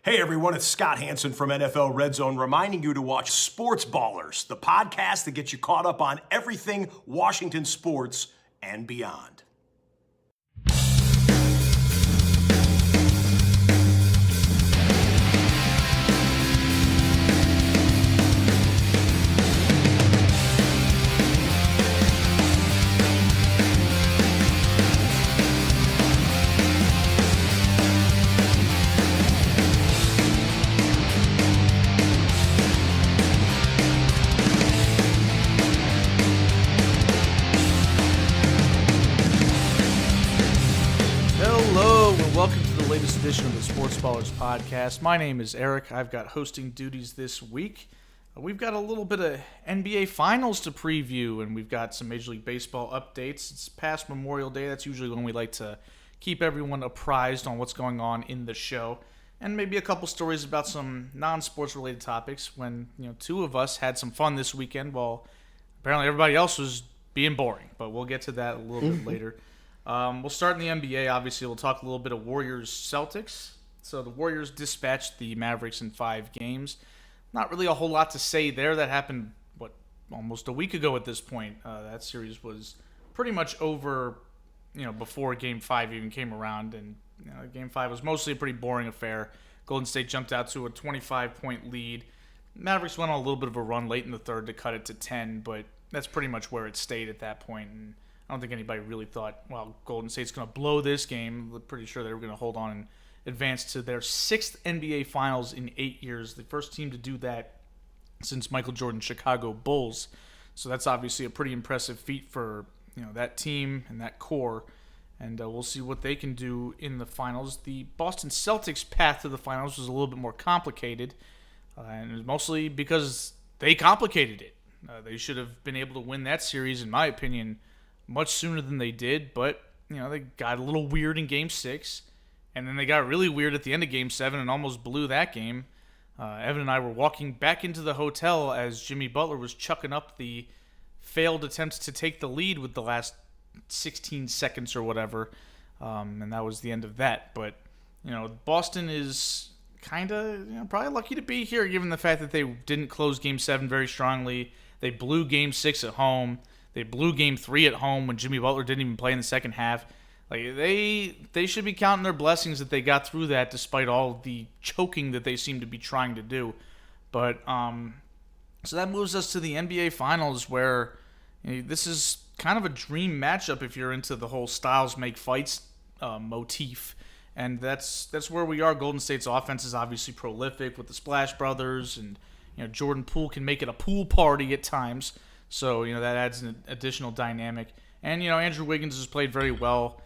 Hey everyone, it's Scott Hansen from NFL Red Zone reminding you to watch Sports Ballers, the podcast that gets you caught up on everything Washington sports and beyond. Welcome to the latest edition of the Sports Ballers podcast. My name is Eric. I've got hosting duties this week. We've got a little bit of NBA Finals to preview, and we've got some Major League Baseball updates. It's past Memorial Day. That's usually when we like to keep everyone apprised on what's going on in the show, and maybe a couple stories about some non-sports related topics when, two of us had some fun this weekend while apparently everybody else was being boring, but we'll get to that a little bit later. We'll start in the NBA. Obviously, we'll talk a little bit of Warriors-Celtics. So the Warriors dispatched the Mavericks in 5 games. Not really a whole lot to say there. That happened, almost a week ago at this point. That series was pretty much over, before Game 5 even came around. And Game 5 was mostly a pretty boring affair. Golden State jumped out to a 25-point lead. Mavericks went on a little bit of a run late in the third to cut it to 10, but that's pretty much where it stayed at that point. And I don't think anybody really thought, Golden State's going to blow this game. I'm pretty sure they were going to hold on and advance to their 6th NBA Finals in 8 years. The first team to do that since Michael Jordan's Chicago Bulls. So that's obviously a pretty impressive feat for that team and that core. And we'll see what they can do in the finals. The Boston Celtics' path to the finals was a little bit more complicated. And it was mostly because they complicated it. They should have been able to win that series, in my opinion, much sooner than they did, but, they got a little weird in Game 6, and then they got really weird at the end of Game 7 and almost blew that game. Evan and I were walking back into the hotel as Jimmy Butler was chucking up the failed attempts to take the lead with the last 16 seconds or whatever, and that was the end of that. But, Boston is kind of probably lucky to be here given the fact that they didn't close Game 7 very strongly. They blew Game 6 at home. They blew Game 3 at home when Jimmy Butler didn't even play in the second half. They should be counting their blessings that they got through that despite all the choking that they seem to be trying to do. But so that moves us to the NBA Finals, where this is kind of a dream matchup if you're into the whole styles make fights motif. And that's where we are. Golden State's offense is obviously prolific with the Splash Brothers, and Jordan Poole can make it a pool party at times. So, that adds an additional dynamic. And, Andrew Wiggins has played very well.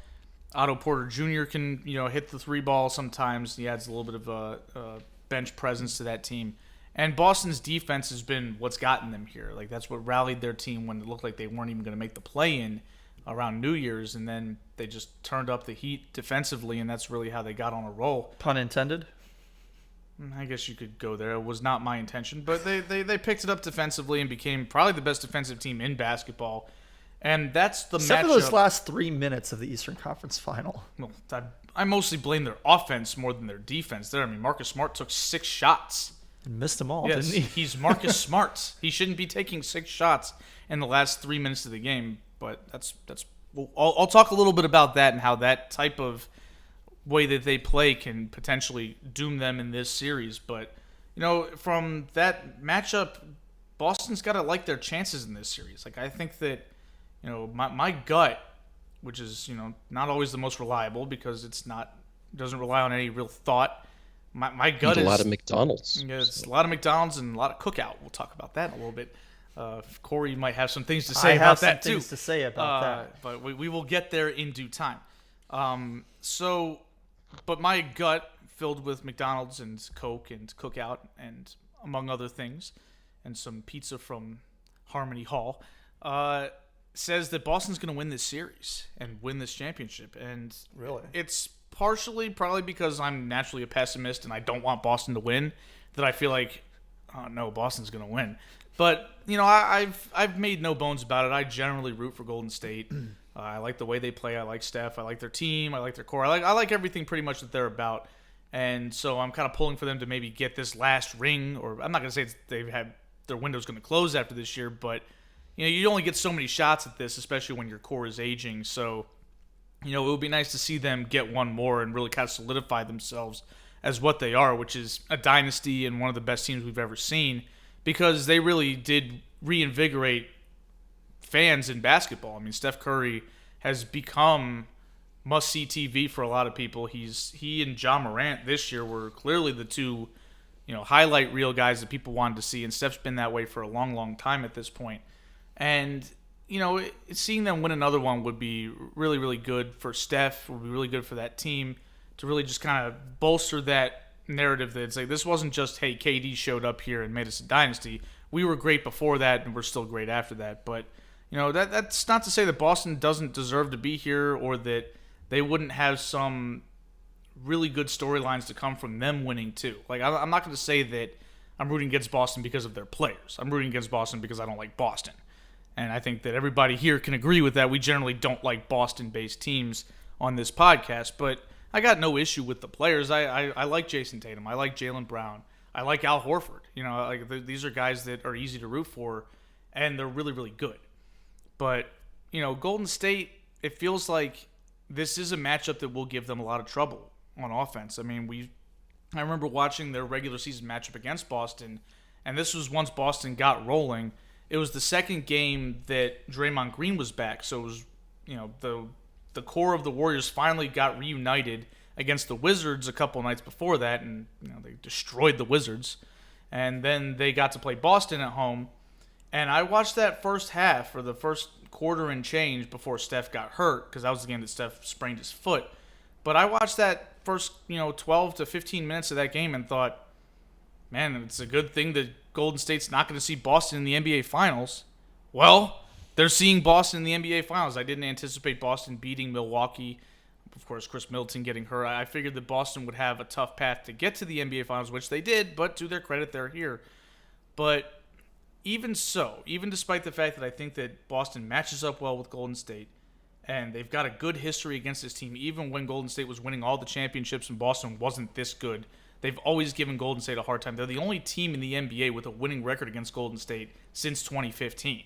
Otto Porter Jr. can, hit the 3-ball sometimes. He adds a little bit of a bench presence to that team. And Boston's defense has been what's gotten them here. That's what rallied their team when it looked like they weren't even going to make the play-in around New Year's. And then they just turned up the heat defensively, and that's really how they got on a roll. Pun intended. I guess you could go there. It was not my intention, but they picked it up defensively and became probably the best defensive team in basketball. And that's the matchup. Except for those last 3 minutes of the Eastern Conference Final. Well, I mostly blame their offense more than their defense there. I mean, Marcus Smart took 6 shots. And missed them all, yes, didn't he? He's Marcus Smart. He shouldn't be taking 6 shots in the last 3 minutes of the game, but I'll talk a little bit about that and how that type of way that they play can potentially doom them in this series. But, from that matchup, Boston's got to like their chances in this series. I think that, my gut, which is, not always the most reliable because doesn't rely on any real thought. My gut is a lot of McDonald's. Yeah, it's a lot of McDonald's and a lot of Cookout. We'll talk about that in a little bit. Cory might have some things to say about that too. Things to say about that. But we will get there in due time. But my gut, filled with McDonald's and Coke and Cookout and among other things, and some pizza from Harmony Hall, says that Boston's going to win this series and win this championship. And really, it's partially probably because I'm naturally a pessimist and I don't want Boston to win, that I feel like, oh no, Boston's going to win. But, I've made no bones about it. I generally root for Golden State. I like the way they play. I like Steph. I like their team. I like their core. I like everything pretty much that they're about. And so I'm kind of pulling for them to maybe get this last ring, or I'm not going to say they've had their window's going to close after this year, but you only get so many shots at this, especially when your core is aging. So, it would be nice to see them get one more and really kind of solidify themselves as what they are, which is a dynasty and one of the best teams we've ever seen, because they really did reinvigorate fans in basketball. I mean, Steph Curry has become must-see TV for a lot of people. He and John Morant this year were clearly the two, highlight reel guys that people wanted to see, and Steph's been that way for a long, long time at this point. And, seeing them win another one would be really, really good for Steph, would be really good for that team to really just kind of bolster that narrative that it's like, this wasn't just, hey, KD showed up here and made us a dynasty. We were great before that, and we're still great after that. But, that's not to say that Boston doesn't deserve to be here, or that they wouldn't have some really good storylines to come from them winning too. Like, I'm not going to say that I'm rooting against Boston because of their players. I'm rooting against Boston because I don't like Boston. And I think that everybody here can agree with that. We generally don't like Boston-based teams on this podcast, but I got no issue with the players. I like Jason Tatum. I like Jaylen Brown. I like Al Horford. These are guys that are easy to root for, and they're really, really good. But, Golden State, it feels like this is a matchup that will give them a lot of trouble on offense. I mean, I remember watching their regular season matchup against Boston, and this was once Boston got rolling. It was the second game that Draymond Green was back, so it was, the core of the Warriors finally got reunited against the Wizards a couple nights before that, and they destroyed the Wizards. And then they got to play Boston at home, and I watched that first half, or the first quarter and change, before Steph got hurt, because that was the game that Steph sprained his foot. But I watched that first 12 to 15 minutes of that game and thought, man, it's a good thing that Golden State's not going to see Boston in the NBA Finals. Well, they're seeing Boston in the NBA Finals. I didn't anticipate Boston beating Milwaukee. Of course, Chris Middleton getting hurt. I figured that Boston would have a tough path to get to the NBA Finals, which they did, but to their credit, they're here. But even so, even despite the fact that I think that Boston matches up well with Golden State, and they've got a good history against this team, even when Golden State was winning all the championships and Boston wasn't this good, they've always given Golden State a hard time. They're the only team in the NBA with a winning record against Golden State since 2015.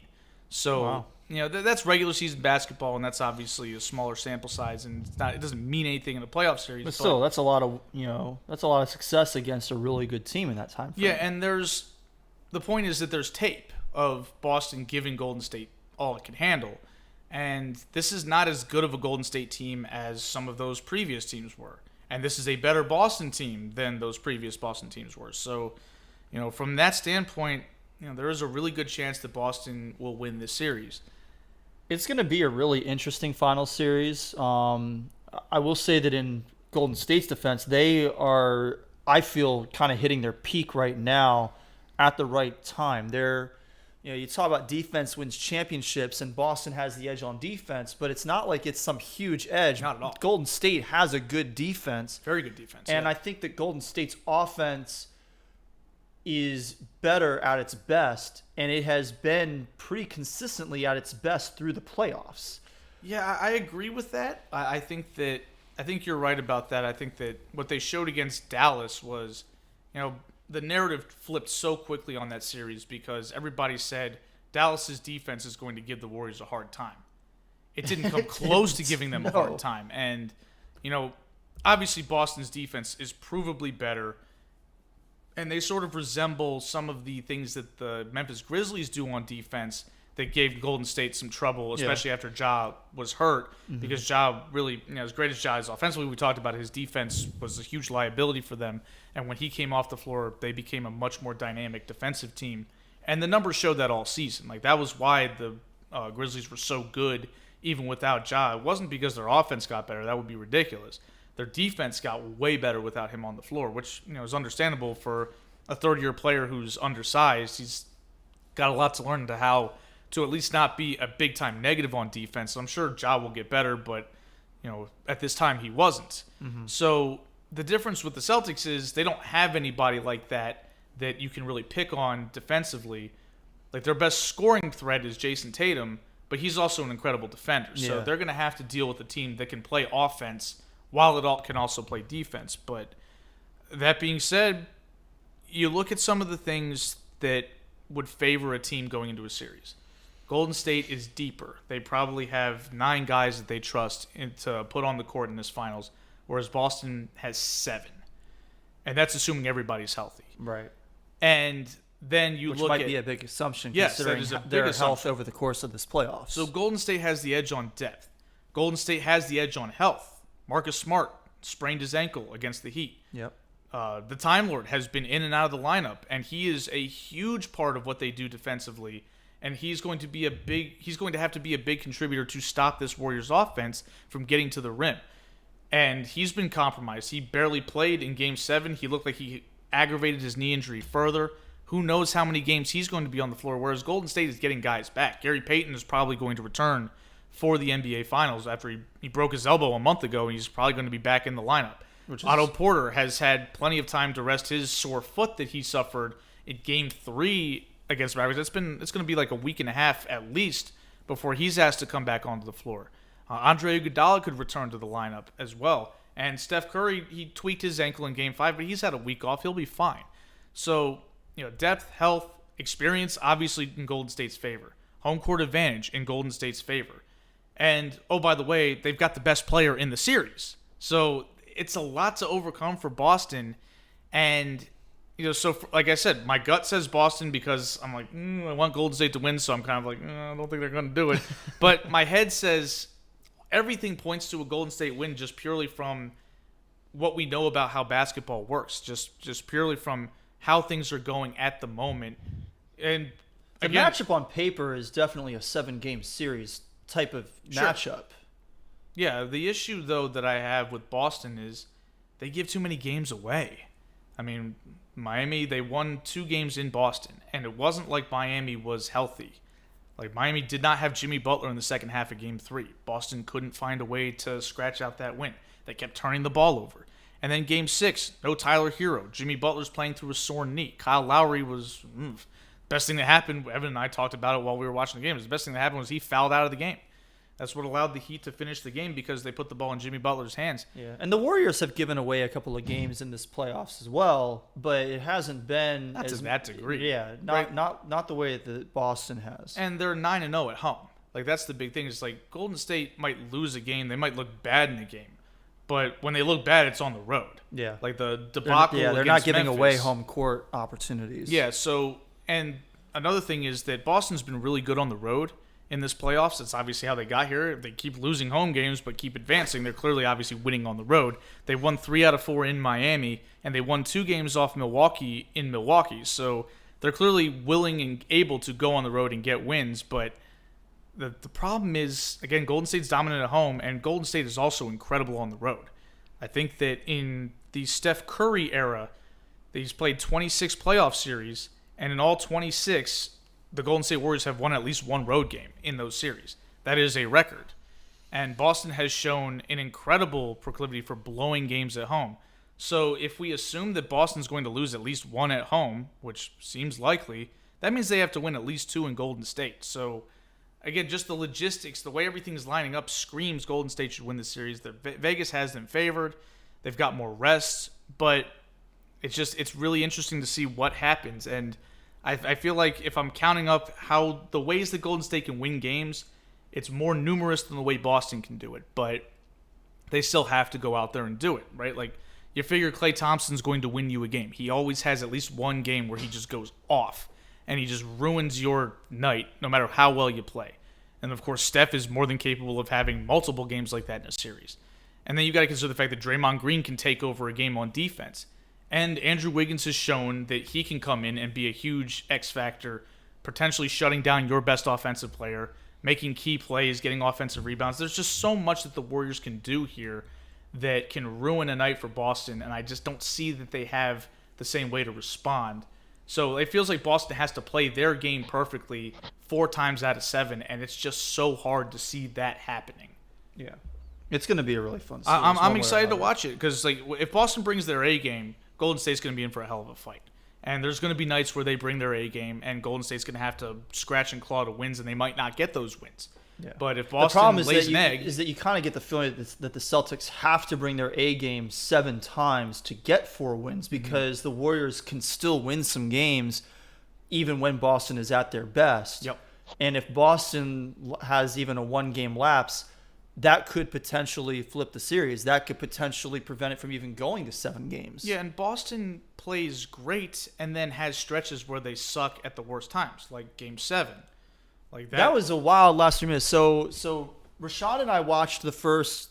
So, wow. That's regular season basketball, and that's obviously a smaller sample size, and it doesn't mean anything in a playoff series. But still, that's a lot of success against a really good team in that time frame. Yeah, and the point is that there's tape of Boston giving Golden State all it can handle, and this is not as good of a Golden State team as some of those previous teams were. And this is a better Boston team than those previous Boston teams were. So, from that standpoint, there is a really good chance that Boston will win this series. It's going to be a really interesting final series. I will say that in Golden State's defense, they are, I feel, kind of hitting their peak right now at the right time. You talk about defense wins championships, and Boston has the edge on defense, but it's not like it's some huge edge. Not at all. Golden State has a good defense. Very good defense. And yeah. I think that Golden State's offense is better at its best, and it has been pretty consistently at its best through the playoffs. Yeah, I agree with that. I think you're right about that. I think that what they showed against Dallas was, the narrative flipped so quickly on that series because everybody said Dallas's defense is going to give the Warriors a hard time. It didn't come close to giving them a hard time. And, obviously Boston's defense is provably better, and they sort of resemble some of the things that the Memphis Grizzlies do on defense that gave Golden State some trouble, especially after Ja was hurt, because Ja really, as great as Ja is offensively, we talked about his defense was a huge liability for them. And when he came off the floor, they became a much more dynamic defensive team. And the numbers showed that all season. Like, that was why the Grizzlies were so good even without Ja. It wasn't because their offense got better. That would be ridiculous. Their defense got way better without him on the floor, which, is understandable for a third-year player who's undersized. He's got a lot to learn to how to at least not be a big-time negative on defense. So I'm sure Ja will get better, but, at this time he wasn't. So the difference with the Celtics is they don't have anybody like that you can really pick on defensively. Like, their best scoring threat is Jason Tatum, but he's also an incredible defender. So they're going to have to deal with a team that can play offense while it can also play defense. But That being said, you look at some of the things that would favor a team going into a series. Golden State is deeper. They probably have 9 guys that they trust to put on the court in this finals, whereas Boston has 7. And that's assuming everybody's healthy. Right. And then you Which look might at... be a big assumption Yes, considering their health over the course of this playoffs. So Golden State has the edge on depth. Golden State has the edge on health. Marcus Smart sprained his ankle against the Heat. Yep. The Time Lord has been in and out of the lineup, and he is a huge part of what they do defensively. And he's going to have to be a big contributor to stop this Warriors offense from getting to the rim. And he's been compromised. He barely played in Game 7. He looked like he aggravated his knee injury further. Who knows how many games he's going to be on the floor, whereas Golden State is getting guys back. Gary Payton is probably going to return for the NBA Finals after he broke his elbow a month ago, and he's probably going to be back in the lineup. Otto Porter has had plenty of time to rest his sore foot that he suffered in Game 3 against the Mavericks. It's going to be like a week and a half at least before he's asked to come back onto the floor. Andre Iguodala could return to the lineup as well. And Steph Curry, he tweaked his ankle in Game 5, but he's had a week off. He'll be fine. So, depth, health, experience, obviously in Golden State's favor. Home court advantage in Golden State's favor. And, oh, by the way, they've got the best player in the series. So it's a lot to overcome for Boston. And, like I said, my gut says Boston because I'm like, I want Golden State to win, so I'm kind of like, I don't think they're going to do it. But my head says everything points to a Golden State win just purely from what we know about how basketball works, just purely from how things are going at the moment. And the matchup on paper is definitely a 7-game series type of matchup. Yeah, the issue, though, that I have with Boston is they give too many games away. I mean, Miami, they won 2 games in Boston, and it wasn't like Miami was healthy. Like, Miami did not have Jimmy Butler in the second half of Game 3. Boston couldn't find a way to scratch out that win. They kept turning the ball over. And then Game 6, no Tyler Hero. Jimmy Butler's playing through a sore knee. Kyle Lowry was... Best thing that happened, Evan and I talked about it while we were watching the game, the best thing that happened was he fouled out of the game. That's what allowed the Heat to finish the game because they put the ball in Jimmy Butler's hands. Yeah, and the Warriors have given away a couple of games in this playoffs as well, but it hasn't been not to that degree. Yeah, not the way that Boston has. And they're 9-0 at home. Like, that's the big thing. It's like Golden State might lose a game, they might look bad in the game, but when they look bad, it's on the road. Yeah, like the debacle. They're not giving away home court opportunities. Yeah. So, and another thing is that Boston's been really good on the road in this playoffs. That's obviously how they got here. They keep losing home games, but keep advancing. They're clearly obviously winning on the road. They won 3 out of 4 in Miami, and they won 2 games off Milwaukee in Milwaukee. So they're clearly willing and able to go on the road and get wins. But the problem is, again, Golden State's dominant at home, and Golden State is also incredible on the road. I think that in the Steph Curry era, he's played 26 playoff series, and in all 26, the Golden State Warriors have won at least 1 road game in those series. That is a record. And Boston has shown an incredible proclivity for blowing games at home. So if we assume that Boston's going to lose at least 1 at home, which seems likely, that means they have to win at least 2 in Golden State. So, again, just the logistics, the way everything's lining up screams Golden State should win this series. Vegas has them favored. They've got more rest. But it's really interesting to see what happens. And I feel like if I'm counting up how the ways that Golden State can win games, it's more numerous than the way Boston can do it. But they still have to go out there and do it, right? Like, you figure Klay Thompson's going to win you a game. He always has at least one game where he just goes off and he just ruins your night no matter how well you play. And, of course, Steph is more than capable of having multiple games like that in a series. And then you got to consider the fact that Draymond Green can take over a game on defense. And Andrew Wiggins has shown that he can come in and be a huge X factor, potentially shutting down your best offensive player, making key plays, getting offensive rebounds. There's just so much that the Warriors can do here that can ruin a night for Boston, and I just don't see that they have the same way to respond. So it feels like Boston has to play their game perfectly 4 times out of 7, and it's just so hard to see that happening. Yeah. It's going to be a really fun series. I'm excited to watch it because, like, if Boston brings their A game, Golden State's going to be in for a hell of a fight. And there's going to be nights where they bring their A game, and Golden State's going to have to scratch and claw to wins, and they might not get those wins. Yeah. But if The problem Boston is lays that an egg, you kind of get the feeling that the Celtics have to bring their A game 7 times to get 4 wins because the Warriors can still win some games even when Boston is at their best. Yep. And if Boston has even a 1-game lapse, that could potentially flip the series. That could potentially prevent it from even going to 7 games. Yeah, and Boston plays great and then has stretches where they suck at the worst times, like Game 7. Like That was a wild last 3 minutes. So Rashad and I watched the first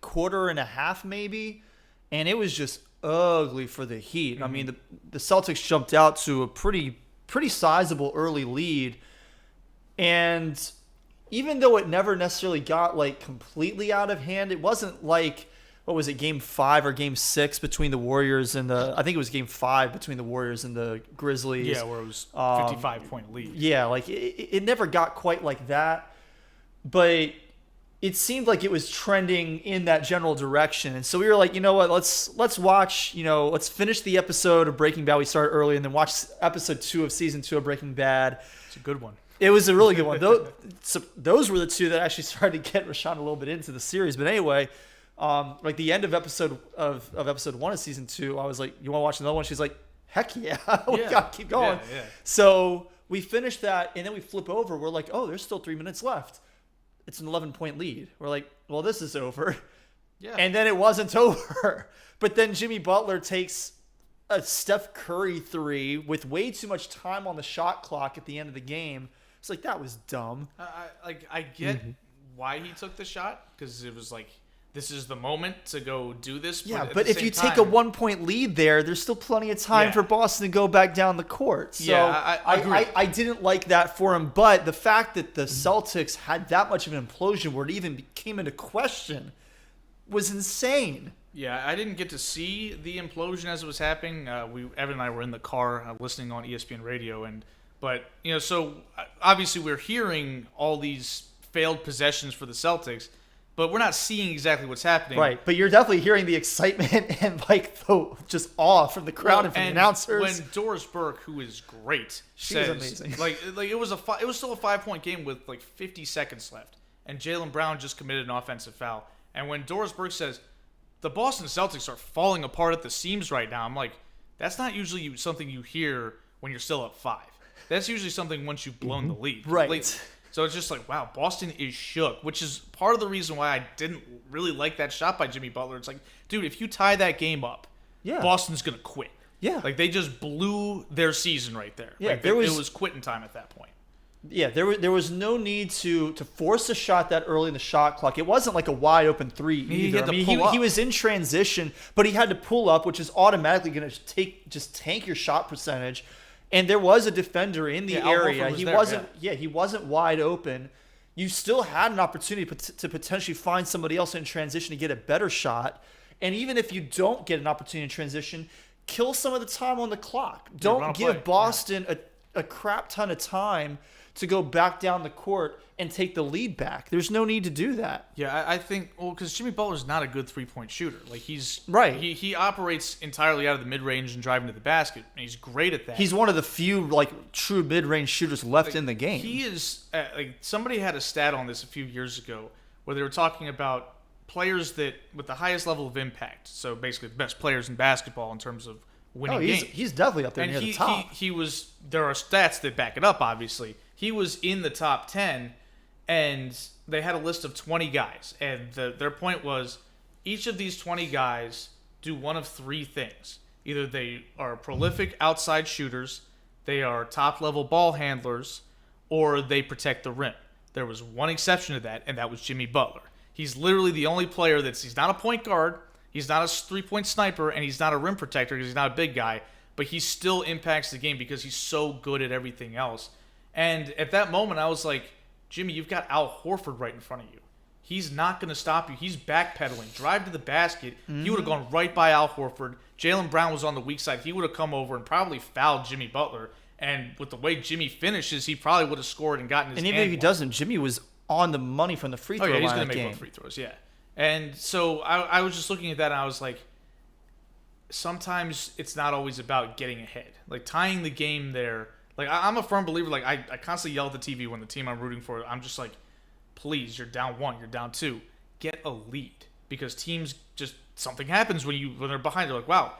quarter and a half maybe, and it was just ugly for the Heat. I mean, the Celtics jumped out to a pretty sizable early lead, and even though it never necessarily got like completely out of hand, it wasn't like, what was it, Game 5 or Game 6 between the Warriors and I think it was Game 5 between the Warriors and the Grizzlies. Yeah, where it was 55-point lead. Yeah, like it never got quite like that, but it seemed like it was trending in that general direction. And so we were like, you know what, let's watch, let's finish the episode of Breaking Bad we started early and then watch episode 2 of season 2 of Breaking Bad. It's a good one. It was a really good one. Those were the two that actually started to get Rashawn a little bit into the series. But anyway, like the end of episode 1 of season 2, I was like, "You want to watch another one?" She's like, "Heck yeah, we gotta keep going." Yeah. So we finished that, and then we flip over. We're like, "Oh, there's still 3 minutes left. It's an 11-point lead." We're like, "Well, this is over." Yeah. And then it wasn't over. But then Jimmy Butler takes a Steph Curry 3 with way too much time on the shot clock at the end of the game. It's like, that was dumb. I get why he took the shot, because it was like, this is the moment to go do this. Yeah, but if you take a 1-point lead there, there's still plenty of time for Boston to go back down the court. So I agree. I didn't like that for him. But the fact that the Celtics had that much of an implosion where it even came into question was insane. Yeah, I didn't get to see the implosion as it was happening. Evan and I were in the car listening on ESPN radio, but so obviously we're hearing all these failed possessions for the Celtics, but we're not seeing exactly what's happening. Right, but you're definitely hearing the excitement and like the just awe from the crowd and from the announcers. When Doris Burke, who is great, she's amazing. Like it was still a 5-point game with like 50 seconds left, and Jaylen Brown just committed an offensive foul. And when Doris Burke says, "The Boston Celtics are falling apart at the seams right now," I'm like, that's not usually something you hear when you're still up 5. That's usually something once you've blown the lead. Right. So it's just like, wow, Boston is shook, which is part of the reason why I didn't really like that shot by Jimmy Butler. It's like, dude, if you tie that game up, Boston's going to quit. Yeah. Like, they just blew their season right there. Yeah, like, it was quitting time at that point. Yeah, there was no need to force a shot that early in the shot clock. It wasn't like a wide open 3 either. He was in transition, but he had to pull up, which is automatically going to tank your shot percentage. And there was a defender in the area. He wasn't wide open. You still had an opportunity to potentially find somebody else in transition to get a better shot. And even if you don't get an opportunity in transition, kill some of the time on the clock. Don't give Boston a crap ton of time to go back down the court and take the lead back. There's no need to do that. Yeah, I think, because Jimmy Butler's not a good 3-point shooter. Like, he's right. He operates entirely out of the mid-range and driving to the basket, and he's great at that. He's one of the few true mid-range shooters left in the game. He is somebody had a stat on this a few years ago where they were talking about players that with the highest level of impact. So basically, the best players in basketball in terms of winning games. He's definitely up there near the top. There are stats that back it up. Obviously, he was in the top 10. And they had a list of 20 guys. And their point was each of these 20 guys do one of 3 things. Either they are prolific outside shooters, they are top-level ball handlers, or they protect the rim. There was one exception to that, and that was Jimmy Butler. He's literally the only player he's not a point guard, he's not a 3-point sniper, and he's not a rim protector because he's not a big guy, but he still impacts the game because he's so good at everything else. And at that moment, I was like, Jimmy, you've got Al Horford right in front of you. He's not going to stop you. He's backpedaling. Drive to the basket. Mm-hmm. He would have gone right by Al Horford. Jaylen Brown was on the weak side. He would have come over and probably fouled Jimmy Butler. And with the way Jimmy finishes, he probably would have scored and gotten his And even if he doesn't, Jimmy was on the money from the free throw line. He's going to make both free throws, yeah. And so I was just looking at that, and I was like, sometimes it's not always about getting ahead. Like, tying the game there. Like, I'm a firm believer. Like, I constantly yell at the TV when the team I'm rooting for, I'm just like, please, you're down 1, you're down 2, get a lead, because teams just something happens when they're behind. They're like, wow,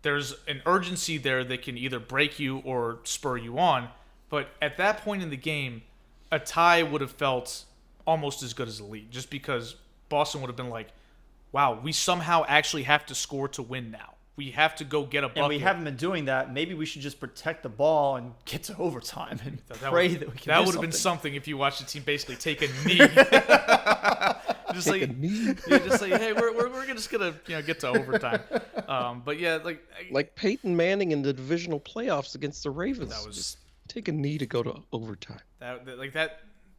there's an urgency there that can either break you or spur you on. But at that point in the game, a tie would have felt almost as good as a lead, just because Boston would have been like, wow, we somehow actually have to score to win now. We have to go get a bucket. And we haven't been doing that. Maybe we should just protect the ball and get to overtime and pray that we can. That would have been something if you watched the team basically take a knee. Just like, hey, we're just gonna get to overtime. But yeah, like Peyton Manning in the divisional playoffs against the Ravens. That was just take a knee to go to overtime.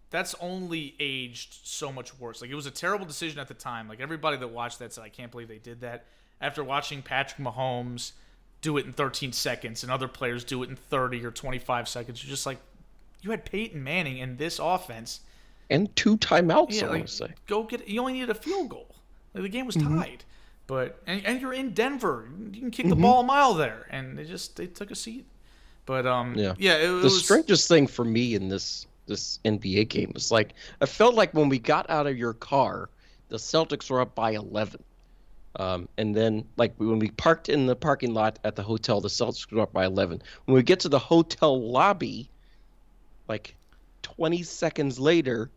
That's only aged so much worse. Like, it was a terrible decision at the time. Like, everybody that watched that said, I can't believe they did that. After watching Patrick Mahomes do it in 13 seconds and other players do it in 30 or 25 seconds, you're just like, you had Peyton Manning in this offense. And 2 timeouts, I want to say. You only needed a field goal. Like, the game was tied. But and you're in Denver. You can kick the ball a mile there. And they took a seat. But, the strangest thing for me in this NBA game was, like, I felt like when we got out of your car, the Celtics were up by 11. And then, like, when we parked in the parking lot at the hotel, the Celtics were up by 11. When we get to the hotel lobby, like 20 seconds later,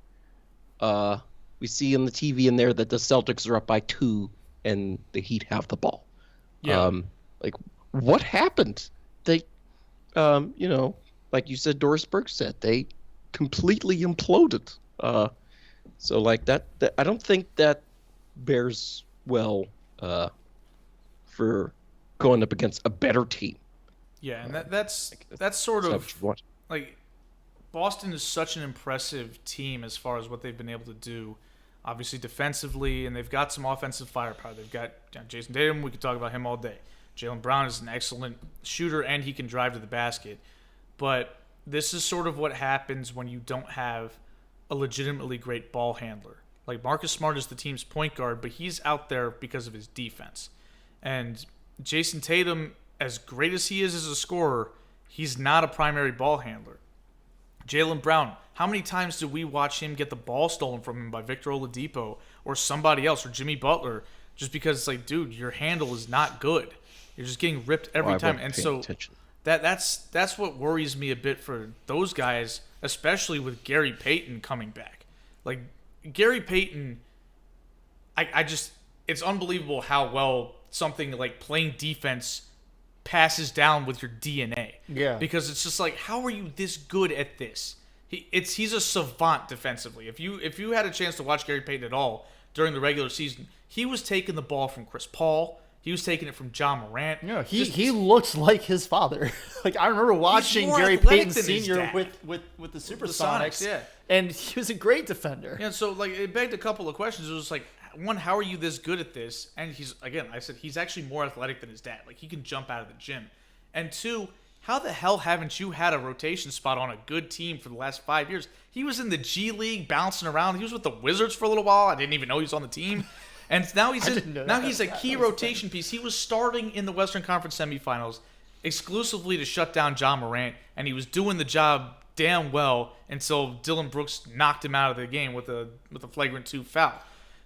we see on the TV in there that the Celtics are up by 2 and the Heat have the ball. Yeah. Like, what happened? They, like you said, Doris Burke said, they completely imploded. So, like, that I don't think that bears well for going up against a better team. Yeah, and that's sort of like, Boston is such an impressive team as far as what they've been able to do, obviously defensively, and they've got some offensive firepower. They've got Jason Tatum. We could talk about him all day. Jaylen Brown is an excellent shooter, and he can drive to the basket. But this is sort of what happens when you don't have a legitimately great ball handler. Like, Marcus Smart is the team's point guard, but he's out there because of his defense. And Jason Tatum, as great as he is as a scorer, he's not a primary ball handler. Jaylen Brown, how many times did we watch him get the ball stolen from him by Victor Oladipo or somebody else, or Jimmy Butler, just because it's like, dude, your handle is not good. You're just getting ripped every time. And so that's what worries me a bit for those guys, especially with Gary Payton coming back. Like, Gary Payton, it's unbelievable how well something like playing defense passes down with your DNA. Yeah. Because it's just like, how are you this good at this? He's a savant defensively. If you had a chance to watch Gary Payton at all during the regular season, he was taking the ball from Chris Paul. He was taking it from John Morant. Yeah, he looks like his father. Like, I remember watching Gary Payton Sr. with the Supersonics. Yeah. And he was a great defender. Yeah, so, like, it begged a couple of questions. It was like, one, how are you this good at this? And he's actually more athletic than his dad. Like, he can jump out of the gym. And 2, how the hell haven't you had a rotation spot on a good team for the last 5 years? He was in the G League bouncing around. He was with the Wizards for a little while. I didn't even know he was on the team. And now he's a key rotation piece. He was starting in the Western Conference semifinals exclusively to shut down John Morant, and he was doing the job damn well until Dillon Brooks knocked him out of the game with a flagrant 2 foul.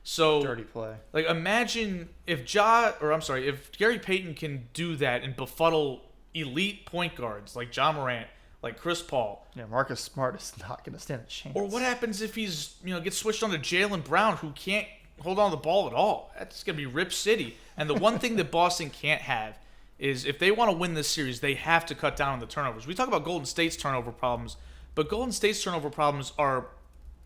So dirty play. Like, imagine if Gary Payton can do that and befuddle elite point guards like John Morant, like Chris Paul. Yeah, Marcus Smart is not going to stand a chance. Or what happens if he's gets switched on to Jaylen Brown, who can't hold on to the ball at all? That's going to be Rip City. And the one thing that Boston can't have is, if they want to win this series, they have to cut down on the turnovers. We talk about Golden State's turnover problems, but Golden State's turnover problems are,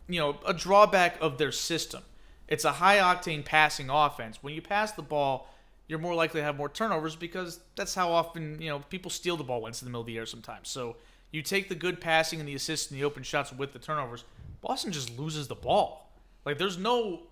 a drawback of their system. It's a high-octane passing offense. When you pass the ball, you're more likely to have more turnovers, because that's how often, people steal the ball when it's in the middle of the air sometimes. So you take the good passing and the assists and the open shots with the turnovers. Boston just loses the ball. Like, there's no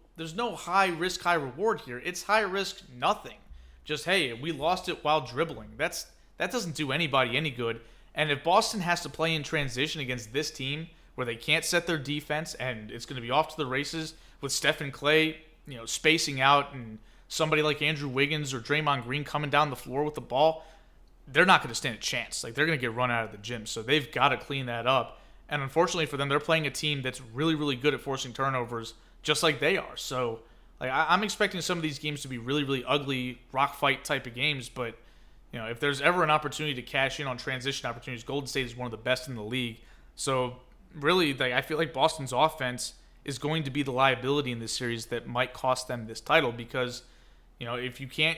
high risk, high reward here. It's high risk, nothing. Just, hey, we lost it while dribbling. That doesn't do anybody any good. And if Boston has to play in transition against this team where they can't set their defense and it's going to be off to the races with Steph and Clay, spacing out, and somebody like Andrew Wiggins or Draymond Green coming down the floor with the ball, they're not going to stand a chance. Like, they're going to get run out of the gym. So they've got to clean that up. And unfortunately for them, they're playing a team that's really, really good at forcing turnovers, just like they are. So, like, I'm expecting some of these games to be really, really ugly, rock fight type of games. But, if there's ever an opportunity to cash in on transition opportunities, Golden State is one of the best in the league. So, really, I feel like Boston's offense is going to be the liability in this series that might cost them this title because, if you can't,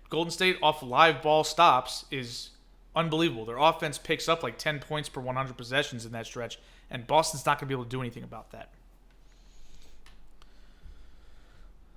Golden State off live ball stops is unbelievable. Their offense picks up 10 points per 100 possessions in that stretch, and Boston's not going to be able to do anything about that.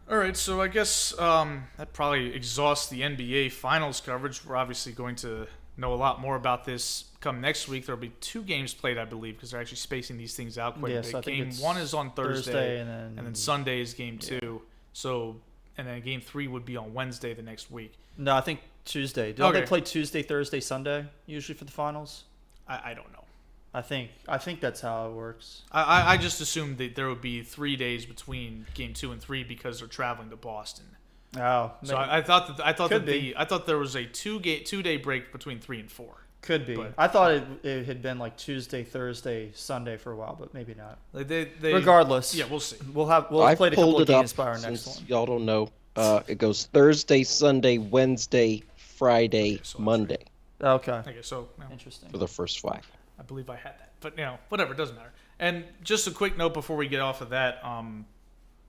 All right, so I guess that probably exhausts the NBA Finals coverage. We're obviously going to know a lot more about this come next week. There'll be 2 games played, I believe, because they're actually spacing these things out quite a bit. Game 1 is on Thursday and then Sunday is Game 2. So, and then Game 3 would be on Wednesday the next week. No, I think Tuesday. Don't they play Tuesday, Thursday, Sunday usually for the finals? I don't know. I think that's how it works. I just assumed that there would be 3 days between Game 2 and 3 because they're traveling to Boston. Oh, so I thought there was a 2-day break between 3 and 4. Could be. But I thought it had been Tuesday, Thursday, Sunday for a while, but maybe not. Regardless, yeah, we'll see. We'll play a couple of games by our next one. Y'all don't know. It goes Thursday, Sunday, Wednesday, Friday, Monday. Okay. So interesting. For the first 5. I believe I had that, but whatever, it doesn't matter. And just a quick note before we get off of that,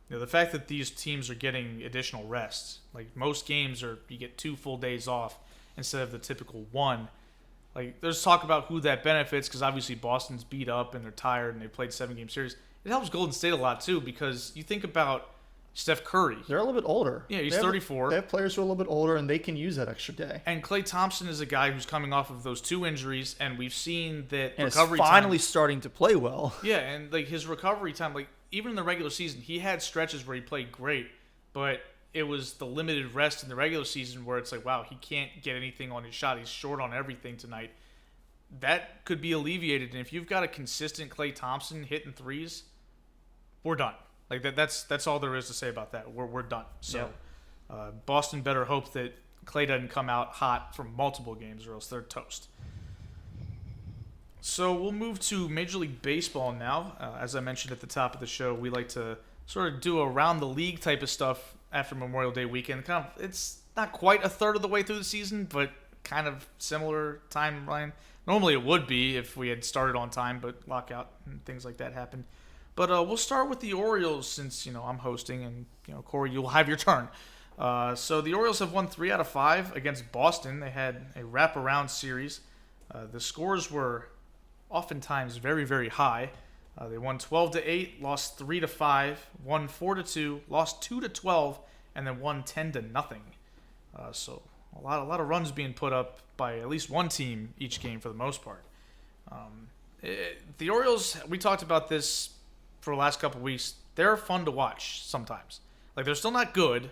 the fact that these teams are getting additional rests, most games you get 2 full days off instead of the typical 1. There's talk about who that benefits because obviously Boston's beat up and they're tired and they played 7-game series. It helps Golden State a lot too because you think about Steph Curry. They're a little bit older. Yeah, he's 34. They have players who are a little bit older, and they can use that extra day. And Klay Thompson is a guy who's coming off of those 2 injuries, and we've seen that and recovery is finally time, starting to play well. Yeah, and his recovery time, even in the regular season, he had stretches where he played great, but it was the limited rest in the regular season where it's wow, he can't get anything on his shot. He's short on everything tonight. That could be alleviated, and if you've got a consistent Klay Thompson hitting threes, we're done. That's all there is to say about that. We're done. So, Boston better hope that Klay doesn't come out hot from multiple games, or else they're toast. So we'll move to Major League Baseball now. As I mentioned at the top of the show, we like to sort of do around the league type of stuff after Memorial Day weekend. It's not quite a third of the way through the season, but kind of similar timeline. Normally it would be if we had started on time, but lockout and things like that happened. But we'll start with the Orioles since, I'm hosting and, Cory, you'll have your turn. So the Orioles have won 3 out of 5 against Boston. They had a wraparound series. The scores were oftentimes very, very high. They won 12-8, lost 3-5, won 4-2, lost 2-12, and then won 10-0. So a lot of runs being put up by at least one team each game for the most part. The Orioles, we talked about this for the last couple of weeks. They're fun to watch sometimes. They're still not good,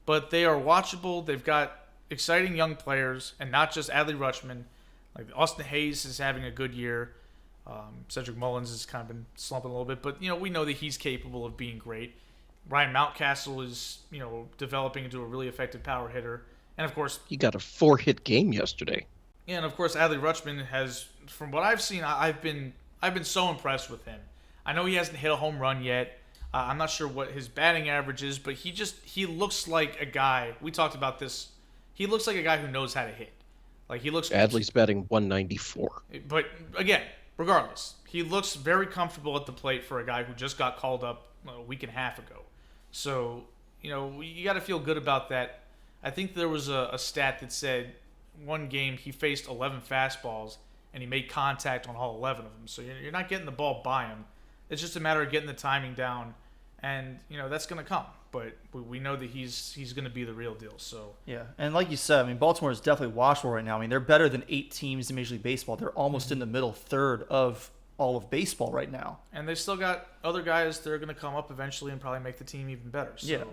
but they are watchable. They've got exciting young players, and not just Adley Rutschman. Austin Hayes is having a good year. Cedric Mullins has kind of been slumping a little bit, but we know that he's capable of being great. Ryan Mountcastle is developing into a really effective power hitter, and of course he got a 4-hit game yesterday. Yeah, and of course Adley Rutschman has, from what I've seen, I've been so impressed with him. I know he hasn't hit a home run yet. I'm not sure what his batting average is, but he looks like a guy. We talked about this. He looks like a guy who knows how to hit. He looks. Adley's batting 194. But again, regardless, he looks very comfortable at the plate for a guy who just got called up a week and a half ago. So you got to feel good about that. I think there was a stat that said one game he faced 11 fastballs and he made contact on all 11 of them. So you're not getting the ball by him. It's just a matter of getting the timing down, and that's going to come. But we know that he's going to be the real deal. So yeah, and like you said, Baltimore is definitely watchable right now. They're better than 8 teams in Major League Baseball. They're almost in the middle third of all of baseball right now. And they still got other guys that are going to come up eventually and probably make the team even better. So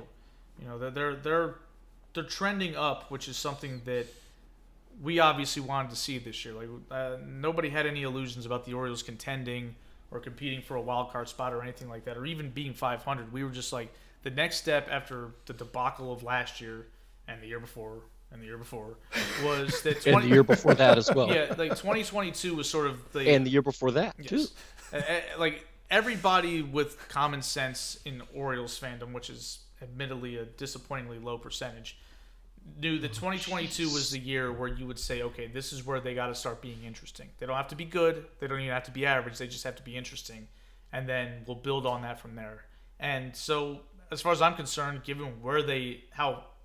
they're trending up, which is something that we obviously wanted to see this year. Nobody had any illusions about the Orioles contending or competing for a wild card spot or anything like that, or even being 500. We were just the next step after the debacle of last year and the year before and the year before, was that And the year before that as well. Yeah, like 2022 was sort of the And the year before that, too. Like everybody with common sense in Orioles fandom, which is admittedly a disappointingly low percentage, knew that 2022 was the year where you would say, okay, this is where they got to start being interesting. They don't have to be good. They don't even have to be average. They just have to be interesting. And then we'll build on that from there. And so as far as I'm concerned, given where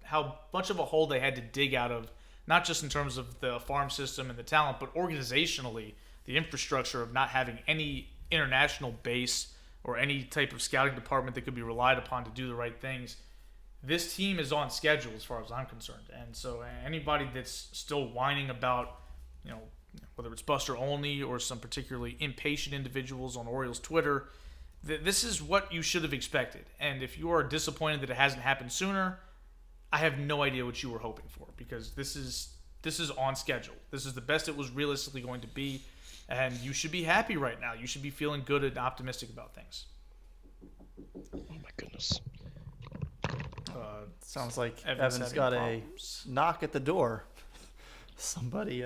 how much of a hole they had to dig out of, not just in terms of the farm system and the talent, but organizationally, the infrastructure of not having any international base or any type of scouting department that could be relied upon to do the right things, this team is on schedule as far as I'm concerned. And so anybody that's still whining about, whether it's Buster Olney or some particularly impatient individuals on Orioles Twitter, this is what you should have expected. And if you are disappointed that it hasn't happened sooner, I have no idea what you were hoping for, because this is on schedule. This is the best it was realistically going to be, and you should be happy right now. You should be feeling good and optimistic about things. Oh, my goodness. Sounds like Evan's Evan's having got problems. a knock at the door. Somebody.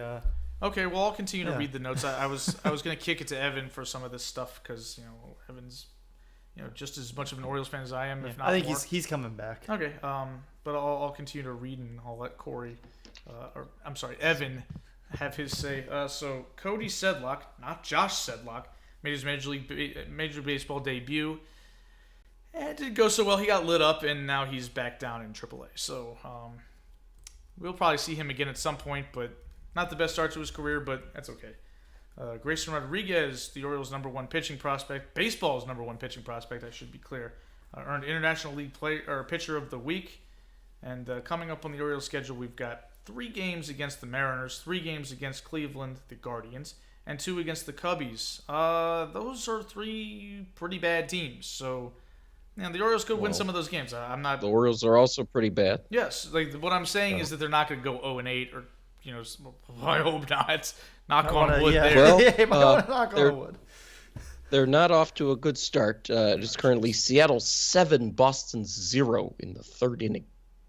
Okay, well, I'll continue to read the notes. I was going to kick it to Evan for some of this stuff because Evan's just as much of an Orioles fan as I am, if not I think more. he's coming back. Okay, but I'll continue to read and I'll let Cory, Evan, have his say. So Cody Sedlock, not Josh Sedlock, made his Major Baseball debut. And it didn't go so well. He got lit up, and now he's back down in AAA. So we'll probably see him again at some point, but not the best start to his career, but that's okay. Grayson Rodriguez, the Orioles' number one pitching prospect, baseball's number one pitching prospect, I should be clear, earned International League Pitcher of the Week. And coming up on the Orioles schedule, we've got 3 games against the Mariners, 3 games against Cleveland, the Guardians, and 2 against the Cubbies. Those are 3 pretty bad teams. So the Orioles could win some of those games. I'm not. The Orioles are also pretty bad. Yes, like what I'm saying is that they're not going to go 0-8 or I hope not. Knock on wood there. Well, knock on wood. They're not off to a good start. It is currently Seattle 7, Boston 0 in the 3rd inning.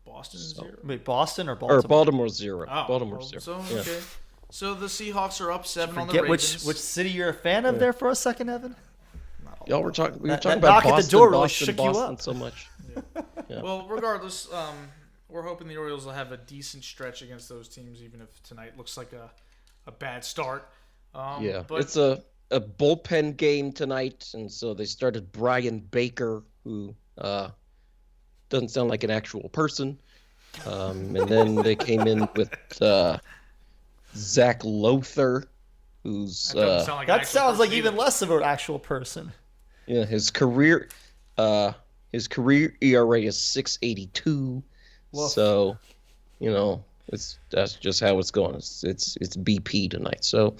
Boston 0. Wait, Boston or Baltimore? Or Baltimore 0. Oh, Baltimore 0. So Yeah. okay. So the Seahawks are up 7 on the Forget Ravens. which city you're a fan of there for a second, Evan? Y'all were talking. We were That talking knock about at the Boston, door really Boston, shook you Boston up. so much. Yeah. Well, regardless, we're hoping the Orioles will have a decent stretch against those teams, even if tonight looks like a bad start. Yeah, but it's a bullpen game tonight, and so they started Brian Baker, who doesn't sound like an actual person, and then they came in with Zach Lothar, who's that doesn't sound like an That actual sounds like person even either. less of an actual person. yeah his career ERA is 6.82. Woof. So, that's just how it's going. It's BP tonight. So,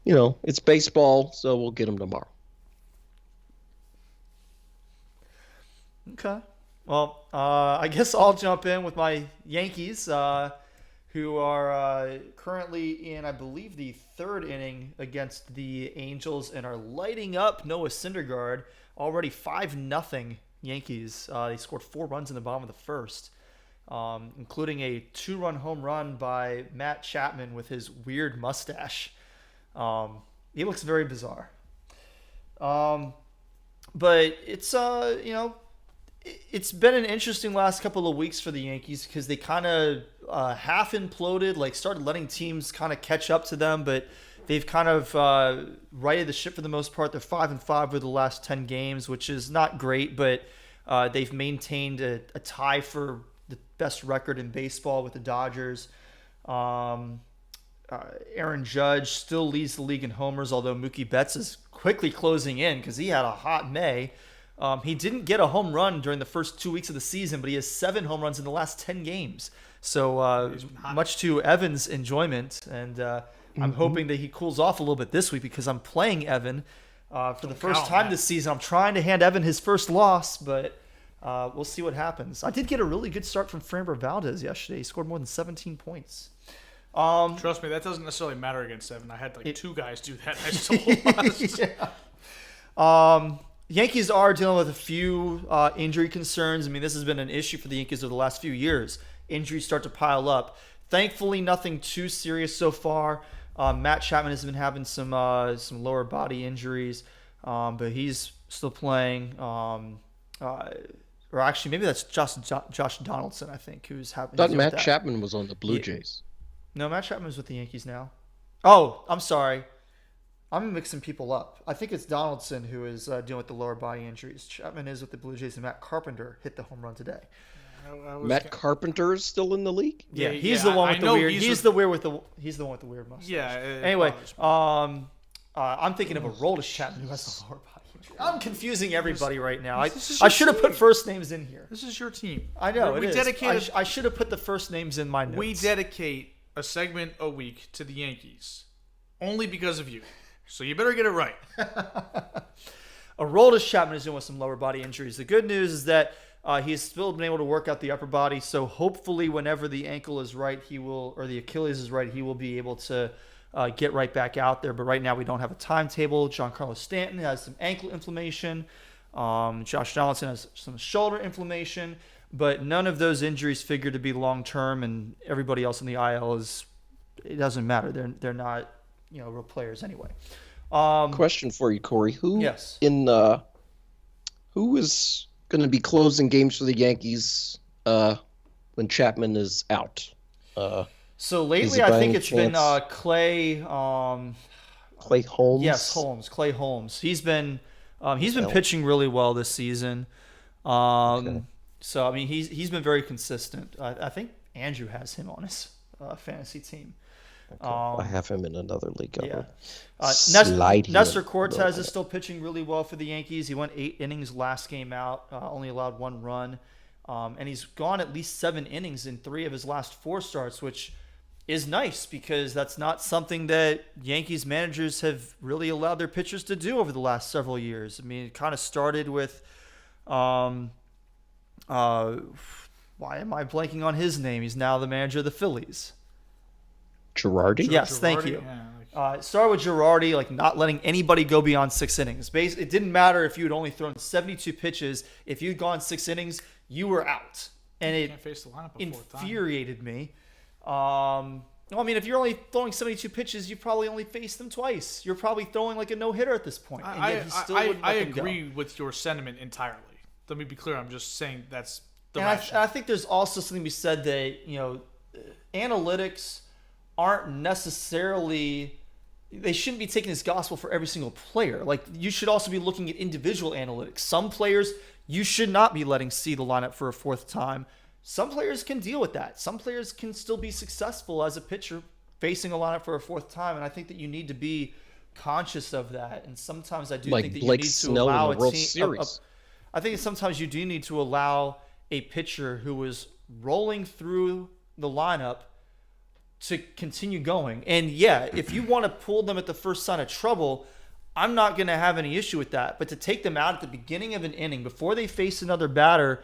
it's baseball. So we'll get them tomorrow. Okay. Well, I guess I'll jump in with my Yankees, who are currently in, I believe, the 3rd inning against the Angels and are lighting up Noah Syndergaard. Already 5-0 Yankees. They scored 4 runs in the bottom of the 1st, including a 2-run home run by Matt Chapman with his weird mustache. He looks very bizarre. But it's it's been an interesting last couple of weeks for the Yankees because they kind of half imploded, like started letting teams kind of catch up to them, but they've kind of righted the ship for the most part. They're 5-5 over the last 10 games, which is not great, but they've maintained a tie for the best record in baseball with the Dodgers. Aaron Judge still leads the league in homers, although Mookie Betts is quickly closing in because he had a hot May. He didn't get a home run during the first 2 weeks of the season, but he has 7 home runs in the last 10 games. So much to Evan's enjoyment, and I'm hoping that he cools off a little bit this week because I'm playing Evan for the first time this season. I'm trying to hand Evan his first loss, but we'll see what happens. I did get a really good start from Framber Valdez yesterday. He scored more than 17 points. Trust me, that doesn't necessarily matter against Evan. I had 2 guys do that. I still lost. Yankees are dealing with a few injury concerns. I mean, this has been an issue for the Yankees over the last few years. Injuries start to pile up. Thankfully, nothing too serious so far. Matt Chapman has been having some lower body injuries, but he's still playing. Or actually, maybe that's Josh Donaldson, I think, who's having. Thought Matt Chapman was on the Blue Jays. No, Matt Chapman's with the Yankees now. Oh, I'm sorry. I'm mixing people up. I think it's Donaldson who is dealing with the lower body injuries. Chapman is with the Blue Jays, and Matt Carpenter hit the home run today. Carpenter is still in the league? Yeah, he's the one with the weird. He's the one with the weird mustache. Yeah. Anyway, I'm thinking of a Aroldis Chapman who has the lower body injury. I'm confusing everybody right now. I should have put first names in here. This is your team. I know. We dedicated. I should have put the first names in my notes. We dedicate a segment a week to the Yankees, only because of you. So you better get it right. Aroldis Chapman is dealing with some lower body injuries. The good news is that he's still been able to work out the upper body. So hopefully, whenever the ankle is right, or the Achilles is right, he will be able to get right back out there. But right now, we don't have a timetable. Giancarlo Stanton has some ankle inflammation. Josh Donaldson has some shoulder inflammation. But none of those injuries figure to be long term, and everybody else in the IL it doesn't matter. They're not real players anyway. Question for you, Cory. Who is going to be closing games for the Yankees when Chapman is out? So lately, I think it's been Clay. Clay Holmes. Yes, Clay Holmes. He's been pitching really well this season. Okay. So I mean, he's been very consistent. I think Andrew has him on his fantasy team. Okay. I have him in another league. Yeah. Slide Nestor Cortez is still pitching really well for the Yankees. He went 8 innings last game out, only allowed 1 run. And he's gone at least 7 innings in 3 of his last 4 starts, which is nice because that's not something that Yankees managers have really allowed their pitchers to do over the last several years. I mean, it kind of started with why am I blanking on his name? He's now the manager of the Phillies. Girardi? Yes, thank you. It started with Girardi, like not letting anybody go beyond 6 innings. It didn't matter if you had only thrown 72 pitches. If you'd gone 6 innings, you were out. And it infuriated me. I mean, if you're only throwing 72 pitches, you probably only faced them twice. You're probably throwing like a no-hitter at this point. I agree with your sentiment entirely. Let me be clear. I'm just saying that's the rationale. I think there's also something to be said that, analytics aren't necessarily, they shouldn't be taken as gospel for every single player. Like, you should also be looking at individual analytics. Some players you should not be letting see the lineup for a 4th time. Some players can deal with that. Some players can still be successful as a pitcher facing a lineup for a 4th time, and I think that you need to be conscious of that. And sometimes I do think that Blake you need to Snell allow in the World Series. I think sometimes you do need to allow a pitcher who is rolling through the lineup to continue going. And yeah, if you want to pull them at the first sign of trouble, I'm not going to have any issue with that. But to take them out at the beginning of an inning before they face another batter,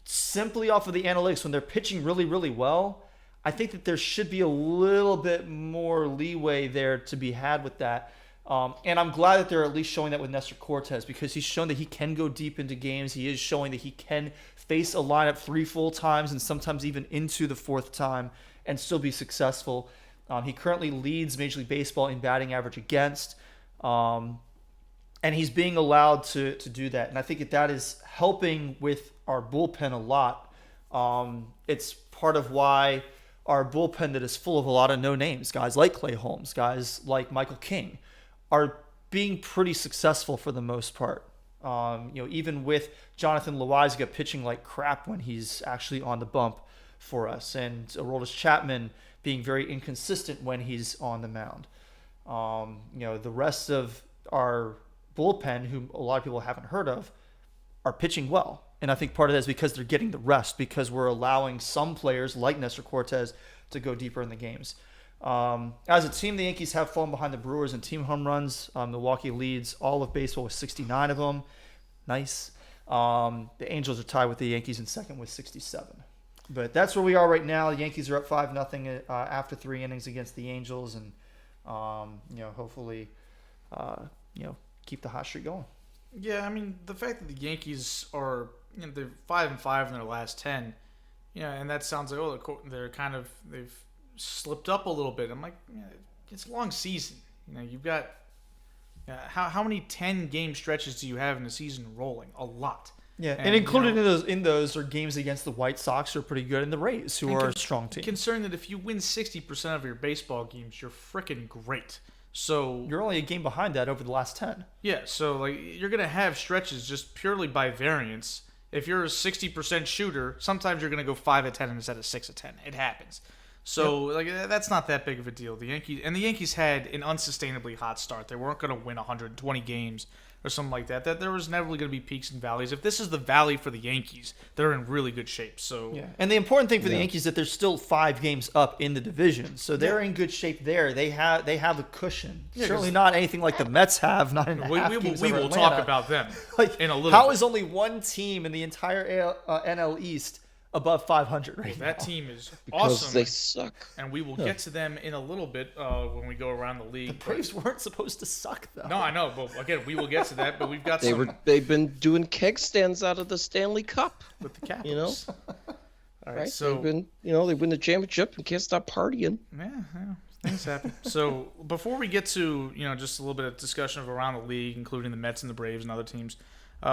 simply off of the analytics when they're pitching really, really well, I think that there should be a little bit more leeway there to be had with that. And I'm glad that they're at least showing that with Nestor Cortez, because he's shown that he can go deep into games. He is showing that he can face a lineup 3 full times and sometimes even into the 4th time and still be successful. He currently leads Major League Baseball in batting average against, and he's being allowed to do that. And I think that is helping with our bullpen a lot. It's part of why our bullpen that is full of a lot of no names, guys like Clay Holmes, guys like Michael King, are being pretty successful for the most part. Even with Jonathan Loaizaga pitching like crap when he's actually on the bump for us, and Aroldis Chapman being very inconsistent when he's on the mound. The rest of our bullpen, whom a lot of people haven't heard of, are pitching well. And I think part of that is because they're getting the rest, because we're allowing some players like Nestor Cortez to go deeper in the games. As a team, the Yankees have fallen behind the Brewers in team home runs. Milwaukee leads all of baseball with 69 of them. Nice. The Angels are tied with the Yankees in second with 67. But that's where we are right now. The Yankees are up 5-0 after 3 innings against the Angels, and hopefully, keep the hot streak going. Yeah, I mean, the fact that the Yankees are they're 5-5 in their last 10, and that sounds like they've slipped up a little bit. I'm like, it's a long season. You've got how many 10-game stretches do you have in a season rolling? A lot. Yeah, and included in those are games against the White Sox, who are pretty good, and the Rays, who are a strong team. Considering that if you win 60% of your baseball games, you're freaking great. So you're only a game behind that over the last 10. Yeah, so you're gonna have stretches just purely by variance. If you're a 60% shooter, sometimes you're gonna go 5 of 10 instead of 6 of 10. It happens. So that's not that big of a deal. The Yankees had an unsustainably hot start. They weren't gonna win 120 games or something like that. That there was never going to be peaks and valleys. If this is the valley for the Yankees, they're in really good shape. So and the important thing for the Yankees is that they're still 5 games up in the division, so they're in good shape there. They have a cushion. Certainly not anything like the Mets have. Not in we will talk about them in a little. How bit. is only one team in the entire NL East above 500 right now? That team is because awesome. They suck. And we will get to them in a little bit when we go around the league. The Braves weren't supposed to suck, though. No, I know. But again, we will get to that. But we've got They've been doing keg stands out of the Stanley Cup. With the Capitals. All right? So they've been, they win the championship and can't stop partying. Yeah, things happen. So before we get to, just a little bit of discussion of around the league, including the Mets and the Braves and other teams,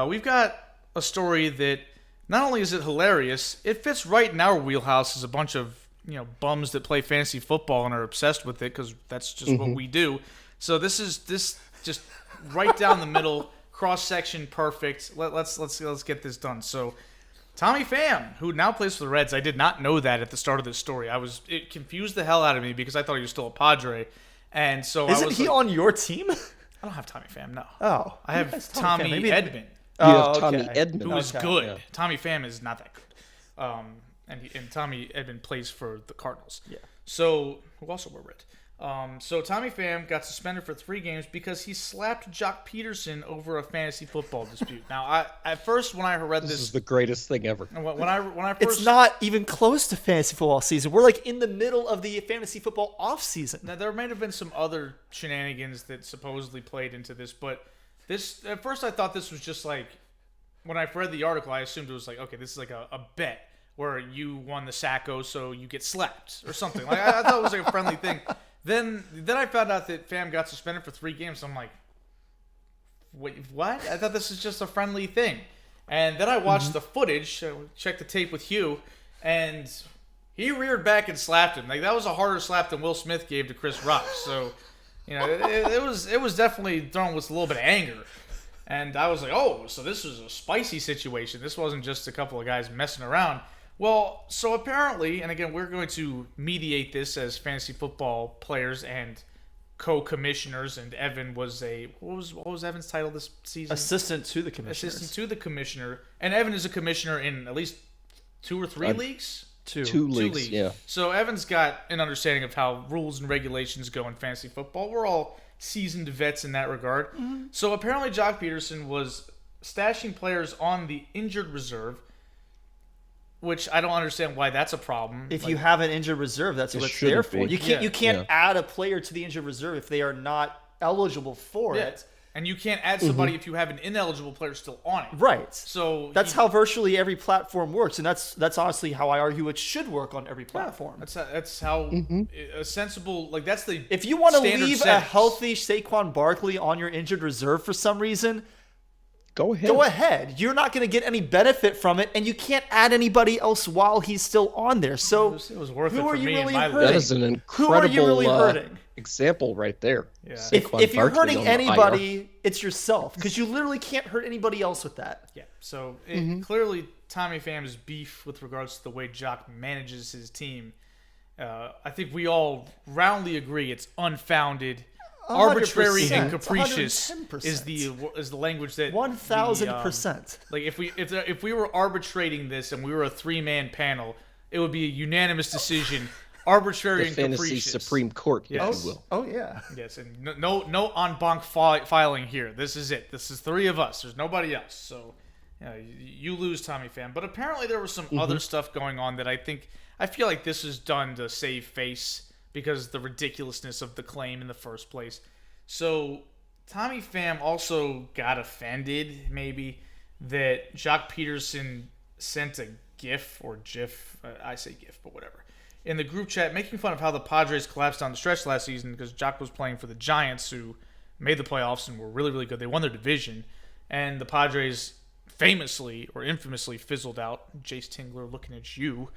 we've got a story that not only is it hilarious, it fits right in our wheelhouse as a bunch of, bums that play fantasy football and are obsessed with it because that's just what we do. So this just right down the middle, cross section, perfect. Let's get this done. So Tommy Pham, who now plays for the Reds, I did not know that at the start of this story. It confused the hell out of me because I thought he was still a Padre, and so isn't he on your team? I don't have Tommy Pham. No. Oh, I have Tommy Edman. You have Tommy Edman. Who is good. Yeah. Tommy Pham is not that good. And Tommy Edman plays for the Cardinals. Yeah. So, who also were red. So Tommy Pham got suspended for 3 games because he slapped Jock Pederson over a fantasy football dispute. Now, at first when I read this is the greatest thing ever. When I first, it's not even close to fantasy football season. We're in the middle of the fantasy football off season. Now, there may have been some other shenanigans that supposedly played into this, but at first I thought this was just when I read the article, I assumed it was okay, this is a bet where you won the Sacco, so you get slapped or something. I thought it was a friendly thing. Then I found out that Pham got suspended for 3 games. So I'm like, wait, what? I thought this was just a friendly thing. And then I watched the footage, checked the tape with Hugh, and he reared back and slapped him. That was a harder slap than Will Smith gave to Chris Rock. So, it was definitely thrown with a little bit of anger. And I was like, oh, so this was a spicy situation. This wasn't just a couple of guys messing around. Well, so apparently, and again, we're going to mediate this as fantasy football players and co-commissioners, and Evan was what was Evan's title this season? Assistant to the commissioner. Assistant to the commissioner. And Evan is a commissioner in at least 2 or 3 leagues? Two leagues, yeah. So Evan's got an understanding of how rules and regulations go in fantasy football. We're all seasoned vets in that regard. Mm-hmm. So apparently Jock Pederson was stashing players on the injured reserve, which I don't understand why that's a problem. If you have an injured reserve, that's what it's there for. You can't add a player to the injured reserve if they are not eligible for it. And you can't add somebody if you have an ineligible player still on it. Right. So that's how virtually every platform works, and that's honestly how I argue it should work on every platform. That's how a sensible that's the if you want to leave a healthy Saquon Barkley on your injured reserve for some reason, Go ahead. You're not going to get any benefit from it, and you can't add anybody else while he's still on there. So it was worth who it for are you me really in my hurting? That is an incredible who are you really hurting? Example right there. Yeah. If you're hurting anybody, it's yourself, because you literally can't hurt anybody else with that. Yeah. So clearly, Tommy Pham's beef with regards to the way Jock manages his team, I think we all roundly agree it's unfounded. Arbitrary and capricious 110%. is the language that 1,000%. If we were arbitrating this and we were a 3-man panel, it would be a unanimous decision. Arbitrary and capricious. Fantasy Supreme Court, yes. if you will. Oh yeah. Yes, and no en banc filing here. This is it. This is 3 of us. There's nobody else. So you lose, Tommy Pham. But apparently there was some other stuff going on that I feel like this is done to save face, because of the ridiculousness of the claim in the first place. So Tommy Pham also got offended, maybe, that Jock Pederson sent a GIF or GIF. I say GIF, but whatever. in the group chat making fun of how the Padres collapsed down the stretch last season because Jock was playing for the Giants, who made the playoffs and were really, really good. They won their division, and the Padres famously or infamously fizzled out. Jace Tingler looking at you.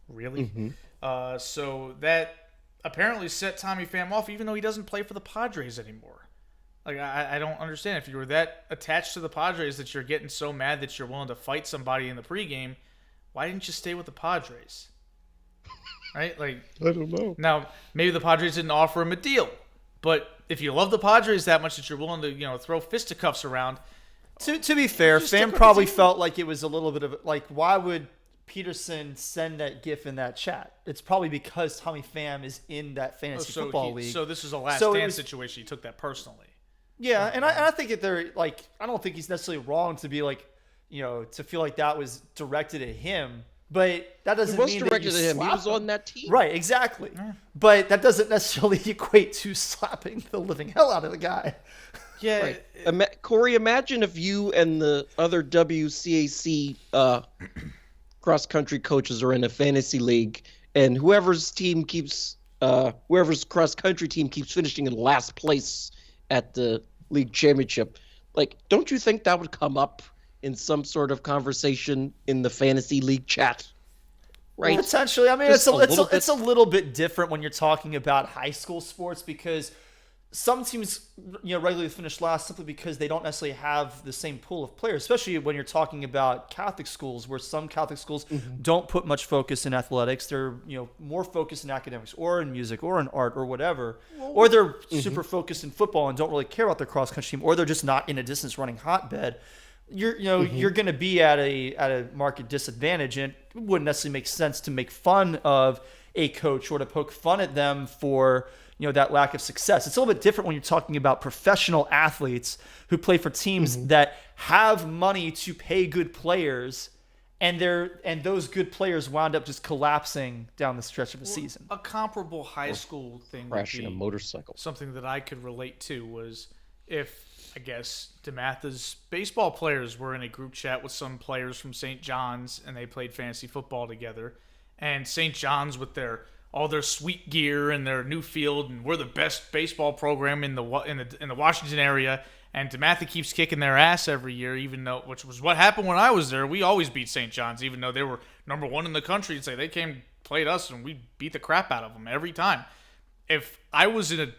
Really? So that apparently set Tommy Pham off, even though he doesn't play for the Padres anymore. Like, I don't understand. If you were that attached to the Padres that you're getting so mad that you're willing to fight somebody in the pregame, why didn't you stay with the Padres? Right? Like, I don't know. Now, maybe the Padres didn't offer him a deal, but if you love the Padres that much that you're willing to, throw fisticuffs around. To be fair, Pham probably felt like it was a little bit of like, why would Pederson send that GIF in that chat? It's probably because Tommy Pham is in that fantasy football league. So this is a last stand situation. He took that personally. Yeah, and I think that they're like, I don't think he's necessarily wrong to be like, to feel like that was directed at him. But that doesn't mean that you directed at him. He was him. on that team. Right, exactly. But that doesn't necessarily equate to slapping the living hell out of the guy. Yeah. Right. Cory, imagine if you and the other WCAC cross-country coaches are in a fantasy league, and whoever's cross-country team keeps finishing in last place at the league championship. Like, don't you think that would come up in some sort of conversation in the fantasy league chat? Right. Potentially. I mean, it's a little bit different when you're talking about high school sports because some teams, regularly finish last simply because they don't necessarily have the same pool of players, especially when you're talking about Catholic schools, where some Catholic schools don't put much focus in athletics. They're, more focused in academics or in music or in art or whatever. Or they're super focused in football and don't really care about their cross-country team, or they're just not in a distance running hotbed. You're going to be at a market disadvantage, and it wouldn't necessarily make sense to make fun of a coach or to poke fun at them for that lack of success. It's a little bit different when you're talking about professional athletes who play for teams that have money to pay good players, and those good players wound up just collapsing down the stretch of a season. A comparable high school thing crashing would be a motorcycle. Something that I could relate to was if, I guess, DeMatha's baseball players were in a group chat with some players from St. John's and they played fantasy football together, and St. John's with all their sweet gear and their new field, and we're the best baseball program in the Washington area, and DeMatha keeps kicking their ass every year, which was what happened when I was there. We always beat St. John's, even though they were number one in the country. It's like they played us and we beat the crap out of them every time. If I was in a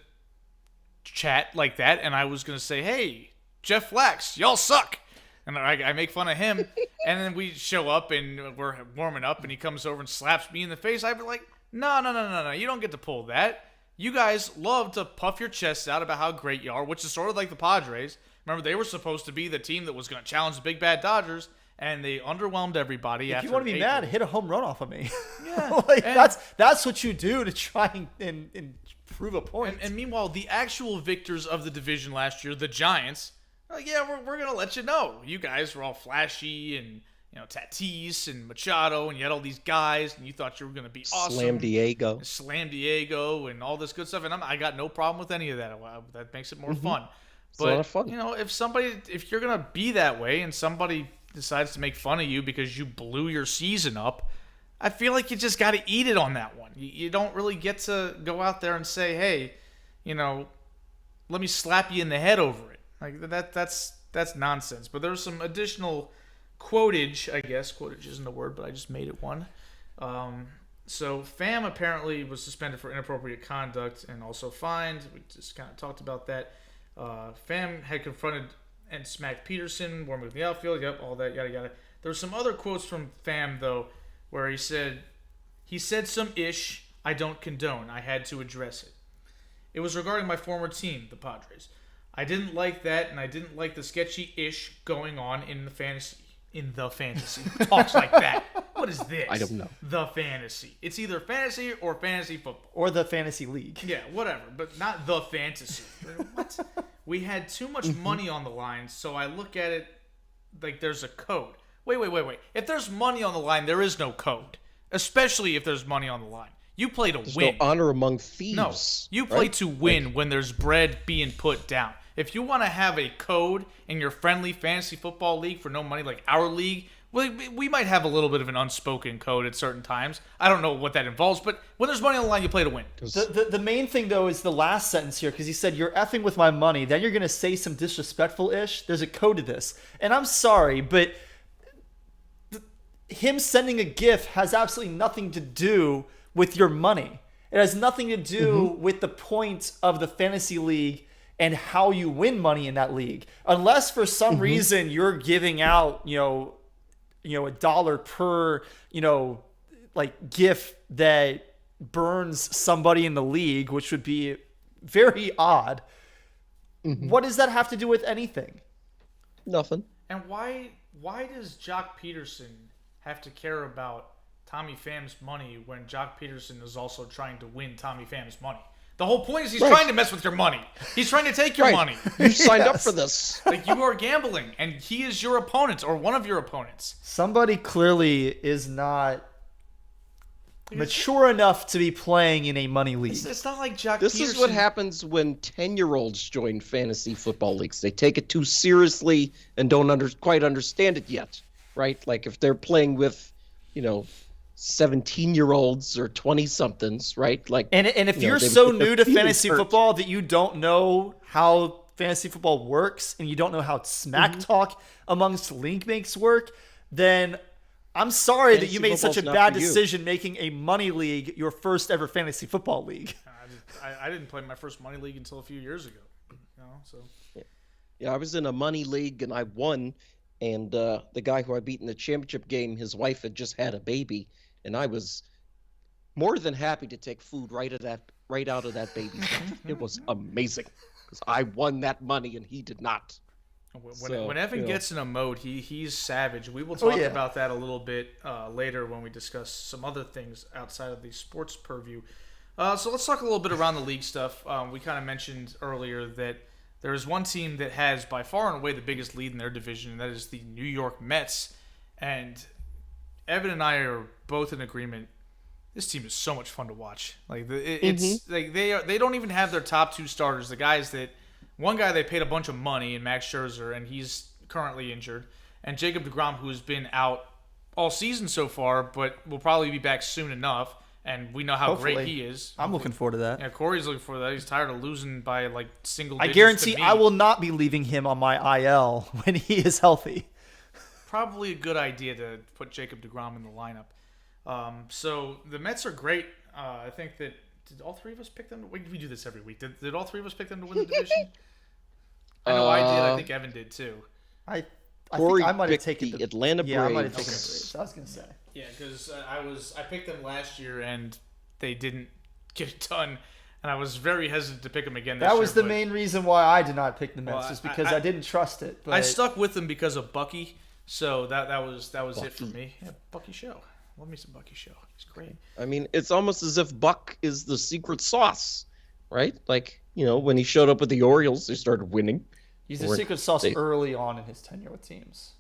chat like that and I was going to say, hey, Jeff Flax, y'all suck, and I make fun of him, and then we show up and we're warming up and he comes over and slaps me in the face, I'd be like, no, you don't get to pull that. You guys love to puff your chests out about how great you are, which is sort of like the Padres. Remember, they were supposed to be the team that was going to challenge the big bad Dodgers, and they underwhelmed everybody. If you want to be mad, hit a home run off of me. Yeah, that's what you do to try and prove a point. And meanwhile, the actual victors of the division last year, the Giants, like, we're going to let you know. You guys were all flashy and Tatis and Machado, and you had all these guys, and you thought you were going to be awesome. Slam Diego, and all this good stuff. And I got no problem with any of that. That makes it more fun. It's a lot of fun. If you're going to be that way, and somebody decides to make fun of you because you blew your season up, I feel like you just got to eat it on that one. You don't really get to go out there and say, hey, let me slap you in the head over it. Like that's nonsense. But there's some additional quotage, I guess. Quotage isn't a word, but I just made it one. So Pham apparently was suspended for inappropriate conduct and also fined. We just kind of talked about that. Pham had confronted and smacked Pederson, warming with the outfield. Yep, all that, yada, yada. There were some other quotes from Pham, though, where he said some ish I don't condone. I had to address it. It was regarding my former team, the Padres. I didn't like that, and I didn't like the sketchy-ish going on in the fantasy. Who talks like that? What is this? I don't know. The fantasy. It's either fantasy or fantasy football. Or the fantasy league. Yeah, whatever, but not the fantasy. What? We had too much money on the line, so I look at it like there's a code. Wait. If there's money on the line, there is no code. Especially if there's money on the line. You play to win. No honor among thieves. No, you play to win when there's bread being put down. If you want to have a code in your friendly fantasy football league for no money, like our league, Well, we might have a little bit of an unspoken code at certain times. I don't know what that involves, but when there's money on the line, you play to win. The main thing, though, is the last sentence here, because he said, you're effing with my money. Then you're going to say some disrespectful-ish. There's a code to this. And I'm sorry, but him sending a GIF has absolutely nothing to do with your money. It has nothing to do with the point of the fantasy league and how you win money in that league. Unless for some reason you're giving out, $1 per, GIF that burns somebody in the league, which would be very odd. What does that have to do with anything? Nothing. And why does Jock Pederson have to care about Tommy Pham's money when Jock Pederson is also trying to win Tommy Pham's money? The whole point is he's trying to mess with your money. He's trying to take your money. You signed up for this. Like, you are gambling, and he is your opponent or one of your opponents. Somebody clearly is not mature enough to be playing in a money league. It's not like Jock This Pederson. is what happens when 10-year-olds join fantasy football leagues. They take it too seriously and don't quite understand it yet, right? Like if they're playing with, 17-year-olds or 20-somethings, right? Like, and if you're they so would get new their to feelings fantasy hurt. football that you don't know how fantasy football works and you don't know how smack talk amongst league mates work, then I'm sorry that you Fantasy made such a football's not bad for you. decision making a money league your first ever fantasy football league. I didn't play my first money league until a few years ago. So Yeah, I was in a money league and I won. And the guy who I beat in the championship game, his wife had just had a baby, and I was more than happy to take food right out of that baby's mouth. It was amazing because I won that money and he did not. When Evan gets in a mode, he's savage. We will talk about that a little bit later when we discuss some other things outside of the sports purview. So let's talk a little bit around the league stuff. We kind of mentioned earlier that there is one team that has by far and away the biggest lead in their division, and that is the New York Mets. And Evan and I are both in agreement. This team is so much fun to watch. Like it's like they don't even have their top two starters. The guys that one guy they paid a bunch of money, and Max Scherzer, and he's currently injured, and Jacob deGrom, who's been out all season so far, but will probably be back soon enough. And we know how great he is. I'm looking forward to that. Yeah, Cory's looking forward to that. He's tired of losing by like single digits. I guarantee to me. I will not be leaving him on my IL when he is healthy. Probably a good idea to put Jacob deGrom in the lineup. So the Mets are great. I think that did all three of us pick them? We do this every week. Did all three of us pick them to win the division? I know I did. I think Evan did too. I Corey think I might have picked taken the Atlanta Yeah, I might have Braves. taken the Braves. I was gonna say. Yeah, because I picked them last year and they didn't get it done, and I was very hesitant to pick them again. This That was year, the but main reason why I did not pick the Mets, Well, just because I didn't trust it. But I stuck with them because of Bucky. So that was it for me. Yeah, Bucky Show. Love me some Bucky Show. He's great. I mean, it's almost as if Buck is the secret sauce, right? Like, when he showed up with the Orioles, they started winning. he's the Or secret sauce they- early on in his tenure with teams.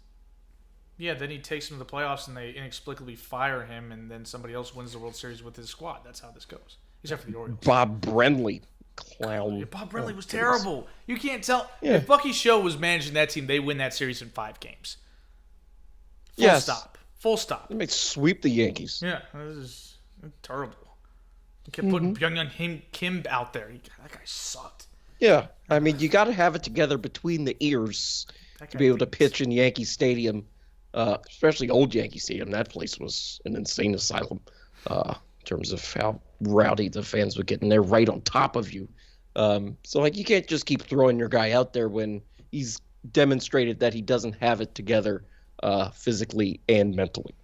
Yeah, then he takes them to the playoffs and they inexplicably fire him, and then somebody else wins the World Series with his squad. That's how this goes. Except for the Orioles. Bob Brenly, clown. Yeah, Bob Brenly was terrible. You can't tell. Yeah. If Bucky Show was managing that team, they win that series in 5 games. Full Yes. stop. Full stop. They might sweep the Yankees. Yeah, this is terrible. He kept putting Byung-Hyun Kim out there. That guy sucked. Yeah, I mean, you got to have it together between the ears That to guy be able to thinks- pitch in Yankee Stadium, especially old Yankee Stadium. That place was an insane asylum in terms of how rowdy the fans would get, and they're right on top of you. So, you can't just keep throwing your guy out there when he's demonstrated that he doesn't have it together physically and mentally.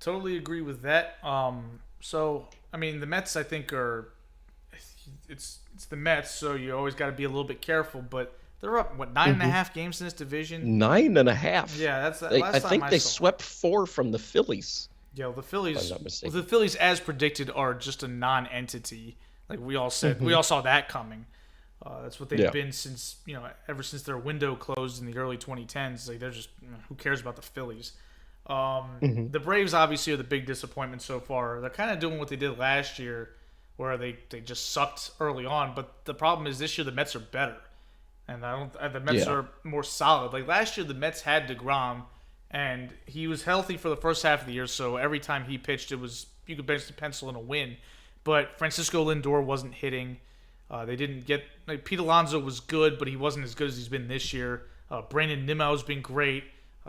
Totally agree with that. So, I mean, the Mets, I think, it's the Mets, so you always got to be a little bit careful, but they're up, 9.5 games in this division? 9.5. Yeah, that's that. I think they saw. swept 4 from the Phillies. Yeah, well, the If Phillies. I'm not mistaken. The Phillies, as predicted, are just a non-entity. Like we all said, we all saw that coming. That's what they've been since ever since their window closed in the early 2010s. Like they're just who cares about the Phillies? The Braves obviously are the big disappointment so far. They're kind of doing what they did last year, where they just sucked early on. But the problem is this year the Mets are better, and the Mets are more solid. Like last year, the Mets had DeGrom, And he was healthy for the first half of the year, so every time he pitched, you could bench the pencil in a win. But Francisco Lindor wasn't hitting. They didn't get Pete Alonso was good, but he wasn't as good as he's been this year. Brandon Nimmo's been great.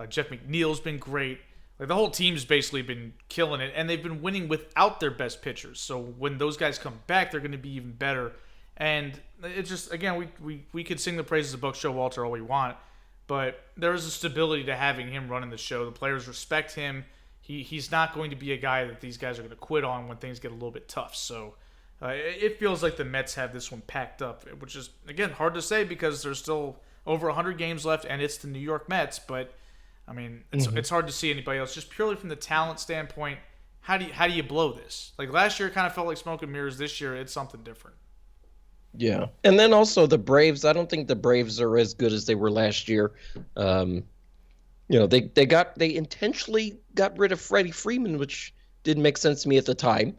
Jeff McNeil's been great. Like the whole team's basically been killing it, and they've been winning without their best pitchers. So when those guys come back, they're going to be even better. And it's just, again, we could sing the praises of Buck Showalter all we want, but there is a stability to having him running the show. The players respect him. He's not going to be a guy that these guys are going to quit on when things get a little bit tough. So it feels like the Mets have this one packed up, which is, again, hard to say because there's still over 100 games left, and it's the New York Mets. But, I mean, it's hard to see anybody else. Just purely from the talent standpoint, how do you blow this? Like last year it kind of felt like smoke and mirrors. This year it's something different. Yeah. And then also the Braves, I don't think the Braves are as good as they were last year. They intentionally got rid of Freddie Freeman, which didn't make sense to me at the time.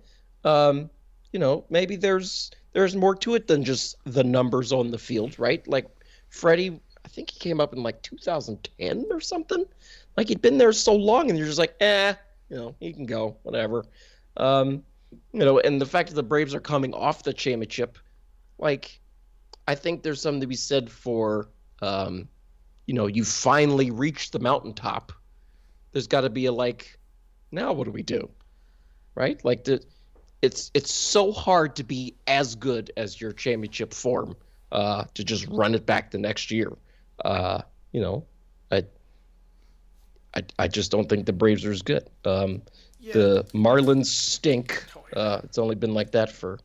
Maybe there's more to it than just the numbers on the field, right? Like Freddie, I think he came up in like 2010 or something. Like he'd been there so long, and you're just like, he can go, whatever. And the fact that the Braves are coming off the championship, like, I think there's something to be said for, you finally reached the mountaintop. There's got to be now what do we do, right? Like it's so hard to be as good as your championship form to just run it back the next year. I just don't think the Braves are as good. The Marlins stink. It's only been like that for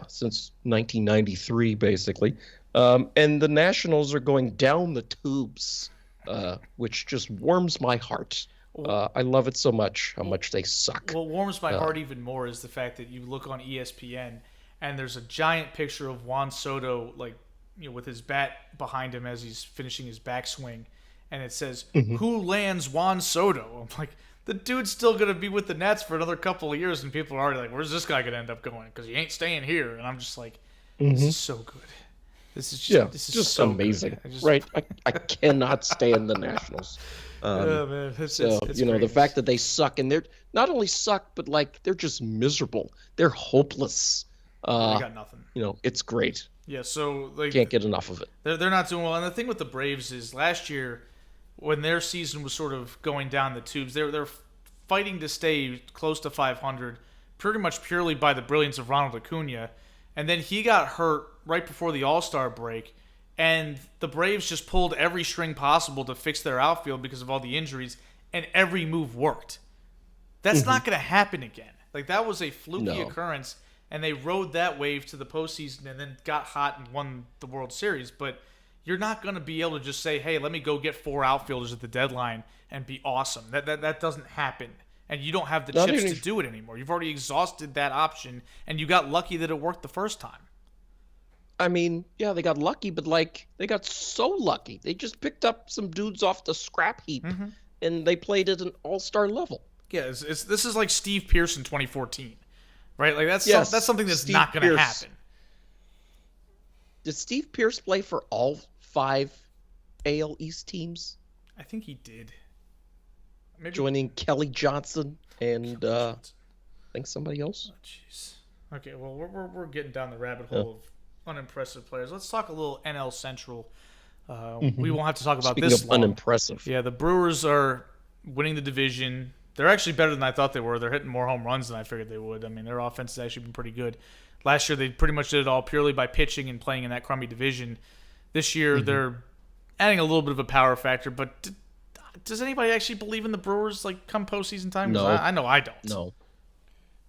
since 1993, basically. And the Nationals are going down the tubes, which just warms my heart. I love it so much, how much they suck. What warms my heart even more is the fact that you look on ESPN and there's a giant picture of Juan Soto, with his bat behind him as he's finishing his backswing, and it says, "Who lands Juan Soto?" I'm like, the dude's still going to be with the Nets for another couple of years, and people are already like, where's this guy going to end up going? Because he ain't staying here. And I'm just like, this is so good. This is just so amazing. Good. Right? I cannot stand the Nationals. Man. It's the fact that they suck, and they're not only suck, but they're just miserable. They're hopeless. They got nothing. It's great. Yeah, so can't get enough of it. They're not doing well. And the thing with the Braves is last year, when their season was sort of going down the tubes, they're fighting to stay close to 500, pretty much purely by the brilliance of Ronald Acuna. And then he got hurt right before the All-Star break, and the Braves just pulled every string possible to fix their outfield because of all the injuries, and every move worked. That's not going to happen again. That was a fluky occurrence, and they rode that wave to the postseason and then got hot and won the World Series. But you're not going to be able to just say, hey, let me go get 4 outfielders at the deadline and be awesome. That doesn't happen. And you don't have the chips to do it anymore. You've already exhausted that option, and you got lucky that it worked the first time. I mean, yeah, they got lucky, but they got so lucky. They just picked up some dudes off the scrap heap, and they played at an all-star level. Yeah, this is like Steve Pearce in 2014, right? That's something that's Steve not going to happen. Did Steve Pearce play for all 5 AL East teams? I think he did. Maybe joining Kelly Johnson and I think somebody else. Oh, jeez. Okay, well, we're getting down the rabbit hole of unimpressive players. Let's talk a little NL Central. We won't have to talk about Speaking this of long. Unimpressive. Yeah, the Brewers are winning the division. They're actually better than I thought they were. They're hitting more home runs than I figured they would. I mean, their offense has actually been pretty good. Last year, they pretty much did it all purely by pitching and playing in that crummy division. This year, they're adding a little bit of a power factor, but does anybody actually believe in the Brewers come postseason time? No. I know I don't. No.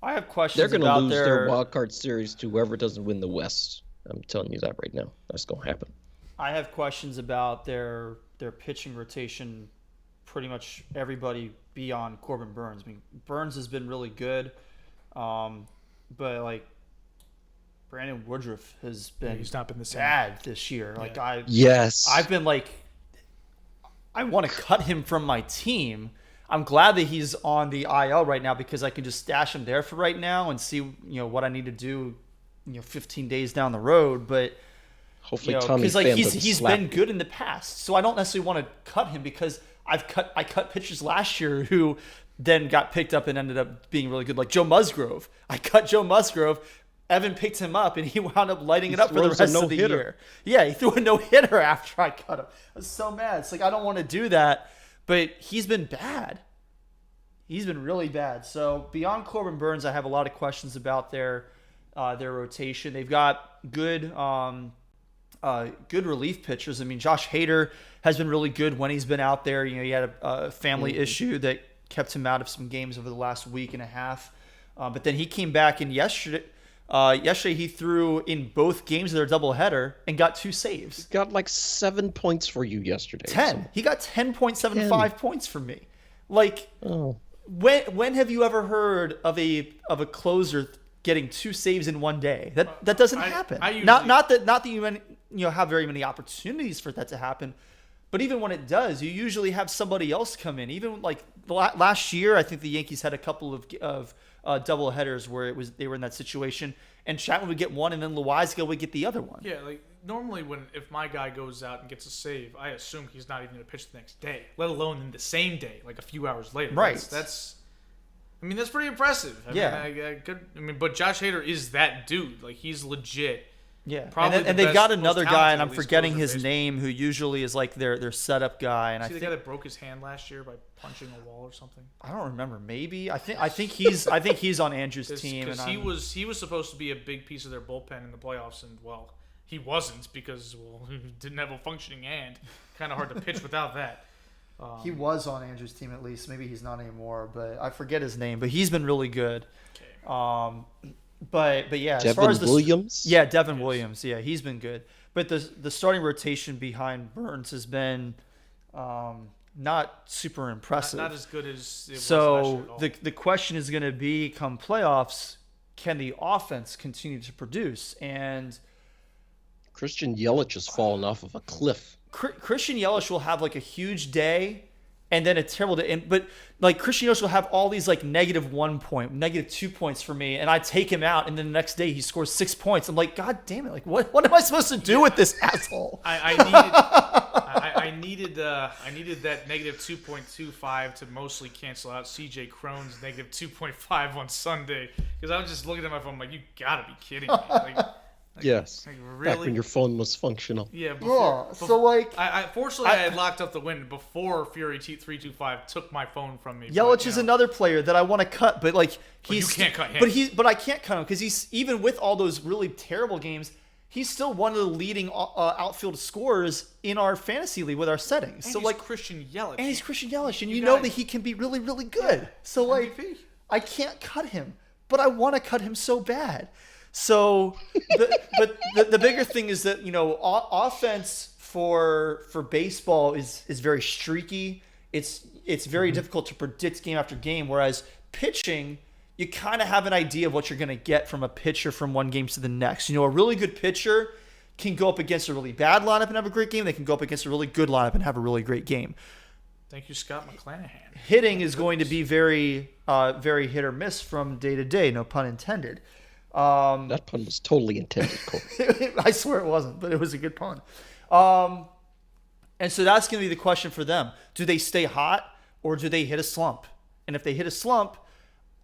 I have questions They're going to about lose their wild card series to whoever doesn't win the West. I'm telling you that right now. That's going to happen. I have questions about their pitching rotation. Pretty much everybody beyond Corbin Burns. I mean, Burns has been really good, but Brandon Woodruff has been he's not been the same. Bad this year. I've been I want to cut him from my team. I'm glad that he's on the IL right now because I can just stash him there for right now and see what I need to do 15 days down the road. But hopefully Tommy Pham he's been good in the past, so I don't necessarily want to cut him because I cut pitchers last year who then got picked up and ended up being really good, like Joe Musgrove. I cut Joe Musgrove. Evan picked him up, and he wound up lighting it up for the rest of the year. Yeah, he threw a no-hitter after I cut him. I was so mad. It's like, I don't want to do that, but he's been bad. He's been really bad. So beyond Corbin Burns, I have a lot of questions about their rotation. They've got good relief pitchers. I mean, Josh Hader has been really good when he's been out there. He had a family issue that kept him out of some games over the last week and a half. But then he came back, and yesterday he threw in both games of their doubleheader and got 2 saves. He got like 7 points for you yesterday. 10. So. He got 10.75 points from me. Like, when have you ever heard of a closer getting 2 saves in one day? That doesn't happen. Not that you have very many opportunities for that to happen, but even when it does, you usually have somebody else come in. Even like last year, I think the Yankees had a couple of double headers where they were in that situation, and Chapman would get one, and then Loaiza would get the other one. Yeah, like normally if my guy goes out and gets a save, I assume he's not even going to pitch the next day, let alone in the same day, like a few hours later. Right. That's pretty impressive. But Josh Hader is that dude. Like, he's legit. Yeah, probably and they've got another guy, and I'm forgetting his name, who usually is like their setup guy. And I think the guy that broke his hand last year by punching a wall or something. I don't remember. Maybe I think he's on Andrew's team. Because he was supposed to be a big piece of their bullpen in the playoffs, and he wasn't because he didn't have a functioning hand. Kind of hard to pitch without that. He was on Andrew's team at least. Maybe he's not anymore, but I forget his name. But he's been really good. Okay. But yeah, as far as Williams? Yeah, Devin Williams. Yeah, he's been good. But the starting rotation behind Burns has been not super impressive. Not as good as it was last year at all. The question is going to be, come playoffs, can the offense continue to produce? And Christian Yelich has fallen off of a cliff. Christian Yelich will have like a huge day and then a terrible day. But like Christian Yelich will have all these like -1 point, -2 points for me, and I take him out, and then the next day he scores 6 points. I'm like, God damn it! Like, what am I supposed to do with this asshole? I needed that -2.25 to mostly cancel out CJ Cron's -2.5 on Sunday, because I was just looking at my phone like, you gotta be kidding me. Yes. Really? Back when your phone was functional. Yeah. Fortunately, I had locked up the window before Fury 325 took my phone from me. Yelich is another player that I want to cut, but like you can't cut him. But I can't cut him because he's, even with all those really terrible games, he's still one of the leading outfield scorers in our fantasy league with our settings. And so he's like Christian Yelich. And he's Christian Yelich, and you know that he can be really, really good. Yeah. So like, MVP. I can't cut him, but I want to cut him so bad. So, the bigger thing is that, offense for baseball is very streaky. It's very difficult to predict game after game. Whereas pitching, you kind of have an idea of what you're going to get from a pitcher from one game to the next. A really good pitcher can go up against a really bad lineup and have a great game. They can go up against a really good lineup and have a really great game. Thank you, Scott McClanahan. Hitting is going to be very, very hit or miss from day to day. No pun intended. That pun was totally intended, Cory. I swear it wasn't, but it was a good pun. And so that's going to be the question for them. Do they stay hot, or do they hit a slump? And if they hit a slump,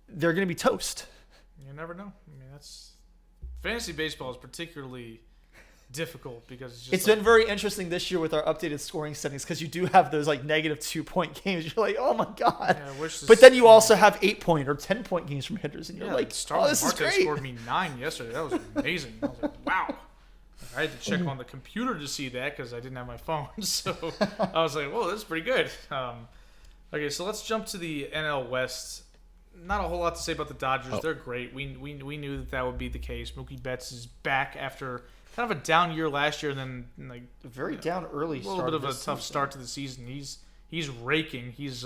they're going to be toast. You never know. That's fantasy baseball is particularly difficult because it's been very interesting this year with our updated scoring settings, because you do have those like -2 point games. You're like, oh my god! Yeah, but then you also have 8 point or 10 point games from hitters, and you're like, oh, this is great. Scored me 9 yesterday. That was amazing. I was like, wow. I had to check on the computer to see that because I didn't have my phone. So I was like, whoa, that's pretty good. Okay, so let's jump to the NL West. Not a whole lot to say about the Dodgers. They're great. We knew that would be the case. Mookie Betts is back after kind of a down year last year, and then like down early. A little bit of a tough start to the season. He's raking. He's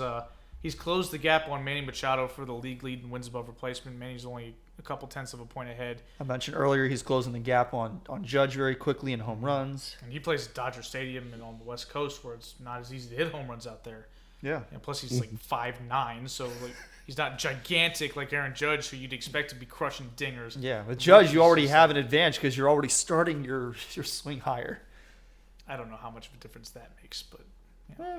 closed the gap on Manny Machado for the league lead in wins above replacement. Manny's only a couple tenths of a point ahead. I mentioned earlier he's closing the gap on Judge very quickly in home runs. And he plays at Dodger Stadium and on the West Coast, where it's not as easy to hit home runs out there. Yeah. And plus he's like 5'9", so like he's not gigantic like Aaron Judge, who you'd expect to be crushing dingers. Yeah, with Judge you already have an advantage because you're already starting your swing higher. I don't know how much of a difference that makes, but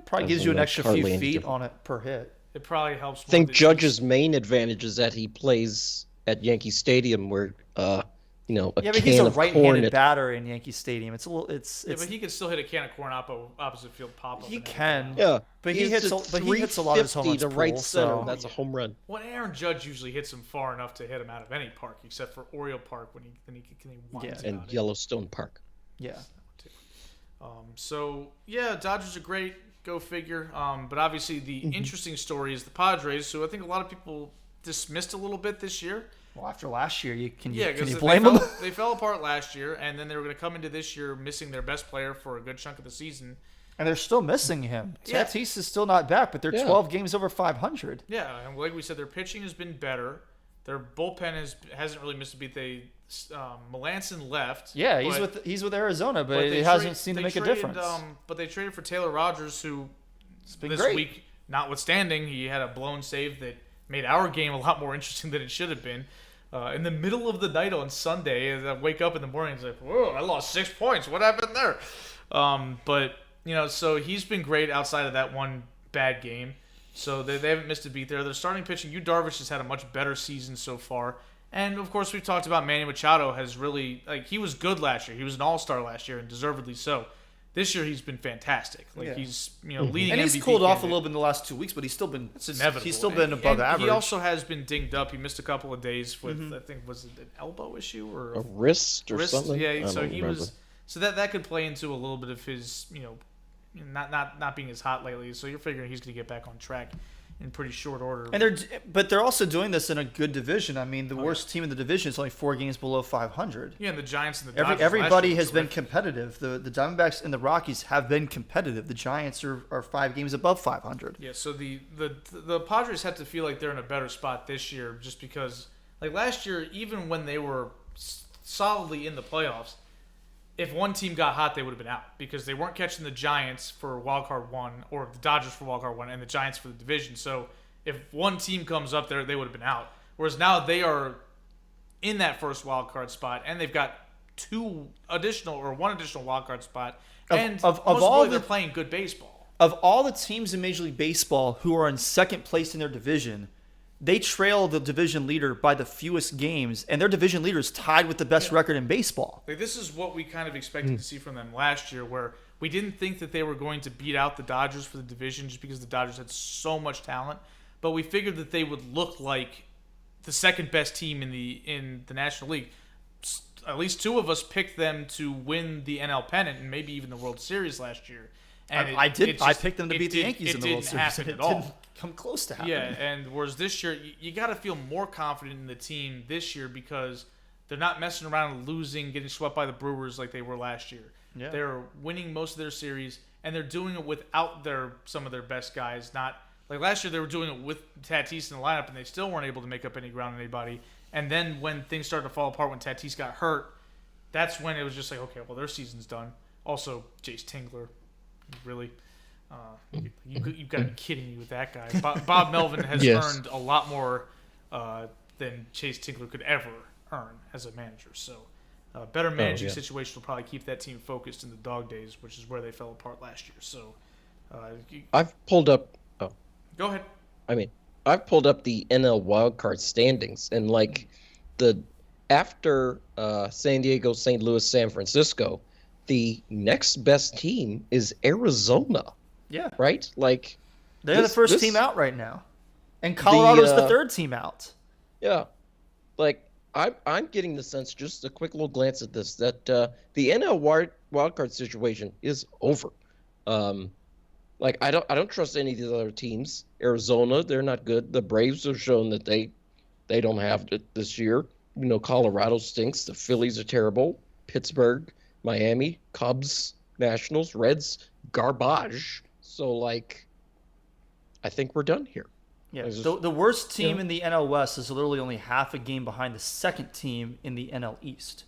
Probably gives you an extra few feet on it per hit. It probably helps. I think Judge's main advantage is that he plays at Yankee Stadium, where a but can he's a of corn right-handed batter in Yankee Stadium. It's a little. It's. But he can still hit a can of corn opposite field pop up. He can. Yeah, but he hits a lot of his home runs to right center. So. That's a home run. Well, Aaron Judge usually hits him far enough to hit him out of any park, except for Oriole Park when he whines and Yellowstone Park. Yeah. Dodgers are great. Go figure. But obviously the interesting story is the Padres, who I think a lot of people dismissed a little bit this year. Well, after last year, can you because blame them? They fell apart last year, and then they were going to come into this year missing their best player for a good chunk of the season. And they're still missing him. Tatis is still not back, but they're 12 games over 500. Yeah, and like we said, their pitching has been better. Their bullpen hasn't really missed a beat. Melanson left. Yeah, he's with Arizona, but it hasn't seemed to make a difference. But they traded for Taylor Rogers, who this great. week, notwithstanding, he had a blown save that made our game a lot more interesting than it should have been. In the middle of the night on Sunday, as I wake up in the morning, it's like, whoa, I lost 6 points. What happened there? So he's been great outside of that one bad game. So they haven't missed a beat there. Their starting pitching, Yu Darvish has had a much better season so far. And, of course, we've talked about Manny Machado has really, he was good last year. He was an all-star last year, and deservedly so. This year he's been fantastic. He's leading. And he's MVP cooled off a little bit in the last 2 weeks, but he's still been. It's inevitable. He's still been above average. He also has been dinged up. He missed a couple of days with I think was it an elbow issue or a wrist or something. Yeah, so he was. So that could play into a little bit of his not being as hot lately. So you're figuring he's going to get back on track in pretty short order. And they're also doing this in a good division. I mean, the worst team in the division is only 4 games below 500. Yeah, and the Giants and the Dodgers. Everybody has been competitive. The Diamondbacks and the Rockies have been competitive. The Giants are 5 games above 500. Yeah, so the Padres have to feel like they're in a better spot this year, just because last year, even when they were solidly in the playoffs, if one team got hot, they would have been out because they weren't catching the Giants for Wild Card 1 or the Dodgers for Wild Card 1 and the Giants for the division. So if one team comes up there, they would have been out. Whereas now they are in that first Wild Card spot, and they've got one additional Wild Card spot. And they're playing good baseball. Of all the teams in Major League Baseball who are in second place in their division, they trail the division leader by the fewest games, and their division leader is tied with the best record in baseball. This is what we kind of expected to see from them last year, where we didn't think that they were going to beat out the Dodgers for the division just because the Dodgers had so much talent, but we figured that they would look like the second best team in the National League. At least 2 of us picked them to win the NL pennant and maybe even the World Series last year. And I picked them to beat the Yankees in the World Series. It didn't happen at all. Come close to happening. Yeah, and whereas this year, you got to feel more confident in the team this year because they're not messing around and losing, getting swept by the Brewers like they were last year. Yeah. They're winning most of their series, and they're doing it without some of their best guys. Not like last year, they were doing it with Tatis in the lineup, and they still weren't able to make up any ground on anybody. And then when things started to fall apart, when Tatis got hurt, that's when it was just like, okay, well, their season's done. Also, Jace Tingler, really. You've got to be kidding me with that guy. Bob Melvin has earned a lot more than Chase Tingler could ever earn as a manager. So a better managing situation will probably keep that team focused in the dog days, which is where they fell apart last year. So I've pulled up. Oh, go ahead. I've pulled up the NL wildcard standings, and after San Diego, St. Louis, San Francisco, the next best team is Arizona. Yeah. Right? They're the first team out right now. And Colorado's the third team out. Yeah. I'm getting the sense, just a quick little glance at this, that the NL wildcard situation is over. I don't trust any of these other teams. Arizona, they're not good. The Braves have shown that they don't have it this year. Colorado stinks. The Phillies are terrible. Pittsburgh, Miami, Cubs, Nationals, Reds, garbage. So, I think we're done here. Yeah, the worst team in the NL West is literally only half a game behind the second team in the NL East.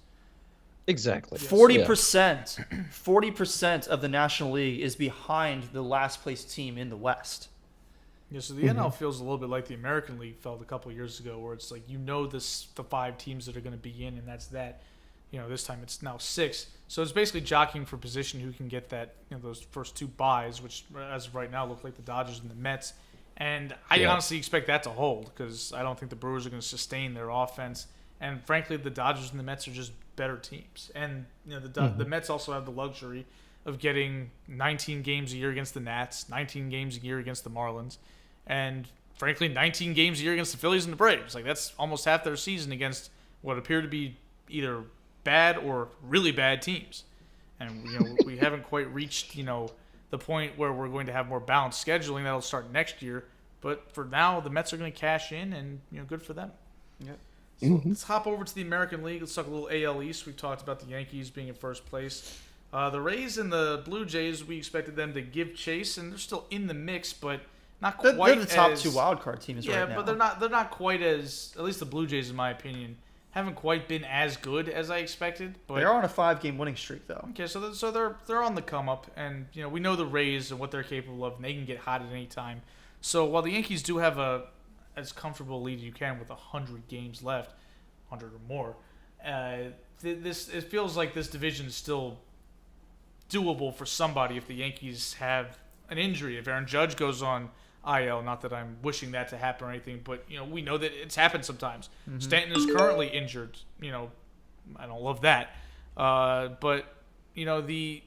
Exactly. 40% of the National League is behind the last place team in the West. Yeah, so the NL feels a little bit like the American League felt a couple of years ago, where it's the 5 teams that are going to be in, and that's that. This time it's now 6. So it's basically jockeying for position who can get that, those first 2 buys, which as of right now look like the Dodgers and the Mets. And I honestly expect that to hold because I don't think the Brewers are going to sustain their offense. And frankly, the Dodgers and the Mets are just better teams. And the Mets also have the luxury of getting 19 games a year against the Nats, 19 games a year against the Marlins, and frankly, 19 games a year against the Phillies and the Braves. Like that's almost half their season against what appear to be either bad or really bad teams. And we haven't quite reached the point where we're going to have more balanced scheduling. That'll start next year. But for now, the Mets are going to cash in, and good for them. Yep. So let's hop over to the American League. Let's talk a little AL East. We've talked about the Yankees being in first place. The Rays and the Blue Jays, we expected them to give chase, and they're still in the mix, but not quite. They're the top 2 wild card teams right now. Yeah, but they're not quite as. At least the Blue Jays, in my opinion, haven't quite been as good as I expected. But they are on a 5-game winning streak, though. Okay, so they're on the come up, and we know the Rays and what they're capable of, and they can get hot at any time. So while the Yankees do have as comfortable a lead as you can with 100 games left, 100 or more, it feels like this division is still doable for somebody if the Yankees have an injury. If Aaron Judge goes on IL, not that I'm wishing that to happen or anything, but we know that it's happened sometimes. Mm-hmm. Stanton is currently injured. I don't love that, but the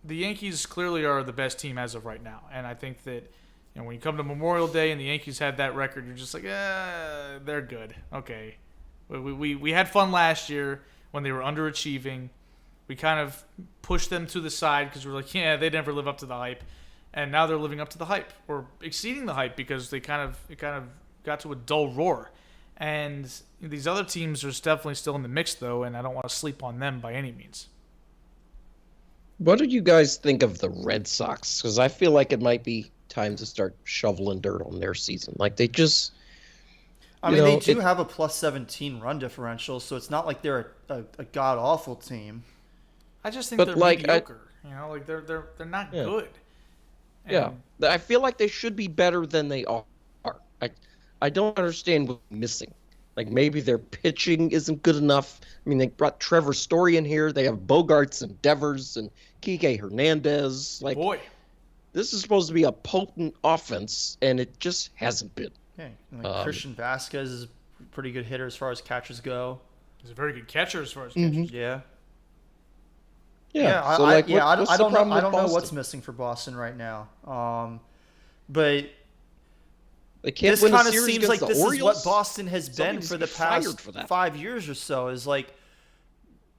Yankees clearly are the best team as of right now, and I think that when you come to Memorial Day and the Yankees had that record, you're just like, they're good. Okay, we had fun last year when they were underachieving. We kind of pushed them to the side because we're like, they never live up to the hype. And now they're living up to the hype or exceeding the hype because it kind of got to a dull roar. And these other teams are definitely still in the mix, though, and I don't want to sleep on them by any means. What do you guys think of the Red Sox? Because I feel like it might be time to start shoveling dirt on their season. Like they just... they do have a plus 17 run differential, so it's not like they're a god-awful team. I just think they're mediocre. They're not good. And I feel like they should be better than they are. I don't understand what's missing. Like maybe their pitching isn't good enough. I mean, they brought Trevor Story in here. They have Bogarts and Devers and Kike Hernandez. Like, boy, this is supposed to be a potent offense, and it just hasn't been. Yeah, Christian Vasquez is a pretty good hitter as far as catchers go. He's a very good catcher as far as catchers. Yeah. Yeah, so I don't know what's missing for Boston right now. But they can't this win kind a of series seems like the this Orioles? is what Boston has been Somebody's for the fired for past that. 5 years or so. Is like,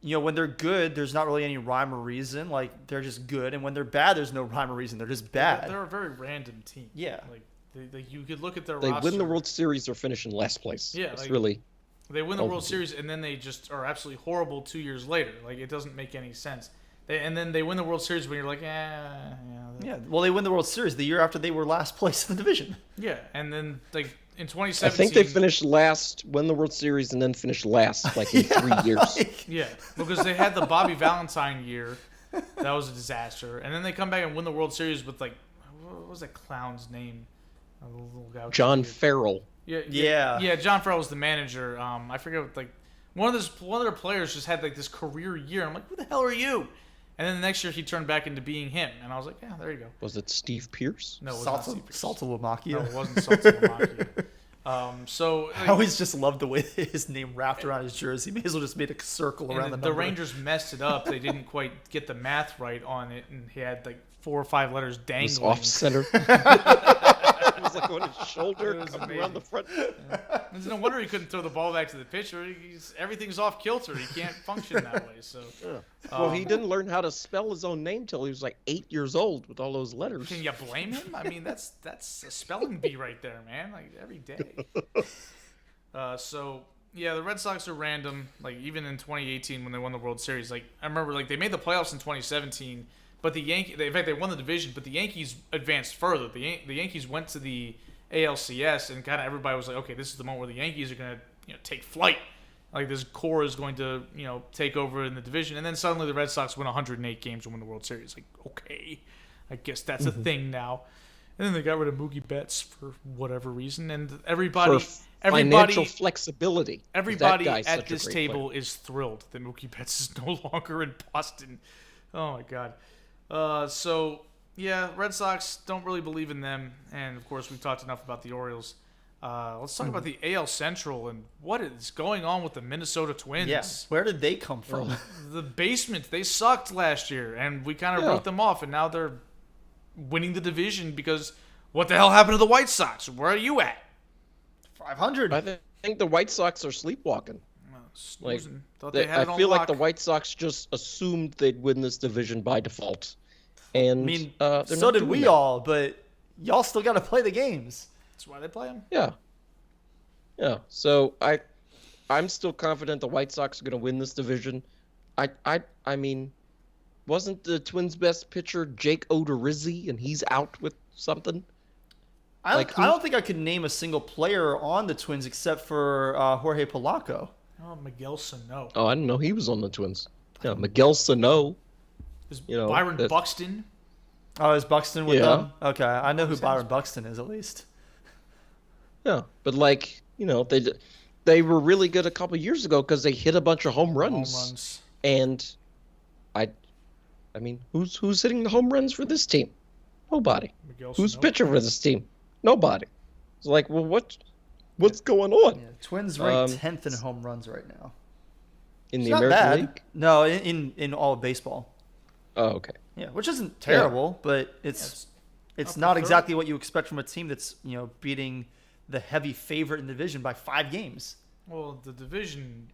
when they're good, there's not really any rhyme or reason. Like they're just good, and when they're bad, there's no rhyme or reason. They're just bad. They're a very random team. Yeah, like you could look at their They roster. win the World Series or finish in last place. Yeah, it's really. They win the World Series and then they just are absolutely horrible 2 years later. Like it doesn't make any sense. And then they win the World Series when you're like, yeah. Well, they win the World Series the year after they were last place in the division. Yeah, and then like in 2017, I think they finished last, win the World Series, and then finished last like in 3 years. Yeah, because they had the Bobby Valentine year, that was a disaster, and then they come back and win the World Series with like, what was that clown's name? A little guy John Farrell. Yeah. John Farrell was the manager. I forget what, like one of their players just had like this career year. I'm like, who the hell are you? And then the next year he turned back into being him, and I was like, yeah, there you go. Was it Steve Pierce? No, it was not Steve Pierce. Saltalamacchia. No, it wasn't Saltalamacchia. I always just loved the way his name wrapped around his jersey. He may as well just made a circle around the number. The Rangers messed it up. They didn't quite get the math right on it, and he had like 4 or 5 letters dangling. It was off center. It was like on his shoulder, coming around the front. There's no wonder he couldn't throw the ball back to the pitcher. Everything's off kilter. He can't function that way. So, well, he didn't learn how to spell his own name till he was like 8 years old with all those letters. Can you blame him? I mean, that's a spelling bee right there, man. Like every day. The Red Sox are random. Like even in 2018 when they won the World Series, like I remember, like they made the playoffs in 2017. But in fact, they won the division, but the Yankees advanced further. The Yankees went to the ALCS, and kind of everybody was like, okay, this is the moment where the Yankees are going to take flight. Like this core is going to take over in the division. And then suddenly the Red Sox win 108 games and win the World Series. Like, okay, I guess that's a thing now. And then they got rid of Mookie Betts for whatever reason, and financial flexibility. Everybody at this table is thrilled that Mookie Betts is no longer in Boston. Oh my God. So yeah, Red Sox don't really believe in them, and of course we've talked enough about the Orioles. Let's talk about the AL Central and what is going on with the Minnesota Twins. Yes, where did they come from? The basement. They sucked last year, and we kind of wrote them off, and now they're winning the division because what the hell happened to the White Sox? Where are you at? 500. I think the White Sox are sleepwalking. I feel like the White Sox just assumed they'd win this division by default. And I mean, so did we all, but y'all still got to play the games. That's why they play them. Yeah. So I'm still confident the White Sox are going to win this division. I mean, wasn't the Twins' best pitcher Jake Odorizzi, and he's out with something? I don't think I could name a single player on the Twins except for Jorge Polanco. Oh, Miguel Sano. Oh, I didn't know he was on the Twins. Yeah, Miguel Sano. Byron Buxton. Oh, is Buxton with them? Okay, I know who Byron Buxton is at least. Yeah, but they were really good a couple years ago because they hit a bunch of home runs. And I mean, who's hitting the home runs for this team? Nobody. Who's pitching for this team? Nobody. It's like, well, what's going on? Yeah, Twins ranked 10th in home runs right now. In the American League? No, in all of baseball. Oh, okay. Yeah, which isn't terrible, but it's not exactly what you expect from a team that's beating the heavy favorite in the division by 5 games. Well, the division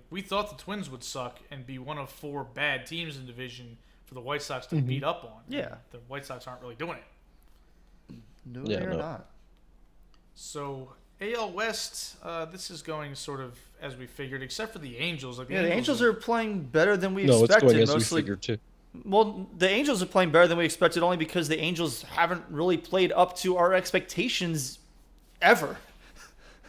we thought the Twins would suck and be one of 4 bad teams in the division for the White Sox to beat up on. Yeah, the White Sox aren't really doing it. No, they're not. So AL West, this is going sort of as we figured, except for the Angels. The Angels are playing better than we expected. No, it's going as we figured too. Well, the Angels are playing better than we expected only because the Angels haven't really played up to our expectations ever.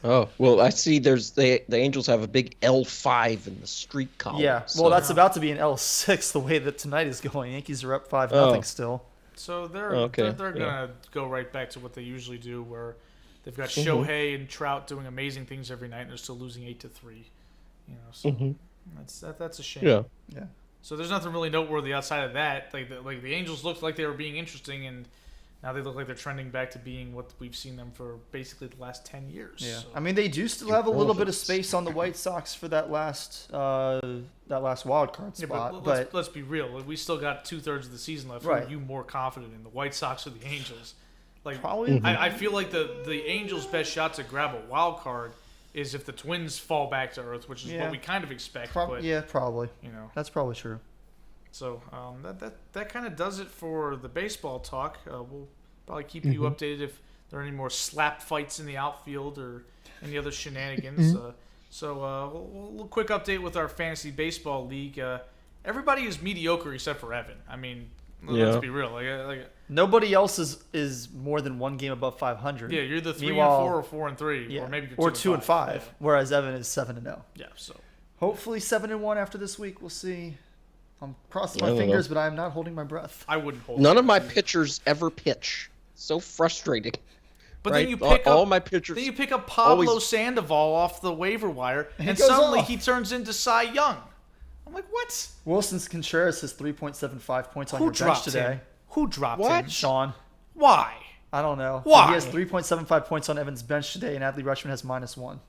Oh, well, I see the Angels have a big L5 in the streak column. Yeah, well, that's about to be an L6 the way that tonight is going. Yankees are up 5-0 still. So they're going to go right back to what they usually do, where they've got Shohei and Trout doing amazing things every night, and they're still losing 8-3. So that's a shame. Yeah. So there's nothing really noteworthy outside of that. Like the Angels looked like they were being interesting, and now they look like they're trending back to being what we've seen them for basically the last 10 years. Yeah, so. I mean they do still have a little bit of space on the White Sox for that last wild card spot. Yeah, but let's be real. We still got 2/3 of the season left. Right. Are you more confident in the White Sox or the Angels? Probably. I feel like the Angels' best shot to grab a wild card is if the Twins fall back to earth, which is what we kind of expect. Probably. That's probably true. So that kind of does it for the baseball talk. We'll probably keep you updated if there are any more slap fights in the outfield or any other shenanigans. So a quick update with our fantasy baseball league. Everybody is mediocre except for Evan. I mean, let's be real. Nobody else is more than 1 game above 500. Yeah, you're the 3-4 or 4-3, or maybe or 2-5. Yeah. Whereas Evan is 7-0. Yeah, so hopefully 7-1 after this week. We'll see. I'm crossing my fingers, but I'm not holding my breath. I wouldn't hold. None of my pitchers ever pitch. So frustrating. But then you pick all my pitchers. Then you pick up Pablo Sandoval off the waiver wire, and suddenly he turns into Cy Young. I'm like, what? Wilson Contreras has 3.75 points on your bench today. Who dropped him? Sean. Why? I don't know. Why? He has 3.75 points on Evan's bench today, and Adley Rutschman has -1.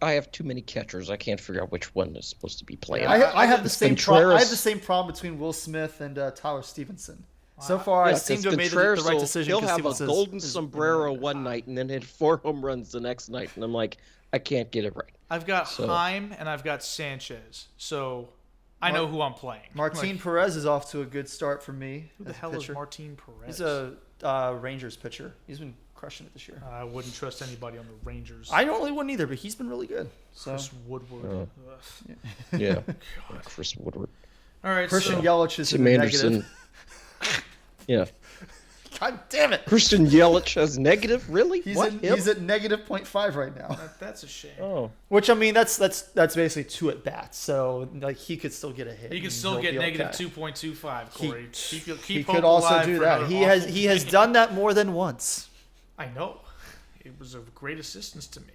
I have too many catchers. I can't figure out which one is supposed to be playing. I have the same problem. I have the same problem between Will Smith and Tyler Stevenson. So far, I seem to have made the right decision. He'll have a golden sombrero one night and then hit 4 home runs the next night, and I'm like, I can't get it right. I've got Pham and I've got Sanchez, so I know who I'm playing. Martin Perez is off to a good start for me. Who the hell is Martin Perez? He's a Rangers pitcher. He's been crushing it this year. I wouldn't trust anybody on the Rangers. I normally wouldn't either, but he's been really good. Chris Woodward. Yeah. Chris Woodward. All right, Christian Yelich is Tim Anderson. Yeah. God damn it. Christian Yelich has negative? Really? He's What? he's at negative 0.5 right now. That's a shame. Oh. Which, I mean, that's basically 2 at bats. So, like, he could still get a hit. He can and still he'll get be negative okay. 2.25, Corey. Keep He hope could also alive do for that. another He awful has game. done that more than once. I know. It was of great assistance to me.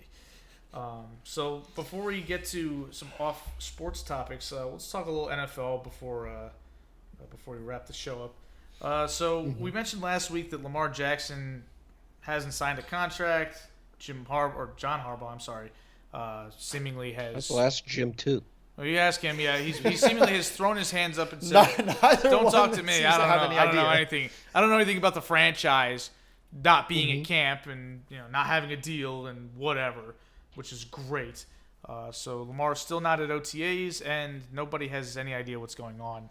So before we get to some off sports topics, let's talk a little NFL before we wrap the show up. We mentioned last week that Lamar Jackson hasn't signed a contract. John Harbaugh, I'm sorry, seemingly has. That's the last Jim too. Well, you ask him. Yeah, he seemingly has thrown his hands up and said, "Don't talk to me. I don't know anything. I don't know anything about the franchise not being at camp and not having a deal and whatever," which is great. So Lamar's still not at OTAs, and nobody has any idea what's going on.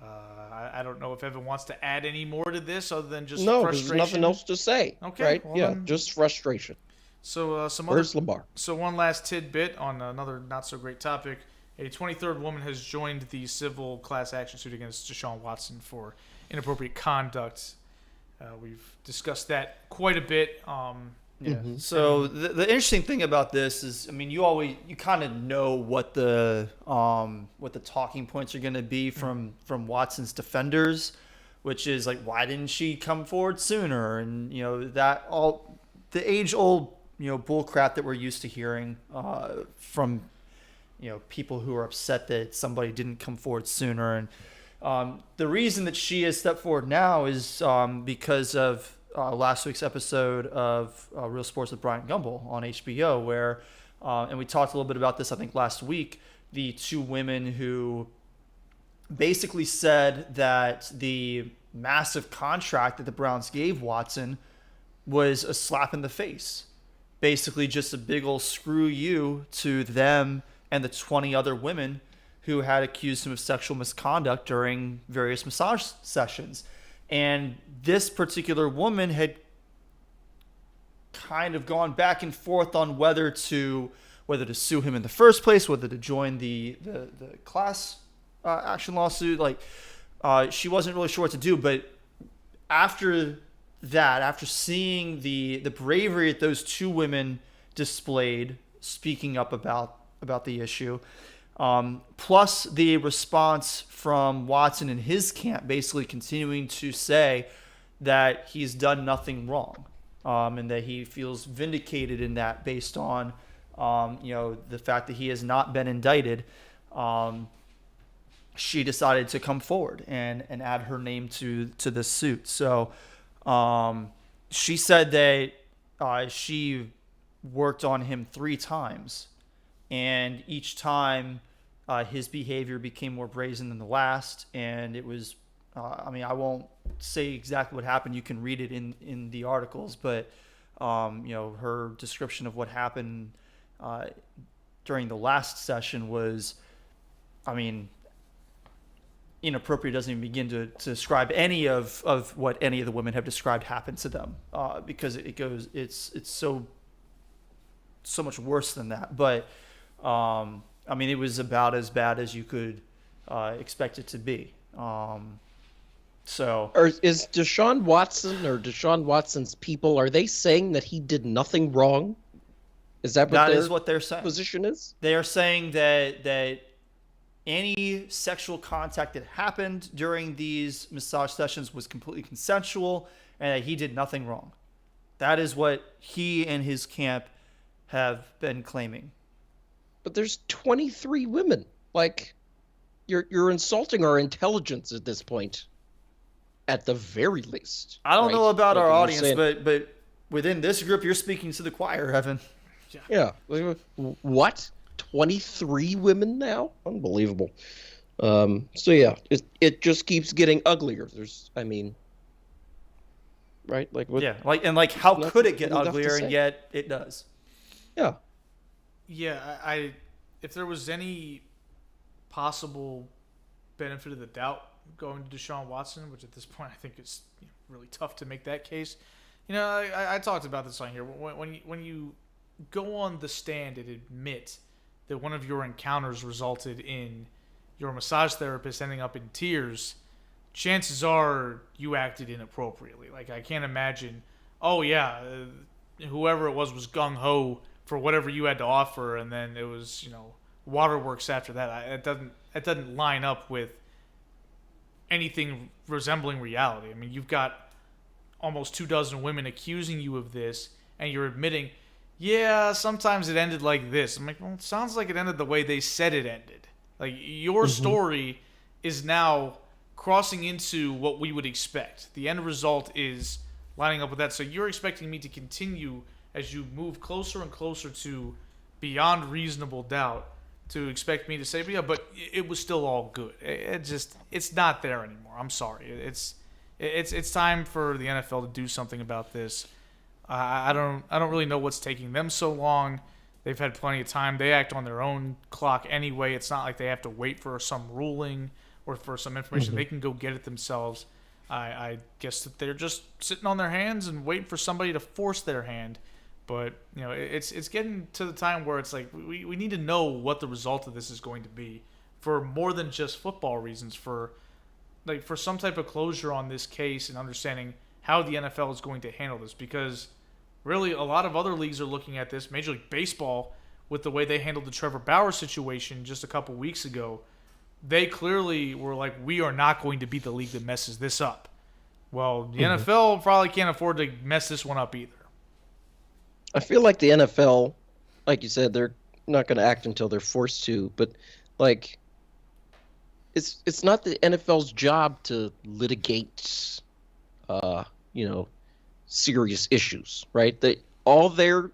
I don't know if Evan wants to add any more to this other than just frustration. There's nothing else to say. Okay, right? well Yeah, then- just frustration. So Where's Lamar? So one last tidbit on another not so great topic. A 23rd woman has joined the civil class action suit against Deshaun Watson for inappropriate conduct. We've discussed that quite a bit. So the interesting thing about this is, I mean, you kind of know what the talking points are going to be from Watson's defenders, which is like, why didn't she come forward sooner? And that all the age old bull crap that we're used to hearing from people who are upset that somebody didn't come forward sooner. And the reason that she has stepped forward now is because of last week's episode of Real Sports with Bryant Gumbel on HBO, where, and we talked a little bit about this, I think, last week, the 2 women who basically said that the massive contract that the Browns gave Watson was a slap in the face. Basically just a big old screw you to them and the 20 other women who had accused him of sexual misconduct during various massage sessions. And this particular woman had kind of gone back and forth on whether to sue him in the first place, whether to join the class action lawsuit. Like, she wasn't really sure what to do. But after seeing the bravery that those 2 women displayed, speaking up about the issue, plus the response from Watson and his camp basically continuing to say that he's done nothing wrong, and that he feels vindicated in that based on the fact that he has not been indicted, she decided to come forward and add her name to this suit. So she said that she worked on him 3 times, and each time his behavior became more brazen than the last. And it was, I won't say exactly what happened. You can read it in the articles, but her description of what happened during the last session was, inappropriate. Doesn't even begin to describe any of what any of the women have described happened to them, because it's so much worse than that. But it was about as bad as you could expect it to be. So, Is Deshaun Watson or Deshaun Watson's people, are they saying that he did nothing wrong? Is that what they're saying? Position is? They are saying that any sexual contact that happened during these massage sessions was completely consensual, and that he did nothing wrong. That is what he and his camp have been claiming. But there's 23 women. Like, you're insulting our intelligence at this point, at the very least. I don't know about our audience, saying, but within this group, you're speaking to the choir, Evan. Yeah. What? 23 women now? Unbelievable. So yeah, it just keeps getting uglier. Right? Like what? Yeah. How could it get uglier, and yet it does? Yeah. Yeah, if there was any possible benefit of the doubt going to Deshaun Watson, which at this point I think it's really tough to make that case. I talked about this on here. When you go on the stand and admit that one of your encounters resulted in your massage therapist ending up in tears, chances are you acted inappropriately. Like, I can't imagine, oh, yeah, whoever it was gung-ho for whatever you had to offer, and then it was, waterworks after that. It doesn't line up with anything resembling reality. I mean, you've got almost 24 women accusing you of this, and you're admitting, yeah, sometimes it ended like this. I'm like, well, it sounds like it ended the way they said it ended. Like, your story is now crossing into what we would expect. The end result is lining up with that. So you're expecting me to continue as you move closer and closer to beyond reasonable doubt to expect me to say, but it was still all good. It's not there anymore. I'm sorry. It's time for the NFL to do something about this. I don't really know what's taking them so long. They've had plenty of time. They act on their own clock anyway. It's not like they have to wait for some ruling or for some information. They can go get it themselves. I guess that they're just sitting on their hands and waiting for somebody to force their hand. But it's getting to the time where it's like we need to know what the result of this is going to be for more than just football reasons. For some type of closure on this case and understanding how the NFL is going to handle this, because really a lot of other leagues are looking at this. Major League Baseball, with the way they handled the Trevor Bauer situation just a couple weeks ago, they clearly were like, we are not going to be the league that messes this up. Well, the NFL probably can't afford to mess this one up either. I feel like the NFL, like you said, they're not going to act until they're forced to. But like, it's not the NFL's job to litigate, serious issues, right? All their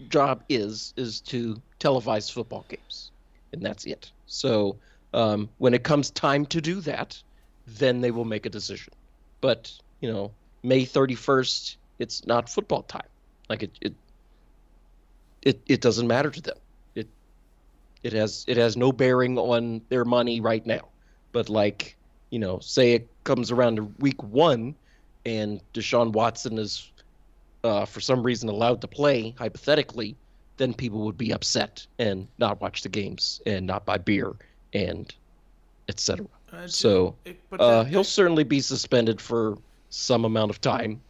job is to televise football games, and that's it. So when it comes time to do that, then they will make a decision. But May 31st, it's not football time. Like it doesn't matter to them. It has no bearing on their money right now. But say it comes around to week 1 and Deshaun Watson is for some reason allowed to play, hypothetically, then people would be upset and not watch the games and not buy beer and etc. So he'll certainly be suspended for some amount of time,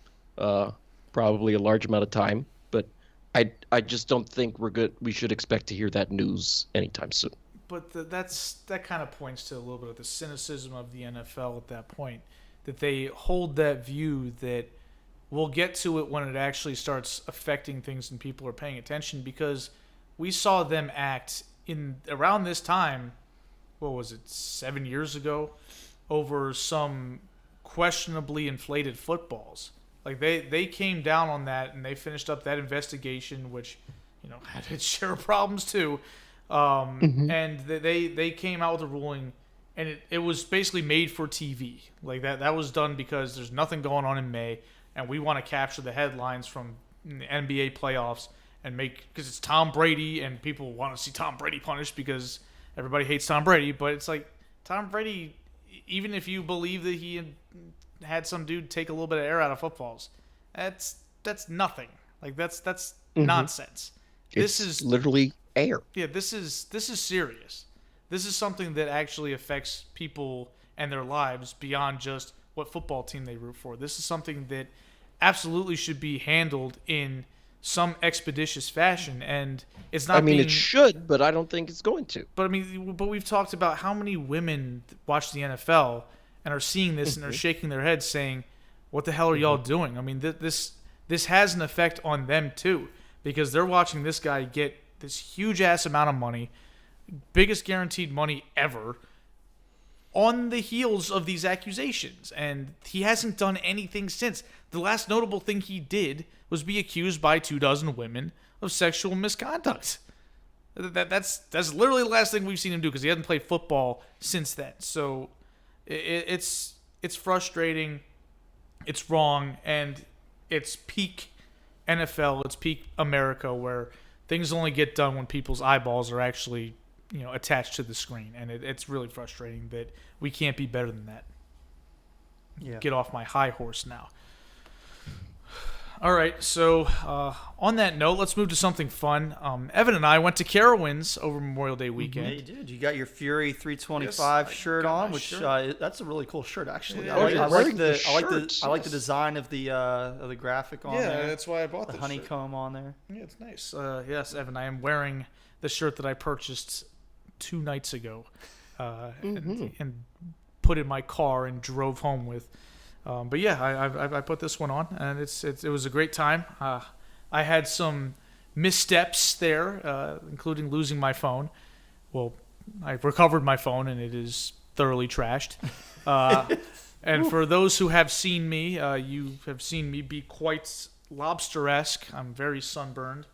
probably a large amount of time. But I just don't think we should expect to hear that news anytime soon. But that kind of points to a little bit of the cynicism of the NFL at that point, that they hold that view that we'll get to it when it actually starts affecting things and people are paying attention, because we saw them act in around this time, what was it, 7 years ago, over some questionably inflated footballs. Like they came down on that and they finished up that investigation, which had its share of problems too. And they came out with a ruling, and it was basically made for TV. Like that was done because there's nothing going on in May, and we want to capture the headlines from the NBA playoffs and because it's Tom Brady, and people want to see Tom Brady punished because everybody hates Tom Brady. But it's like, Tom Brady, even if you believe that he had some dude take a little bit of air out of footballs, that's nothing. Like that's nonsense. This is literally air. Yeah, this is serious. This is something that actually affects people and their lives beyond just what football team they root for. This is something that absolutely should be handled in some expeditious fashion, and it's not. It should, but I don't think it's going to. But we've talked about how many women watch the NFL and are seeing this and are shaking their heads saying, "What the hell are y'all doing?" I mean, this has an effect on them too, because they're watching this guy get this huge ass amount of money, biggest guaranteed money ever, on the heels of these accusations, and he hasn't done anything since. The last notable thing he did was be accused by 24 women of sexual misconduct. That's literally the last thing we've seen him do, because he hasn't played football since then. So it's frustrating, it's wrong, and it's peak NFL, it's peak America, where things only get done when people's eyeballs are actually attached to the screen, and it's really frustrating that we can't be better than that. Yeah. Get off my high horse now. All right, so on that note, let's move to something fun. Evan and I went to Carowinds over Memorial Day weekend. Yeah, you did. You got your Fury 325 shirt on, which that's a really cool shirt, actually. Yeah, I like the design of the graphic on there. Yeah, that's why I bought the honeycomb shirt. on there. Yeah, it's nice. Yes, Evan, I am wearing the shirt that I purchased 2 nights ago, and put in my car and drove home with. But yeah, I put this one on, and it was a great time. I had some missteps there, including losing my phone. Well, I recovered my phone, and it is thoroughly trashed. And for those who have seen me, you have seen me be quite lobster-esque. I'm very sunburned.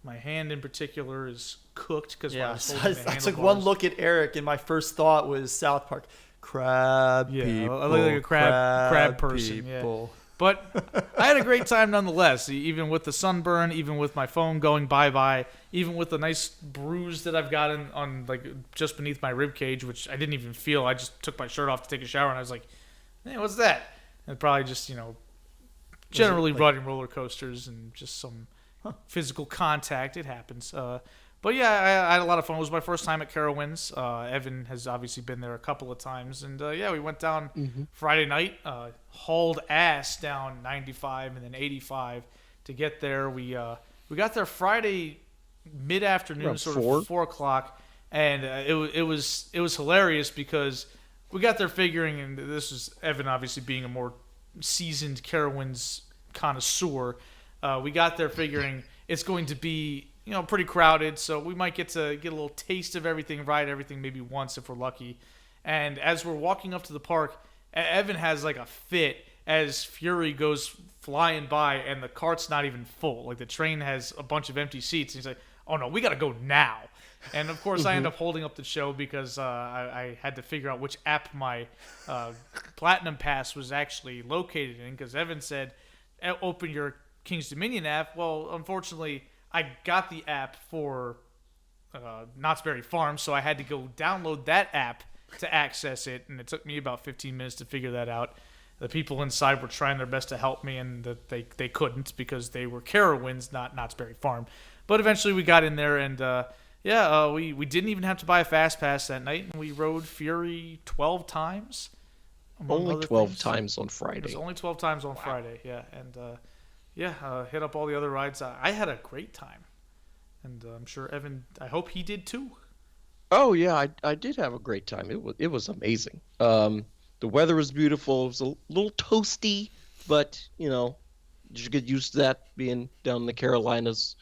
My hand in particular is cooked because I took one look at Eric, and my first thought was South Park. Crab people. I look like a crab person. People. Yeah. But I had a great time nonetheless, even with the sunburn, even with my phone going bye-bye, even with the nice bruise that I've got on like just beneath my rib cage, which I didn't even feel. I just took my shirt off to take a shower, and I was like, hey, what's that? And probably just, generally riding roller coasters and just some physical contact. It happens. But yeah, I had a lot of fun. It was my first time at Carowinds. Evan has obviously been there a couple of times. And we went down Friday night, hauled ass down 95 and then 85 to get there. We got there Friday mid-afternoon, Around sort of 4 o'clock. And it was hilarious because we got there figuring, and this was Evan obviously being a more seasoned Carowinds connoisseur. We got there figuring it's going to be pretty crowded, so we might get a little taste of everything, ride everything maybe once if we're lucky. And as we're walking up to the park, Evan has like a fit as Fury goes flying by and the cart's not even full. Like the train has a bunch of empty seats. And he's like, oh no, we got to go now. And of course I end up holding up the show because I had to figure out which app my Platinum Pass was actually located in, because Evan said, open your King's Dominion app. Well, unfortunately, I got the app for Knott's Berry Farm, so I had to go download that app to access it, and it took me about 15 minutes to figure that out. The people inside were trying their best to help me, and they couldn't because they were Carowinds, not Knott's Berry Farm. But eventually we got in there, and we didn't even have to buy a Fast Pass that night, and we rode Fury 12 times. Only 12 times on Friday. It was only 12 times on Friday, yeah. And hit up all the other rides. I had a great time. And I'm sure Evan, I hope he did too. Oh, yeah, I did have a great time. It was amazing. The weather was beautiful. It was a little toasty, but, you get used to that being down in the Carolinas.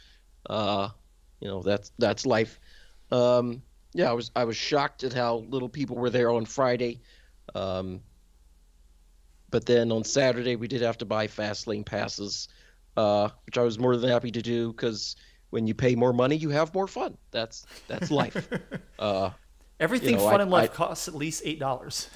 That's life. I was shocked at how little people were there on Friday. But then on Saturday, we did have to buy fast lane passes, which I was more than happy to do because when you pay more money, you have more fun. That's life. Everything fun in life costs at least $8.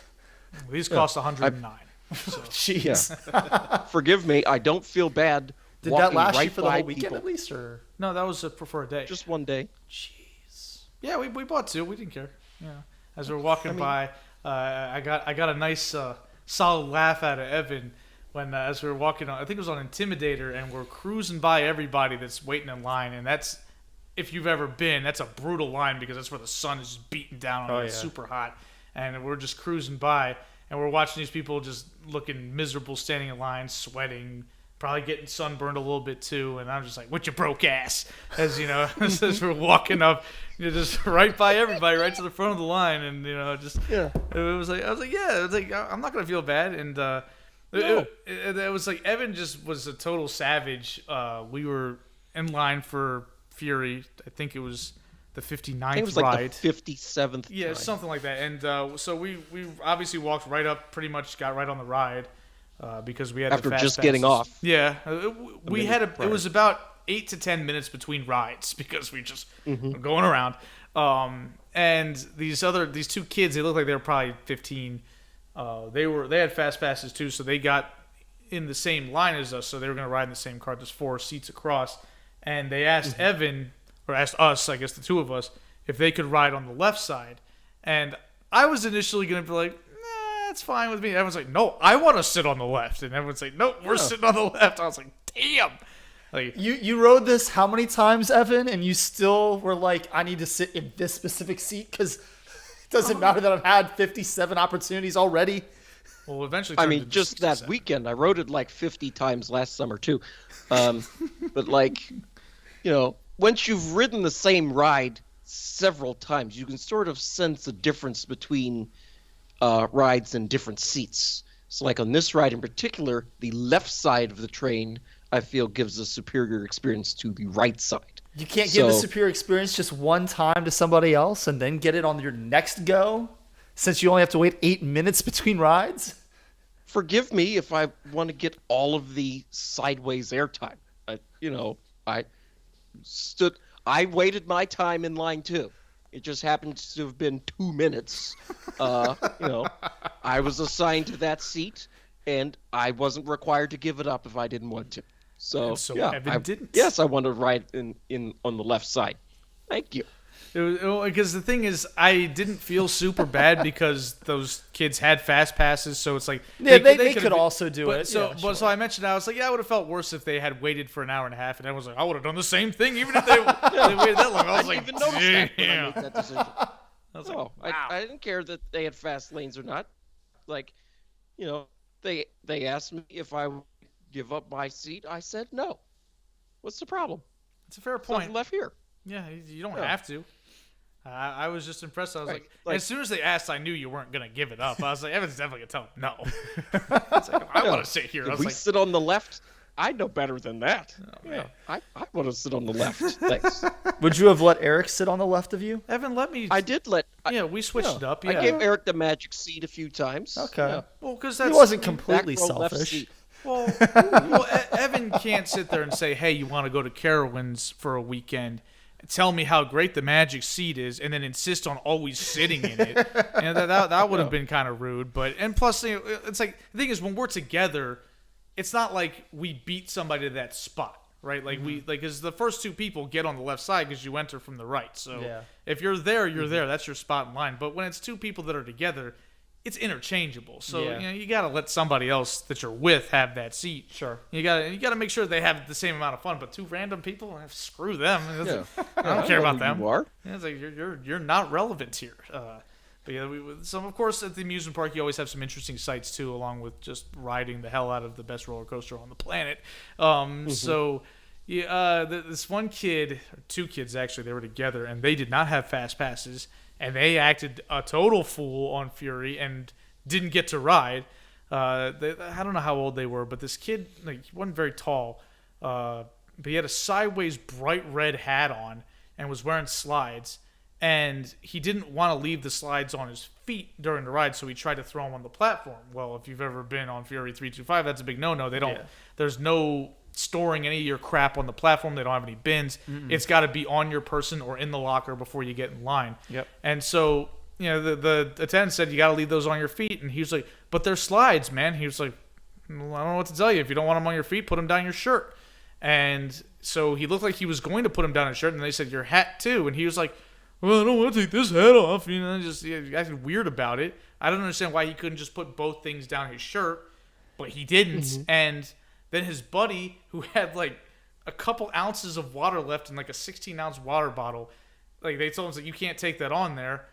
These cost $109. Jeez. Yeah. Forgive me. I don't feel bad. Did that last right you for the whole by weekend people. at least, or No, that was for a day. Just one day? jeez? Yeah, we bought 2. We didn't care. Yeah. As we were walking by, I got a nice solid laugh out of Evan when as we were walking on. I think it was on Intimidator, and we're cruising by everybody that's waiting in line, and that's, if you've ever been, that's a brutal line because that's where the sun is just beating down on you. It's super hot, and we're just cruising by, and we're watching these people just looking miserable, standing in line, sweating, probably getting sunburned a little bit too, and I'm just like, "What you broke ass?" As as we're walking up, just right by everybody, right to the front of the line, and it was like I'm not gonna feel bad, and it was like Evan just was a total savage. We were in line for Fury. I think it was the 59th I think it was ride. like the 57th. Yeah, ride. something like that. And so we obviously walked right up, pretty much got right on the ride because we had After the fast just getting passes. off. Yeah, we had prior. it was about 8 to 10 minutes between rides because we just were going around. And these 2 kids, they looked like they were probably 15. They had fast passes too, so they got in the same line as us, so they were going to ride in the same car. There's 4 seats across, and they asked Evan, or asked us, I guess the 2 of us, if they could ride on the left side. And I was initially going to be like, nah, that's fine with me. Everyone's like, no, I want to sit on the left. And everyone's like, nope, we're sitting on the left. I was like, damn. Like You rode this how many times, Evan, and you still were like, I need to sit in this specific seat because it doesn't matter that I've had 57 opportunities already. well, eventually. I turned mean, into just that 67. weekend, I rode it like 50 times last summer too. But like, once you've ridden the same ride several times, you can sort of sense a difference between rides and different seats. So like on this ride in particular, the left side of the train, I feel, gives a superior experience to the right side. You can't give the superior experience just one time to somebody else and then get it on your next go, since you only have to wait 8 minutes between rides? Forgive me if I want to get all of the sideways airtime. I waited my time in line too. It just happened to have been 2 minutes. I was assigned to that seat, and I wasn't required to give it up if I didn't want to. So yeah, Evan didn't. Yes, I want to ride in on the left side. Thank you. Because the thing is, I didn't feel super bad because those kids had fast passes, so it's like Yeah, they could also do it. So, Yeah, sure. so I mentioned, I was like, yeah, I would have felt worse if they had waited for an hour and a half, and I was like, I would have done the same thing even if they waited that long. I was like, Didn't even notice that when I made damn. that decision. I was like, No, wow. I didn't care that they had fast lanes or not. Like, they asked me if I would give up my seat. I said no. What's the problem? It's a fair There's nothing point. left here. Yeah, you don't Yeah. have to. I was just impressed. I was Right, like, as soon as they asked, I knew you weren't gonna give it up. I was like, Evan's definitely gonna tell him no. It's like, I want to sit here. I If was we like, sit on the left, I know better than that. man. I want to sit on the left. Thanks. Would you have let Eric sit on the left of you? Evan, let me. I did let. yeah, we switched it up. Yeah. I gave Eric the magic seat a few times. Okay. Yeah. well, because He that's wasn't Back completely row, left selfish. seat. Well, Evan can't sit there and say, "Hey, you want to go to Carowinds for a weekend? Tell me how great the magic seat is," and then insist on always sitting in it. That would have been kind of rude. But and plus, it's like the thing is when we're together, it's not like we beat somebody to that spot, right? Like because the first two people get on the left side because you enter from the right. So Yeah. if you're there, you're there. That's your spot in line. But when it's two people that are together, it's interchangeable. So Yeah. you got to let somebody else that you're with have that seat. Sure. You got to make sure they have the same amount of fun. But two random people, screw them. It's Yeah. like, I don't care know about who them. You are. Yeah, it's like you're not relevant here. But yeah, so of course at the amusement park you always have some interesting sights too, along with just riding the hell out of the best roller coaster on the planet. So yeah, this one kid, or two kids actually, they were together and they did not have fast passes, and they acted a total fool on Fury and didn't get to ride. I don't know how old they were, but this kid, he wasn't very tall, but he had a sideways bright red hat on and was wearing slides, and he didn't want to leave the slides on his feet during the ride, so he tried to throw them on the platform. Well, if you've ever been on Fury 325, that's a big no-no. They don't. Yeah. There's no storing any of your crap on the platform. They don't have any bins. It's got to be on your person or in the locker before you get in line. Yep. And so, the attendant said you got to leave those on your feet, and he was like, "But they're slides, man." He was like, "Well, I don't know what to tell you. If you don't want them on your feet, put them down your shirt." And so he looked like he was going to put them down his shirt, and they said your hat too, and he was like, "Well, I don't want to take this hat off." Just he acted weird about it. I don't understand why he couldn't just put both things down his shirt, but he didn't. And then his buddy, who had like a couple ounces of water left in like a 16-ounce water bottle, like they told him that you can't take that on there.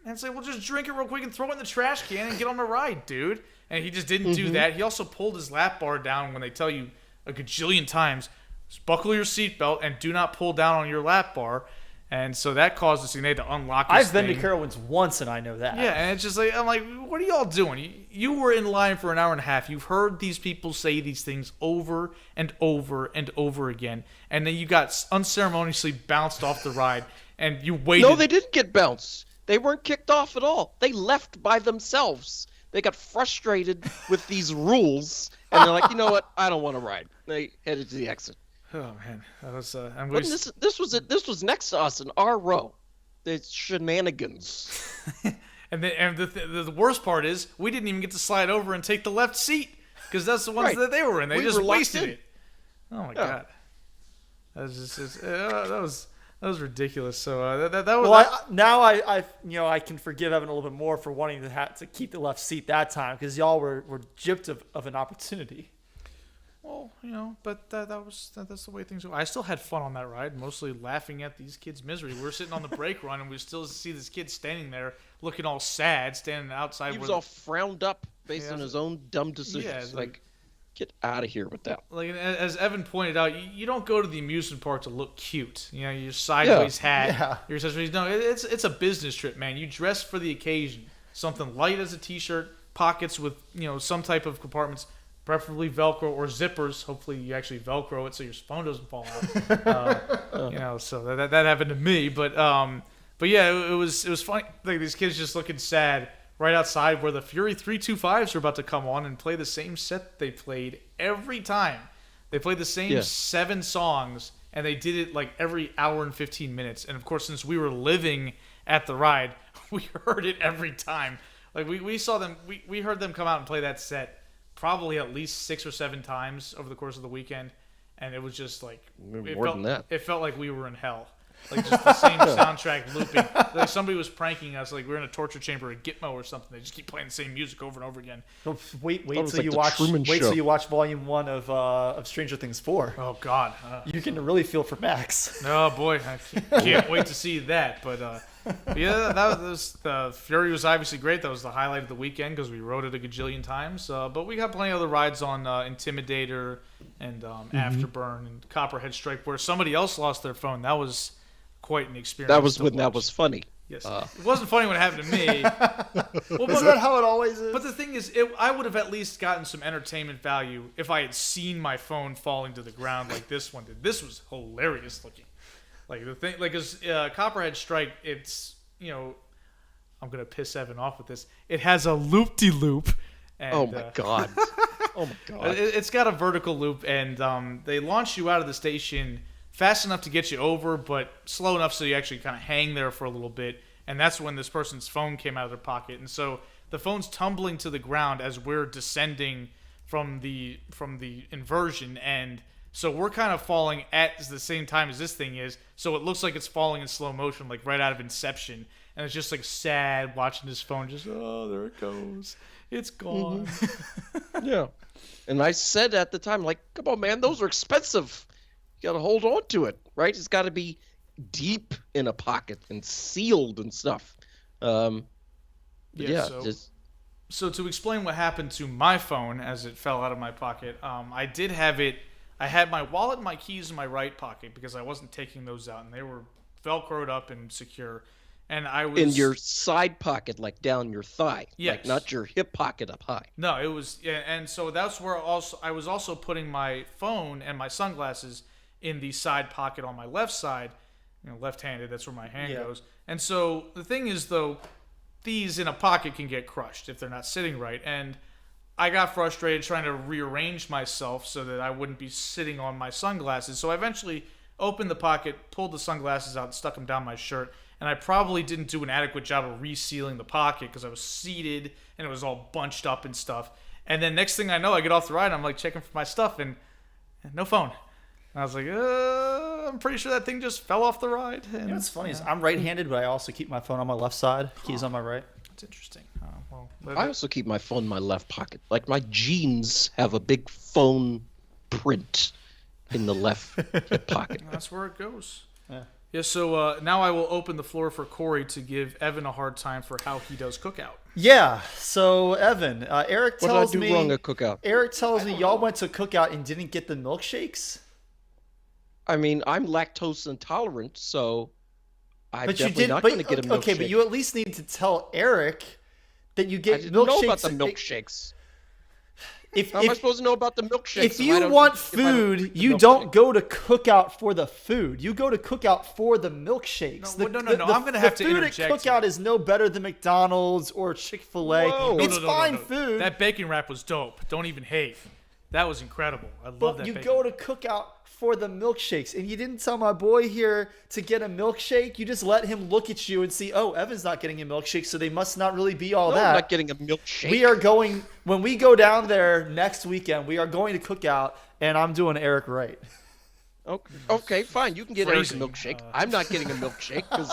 And say, well, just drink it real quick and throw it in the trash can and get on the ride, dude. And he just didn't do that. He also pulled his lap bar down when they tell you a gajillion times, just buckle your seatbelt and do not pull down on your lap bar. And so that caused us to unlock his I've been to thing. Carowinds once, and I know that. Yeah, and it's just like, I'm like, what are y'all doing? You were in line for an hour and a half. You've heard these people say these things over and over and over again. And then you got unceremoniously bounced off the ride, and you waited. No, they didn't get bounced. They weren't kicked off at all. They left by themselves. They got frustrated with these rules, and they're like, you know what? I don't want to ride. They headed to the exit. Oh, man. That was, But this was next to us in our row. It's shenanigans. And the worst part is we didn't even get to slide over and take the left seat because that's the ones Right. that they were in. They We just were locked wasted in. it. Oh my Yeah. god, that was just that was ridiculous. So that was. Well, I can forgive Evan a little bit more for wanting to keep the left seat that time because y'all were gypped of an opportunity. Well, but that's the way things go. I still had fun on that ride, mostly laughing at these kids' misery. We're sitting on the brake run, and we still see this kid standing there looking all sad, standing outside. He was all frowned up based on his own dumb decisions. Yeah, like, get out of here with that. Like, as Evan pointed out, you don't go to the amusement park to look cute. Your sideways hat, your accessories. No, it's a business trip, man. You dress for the occasion. Something light as a T-shirt, pockets with some type of compartments, preferably Velcro or zippers. Hopefully, you actually Velcro it so your phone doesn't fall out. So that happened to me. But yeah, it was funny. Like, these kids just looking sad right outside where the Fury 325s are about to come on and play the same set they played every time. They played the same 7 songs, and they did it like every hour and 15 minutes. And of course, since we were living at the ride, we heard it every time. Like, we saw them, we heard them come out and play that set probably at least 6 or 7 times over the course of the weekend. And it was just like, it felt like we were in hell. Like, just the same soundtrack looping. Like, somebody was pranking us. Like, we're in a torture chamber at Gitmo or something. They just keep playing the same music over and over again. Wait till you watch Volume 1 of Stranger Things 4. Oh God, you can really feel for Max. Oh boy, I can't wait to see that. But yeah, the Fury was obviously great. That was the highlight of the weekend because we rode it a gajillion times. But we got plenty of other rides on Intimidator and Afterburn and Copperhead Strike where somebody else lost their phone. That was quite an experience. That was when that was funny. Yes, it wasn't funny when it happened to me. Isn't that how it always is? But the thing is, I would have at least gotten some entertainment value if I had seen my phone falling to the ground like this one did. This was hilarious looking. Like, the thing, like, as Copperhead Strike, it's I'm gonna piss Evan off with this. It has a loop-de-loop. Oh my god! Oh my god! It's got a vertical loop, and they launch you out of the station fast enough to get you over, but slow enough so you actually kind of hang there for a little bit. And that's when this person's phone came out of their pocket. And so the phone's tumbling to the ground as we're descending from the inversion. And so we're kind of falling at the same time as this thing is. So it looks like it's falling in slow motion, like right out of Inception. And it's just like sad watching this phone just, oh, there it goes. It's gone. Mm-hmm. Yeah. And I said at the time, like, come on, man, those are expensive. You got to hold on to it, right? It's got to be deep in a pocket and sealed and stuff. So to explain what happened to my phone as it fell out of my pocket, I did have it. I had my wallet and my keys in my right pocket because I wasn't taking those out, and they were Velcroed up and secure. And I was in your side pocket, like down your thigh, yes. Like not your hip pocket up high. No, it was, and so that's where I was also putting my phone and my sunglasses in the side pocket on my left side, left-handed. That's where my hand goes. And so the thing is, though, these in a pocket can get crushed if they're not sitting right. And I got frustrated trying to rearrange myself so that I wouldn't be sitting on my sunglasses. So I eventually opened the pocket, pulled the sunglasses out, and stuck them down my shirt. And I probably didn't do an adequate job of resealing the pocket because I was seated and it was all bunched up and stuff. And then next thing I know, I get off the ride and I'm like checking for my stuff and no phone. And I was like, I'm pretty sure that thing just fell off the ride. And, what's funny is I'm right-handed, but I also keep my phone on my left side, keys on my right. That's interesting. I also keep my phone in my left pocket. Like my jeans have a big phone print in the left hip pocket. That's where it goes. Yeah, so now I will open the floor for Cory to give Evan a hard time for how he does cookout. Yeah, so Evan, Eric tells me... What did I do wrong at cookout? Eric tells me y'all went to cookout and didn't get the milkshakes? I mean, I'm lactose intolerant, so I'm definitely not going to get a milkshake. Okay, but you at least need to tell Eric that you get milkshakes. I didn't know about the milkshakes. How am I supposed to know about the milkshakes? If you want food, you don't go to cookout for the food. You go to cookout for the milkshakes. No. I'm going to have to interject. The food at cookout is no better than McDonald's or Chick-fil-A. It's fine food. That bacon wrap was dope. Don't even hate. That was incredible. I love that. You go to cookout for the milkshakes, and you didn't tell my boy here to get a milkshake. You just let him look at you and see, oh, Evan's not getting a milkshake, so they must not really be all that. I'm not getting a milkshake. We are going, when we go down there next weekend, we are going to Cookout, and I'm doing Eric right. Okay, fine. You can get Eric a Phrasing, milkshake. I'm not getting a milkshake because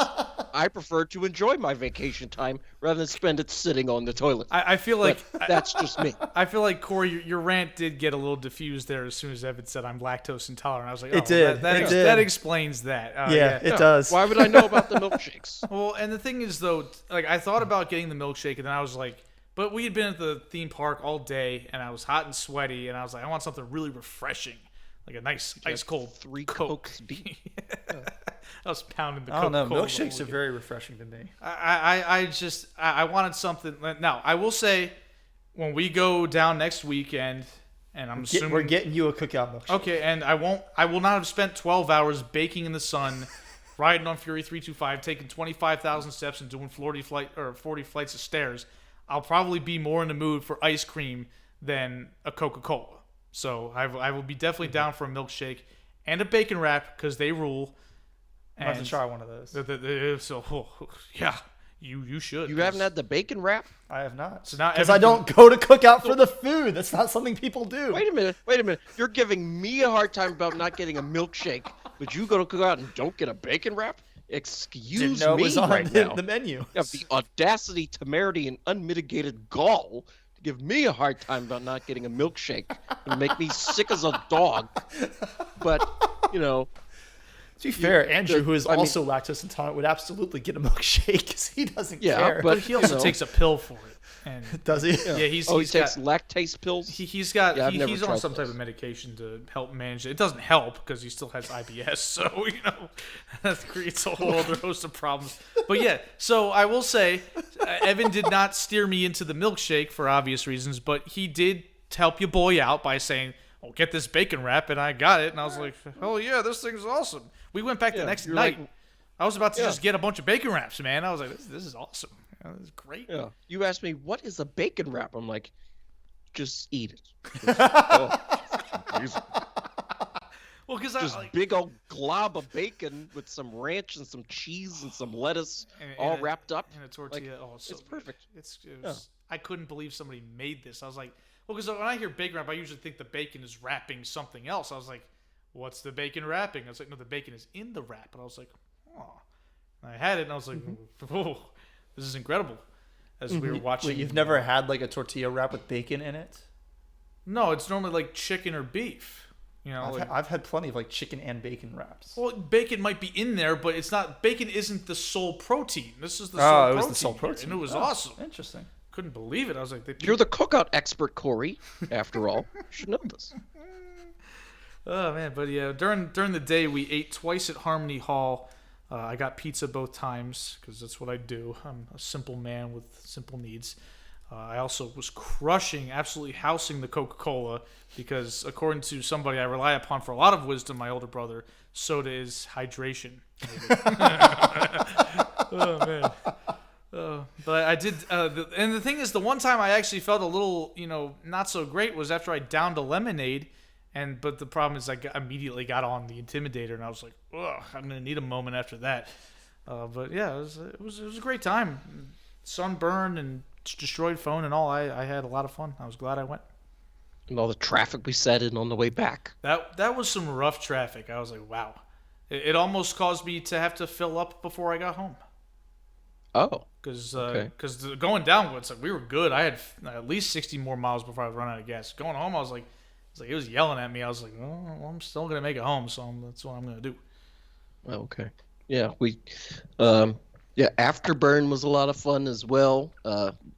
I prefer to enjoy my vacation time rather than spend it sitting on the toilet. I feel like But that's just me. I feel like Cory, your rant did get a little diffused there as soon as Evan said I'm lactose intolerant. I was like, It did. That explains that. It does. Why would I know about the milkshakes? Well, and the thing is though, like I thought about getting the milkshake, and then I was like, but we had been at the theme park all day, and I was hot and sweaty, and I was like, I want something really refreshing, like a nice ice cold 3 Coke. Cokes deep. I was pounding the I don't know. Coca-Cola Milkshakes the are whole very refreshing to me. I wanted something. Now, I will say, when we go down next weekend, and I'm assuming We're getting you a cookout milkshake. okay, and I will not have spent 12 hours baking in the sun, riding on Fury 325, taking 25,000 steps, and doing 40 flights of stairs. I'll probably be more in the mood for ice cream than a Coca-Cola. So I will be definitely down for a milkshake and a bacon wrap because they rule. I have to try one of those. Yeah, you should. You haven't had the bacon wrap? I have not. So now Because Evan I don't go to cookout for the food. That's not something people do. Wait a minute. You're giving me a hard time about not getting a milkshake, but you go to cook out and don't get a bacon wrap? Excuse Didn't know it me was on right now. the menu. You have the audacity, temerity, and unmitigated gall to give me a hard time about not getting a milkshake and make me sick as a dog. But, To be fair, Andrew, who is also lactose intolerant, would absolutely get a milkshake because he doesn't care. but he also takes a pill for it. And Does he? yeah, he takes lactase pills? he's I've never on tried some type those. of medication to help manage it. It doesn't help because he still has IBS, so that creates a whole other host of problems. But yeah, so I will say, Evan did not steer me into the milkshake for obvious reasons, but he did help your boy out by saying, "Oh, get this bacon wrap," and I got it, and I was like, "Oh yeah, this thing's awesome." We went back the next night. like- I was about to just get a bunch of bacon wraps, man. I was like, "This is awesome. This is great." Yeah. You asked me, what is a bacon wrap? I'm like, just eat it. Well, because Just big old glob of bacon with some ranch and some cheese and some lettuce all wrapped up. in a tortilla. It's perfect. I couldn't believe somebody made this. I was like, well, because when I hear bacon wrap, I usually think the bacon is wrapping something else. I was like, what's the bacon wrapping? I was like, no, the bacon is in the wrap. And I was like, oh. And I had it, and I was like, oh, this is incredible. As we were watching. Wait, you've never had like a tortilla wrap with bacon in it? No, it's normally like chicken or beef. I've had plenty of like chicken and bacon wraps. Well, bacon might be in there, but it's not. Bacon isn't the sole protein. This is the sole Oh, protein. it was the sole here, protein. and it was awesome. Interesting. Couldn't believe it. I was like, You're the cookout expert, Cory, after all. You should know this. oh man, but yeah, during the day we ate twice at Harmony Hall. I got pizza both times because that's what I do. I'm a simple man with simple needs. I also was absolutely housing the Coca-Cola because, according to somebody I rely upon for a lot of wisdom, my older brother, soda is hydration. Oh man. But I did, and the thing is, the one time I actually felt a little, not so great was after I downed a lemonade, but the problem is I immediately got on the Intimidator, and I was like, ugh, I'm gonna need a moment after that. But yeah, it was a great time. Sunburned and destroyed phone and all. I had a lot of fun. I was glad I went. And all the traffic we sat in on the way back. That was some rough traffic. I was like, wow. It almost caused me to have to fill up before I got home. Oh. Because Okay. going down, it's like we were good. I had at least 60 more miles before I was running out of gas. Going home, I was like, it was yelling at me. I was like, well, I'm still gonna make it home, so that's what I'm gonna do. Okay. Yeah, Afterburn was a lot of fun as well.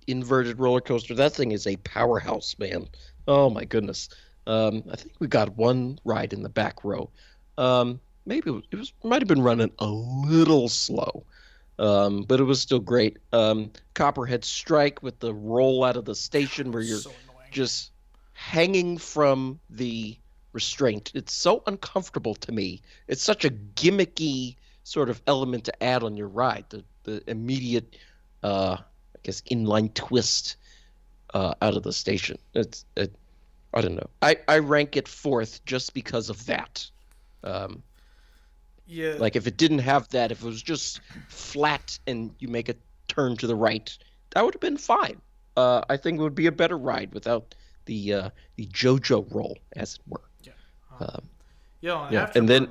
Inverted roller coaster. That thing is a powerhouse, man. Oh my goodness. I think we got one ride in the back row. Maybe it might have been running a little slow. But it was still great. Copperhead Strike with the roll out of the station where you're So annoying. just hanging from the restraint. It's so uncomfortable to me. It's such a gimmicky sort of element to add on your ride. The immediate, I guess, inline twist out of the station. I don't know. I rank it fourth just because of that. Yeah. Like if it didn't have that, if it was just flat and you make a turn to the right, that would have been fine. I think it would be a better ride without the JoJo roll, as it were. Yeah, Yeah, after and then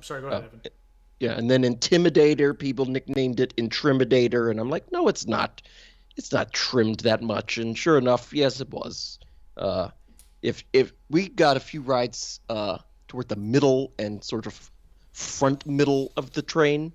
sorry, go ahead, Evan. yeah, and then Intimidator, people nicknamed it Intimidator, and I'm like, no, it's not. It's not trimmed that much, and sure enough, yes, it was. If we got a few rides toward the middle and sort of front middle of the train,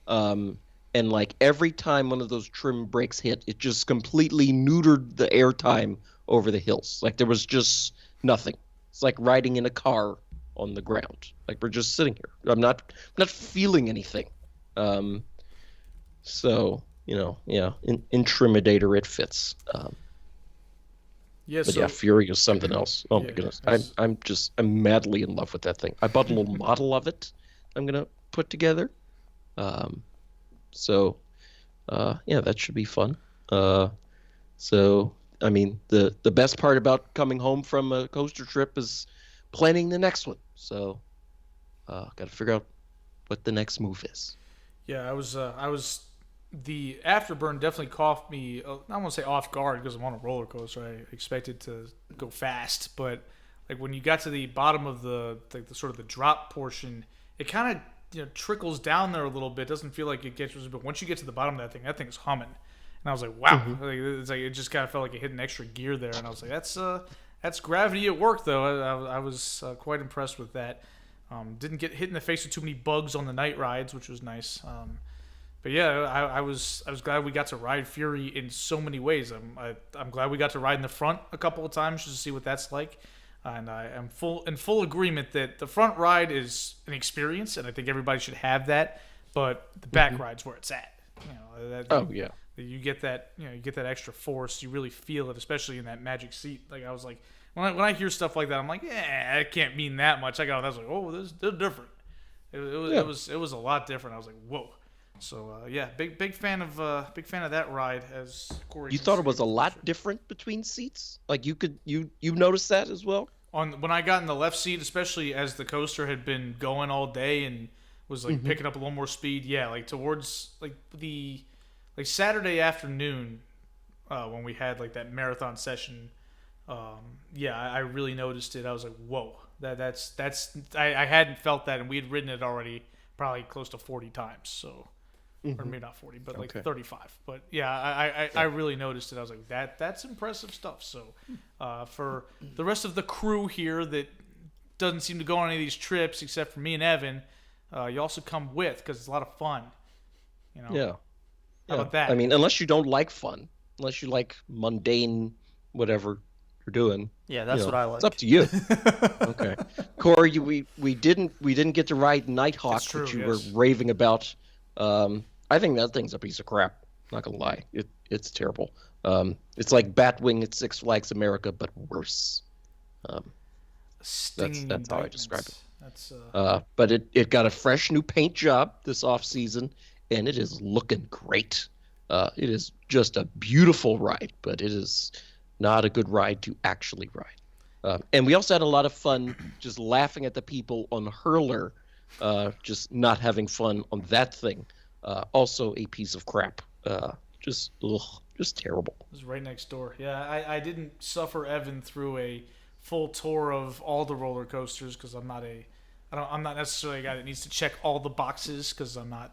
and like every time one of those trim brakes hit, it just completely neutered the airtime over the hills. Like there was just nothing. It's like riding in a car on the ground. Like we're just sitting here. I'm not feeling anything. So yeah, Intimidator, it fits. Yeah, But so yeah, Fury is something else. Oh my goodness, I'm madly in love with that thing. I bought a little model of it. I'm gonna put together. So yeah, that should be fun. So I mean, the best part about coming home from a coaster trip is planning the next one. So got to figure out what the next move is. yeah, I was the afterburn definitely caught me. I don't want to say off guard because I'm on a roller coaster. I expected to go fast, but like when you got to the bottom of the sort of the drop portion, it kind of trickles down there a little bit. Doesn't feel like it gets, but once you get to the bottom of that thing's humming. And I was like, wow, it's like it just kind of felt like it hit an extra gear there. And I was like, that's gravity at work though. I was quite impressed with that. Didn't get hit in the face with too many bugs on the night rides, which was nice. But yeah, I was glad we got to ride Fury in so many ways. I'm glad we got to ride in the front a couple of times just to see what that's like. And I am in full agreement that the front ride is an experience, and I think everybody should have that. But the back ride's where it's at. Yeah. You get that, you get that extra force. You really feel it, especially in that magic seat. Like I was like, when I hear stuff like that, I'm like, yeah, it can't mean that much. I was like, oh, they're different. It was a lot different. I was like, whoa. So yeah, big fan of that ride. As Cory, You thought it was a lot different between seats? Like you noticed that as well? When I got in the left seat, especially as the coaster had been going all day and was like picking up a little more speed. Yeah, like towards like Saturday afternoon, when we had like that marathon session, yeah, I really noticed it. I was like, whoa, that's I hadn't felt that, and we had ridden it already probably close to 40 times. So, or maybe not 40, but like 35. But yeah, I really noticed it. I was like, that's impressive stuff. So, for the rest of the crew here that doesn't seem to go on any of these trips except for me and Evan, you also come with because it's a lot of fun. Yeah. How about that? I mean, unless you don't like fun, unless you like mundane, whatever you're doing. Yeah, that's what I like. It's up to you. Okay, Cory, we didn't get to ride Nighthawk, which you were raving about. I think that thing's a piece of crap. Not gonna lie, it's terrible. It's like Batwing at Six Flags America, but worse. That's how I describe it. But it got a fresh new paint job this off season, and it is looking great. It is just a beautiful ride, but it is not a good ride to actually ride. And we also had a lot of fun just laughing at the people on Hurler, just not having fun on that thing. Also a piece of crap. Just terrible. It was right next door. Yeah, I didn't suffer Evan through a full tour of all the roller coasters because I'm not necessarily a guy that needs to check all the boxes because I'm not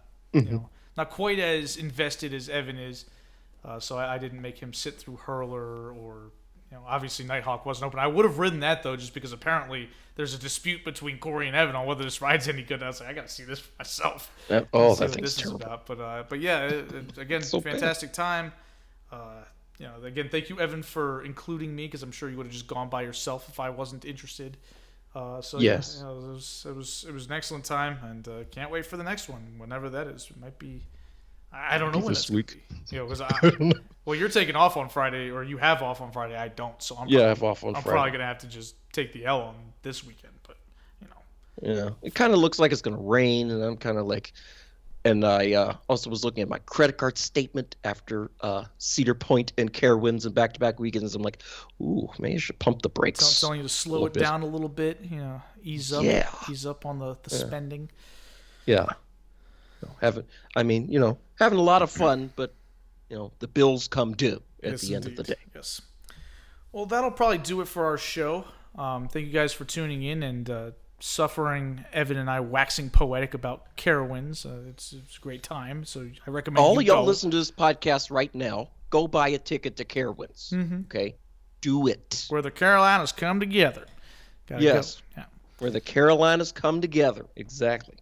not quite as invested as Evan is. So I didn't make him sit through Hurler or obviously Nighthawk wasn't open. I would have ridden that though, just because apparently there's a dispute between Cory and Evan on whether this ride's any good. I was like, I got to see this for myself. That thing's terrible. But yeah, again, so fantastic time. Again, thank you, Evan, for including me because I'm sure you would have just gone by yourself if I wasn't interested. So yes, it was an excellent time, and can't wait for the next one, whenever that is. It might be. I don't know when this week. Because well, you're taking off on Friday, or you have off on Friday. I don't, so I have off on Friday. I'm probably gonna have to just take the L on this weekend, but Yeah, it kind of looks like it's gonna rain, and I'm kind of like, and I also was looking at my credit card statement after Cedar Point and Carowinds and back-to-back weekends. I'm like, ooh, maybe I should pump the brakes. So I'm telling you to slow it down a little bit. Ease up. Yeah. Ease up on the spending. Yeah. Having a lot of fun, but the bills come due at the end of the day. Yes. Well, that'll probably do it for our show. Thank you guys for tuning in, and suffering Evan and I waxing poetic about Carowinds. It's a great time, so I recommend All you y'all go. listen to this podcast right now. Go buy a ticket to Carowinds. Okay, do it. Where the Carolinas come together. Gotta Yes. go. Yeah. Where the Carolinas come together. Exactly.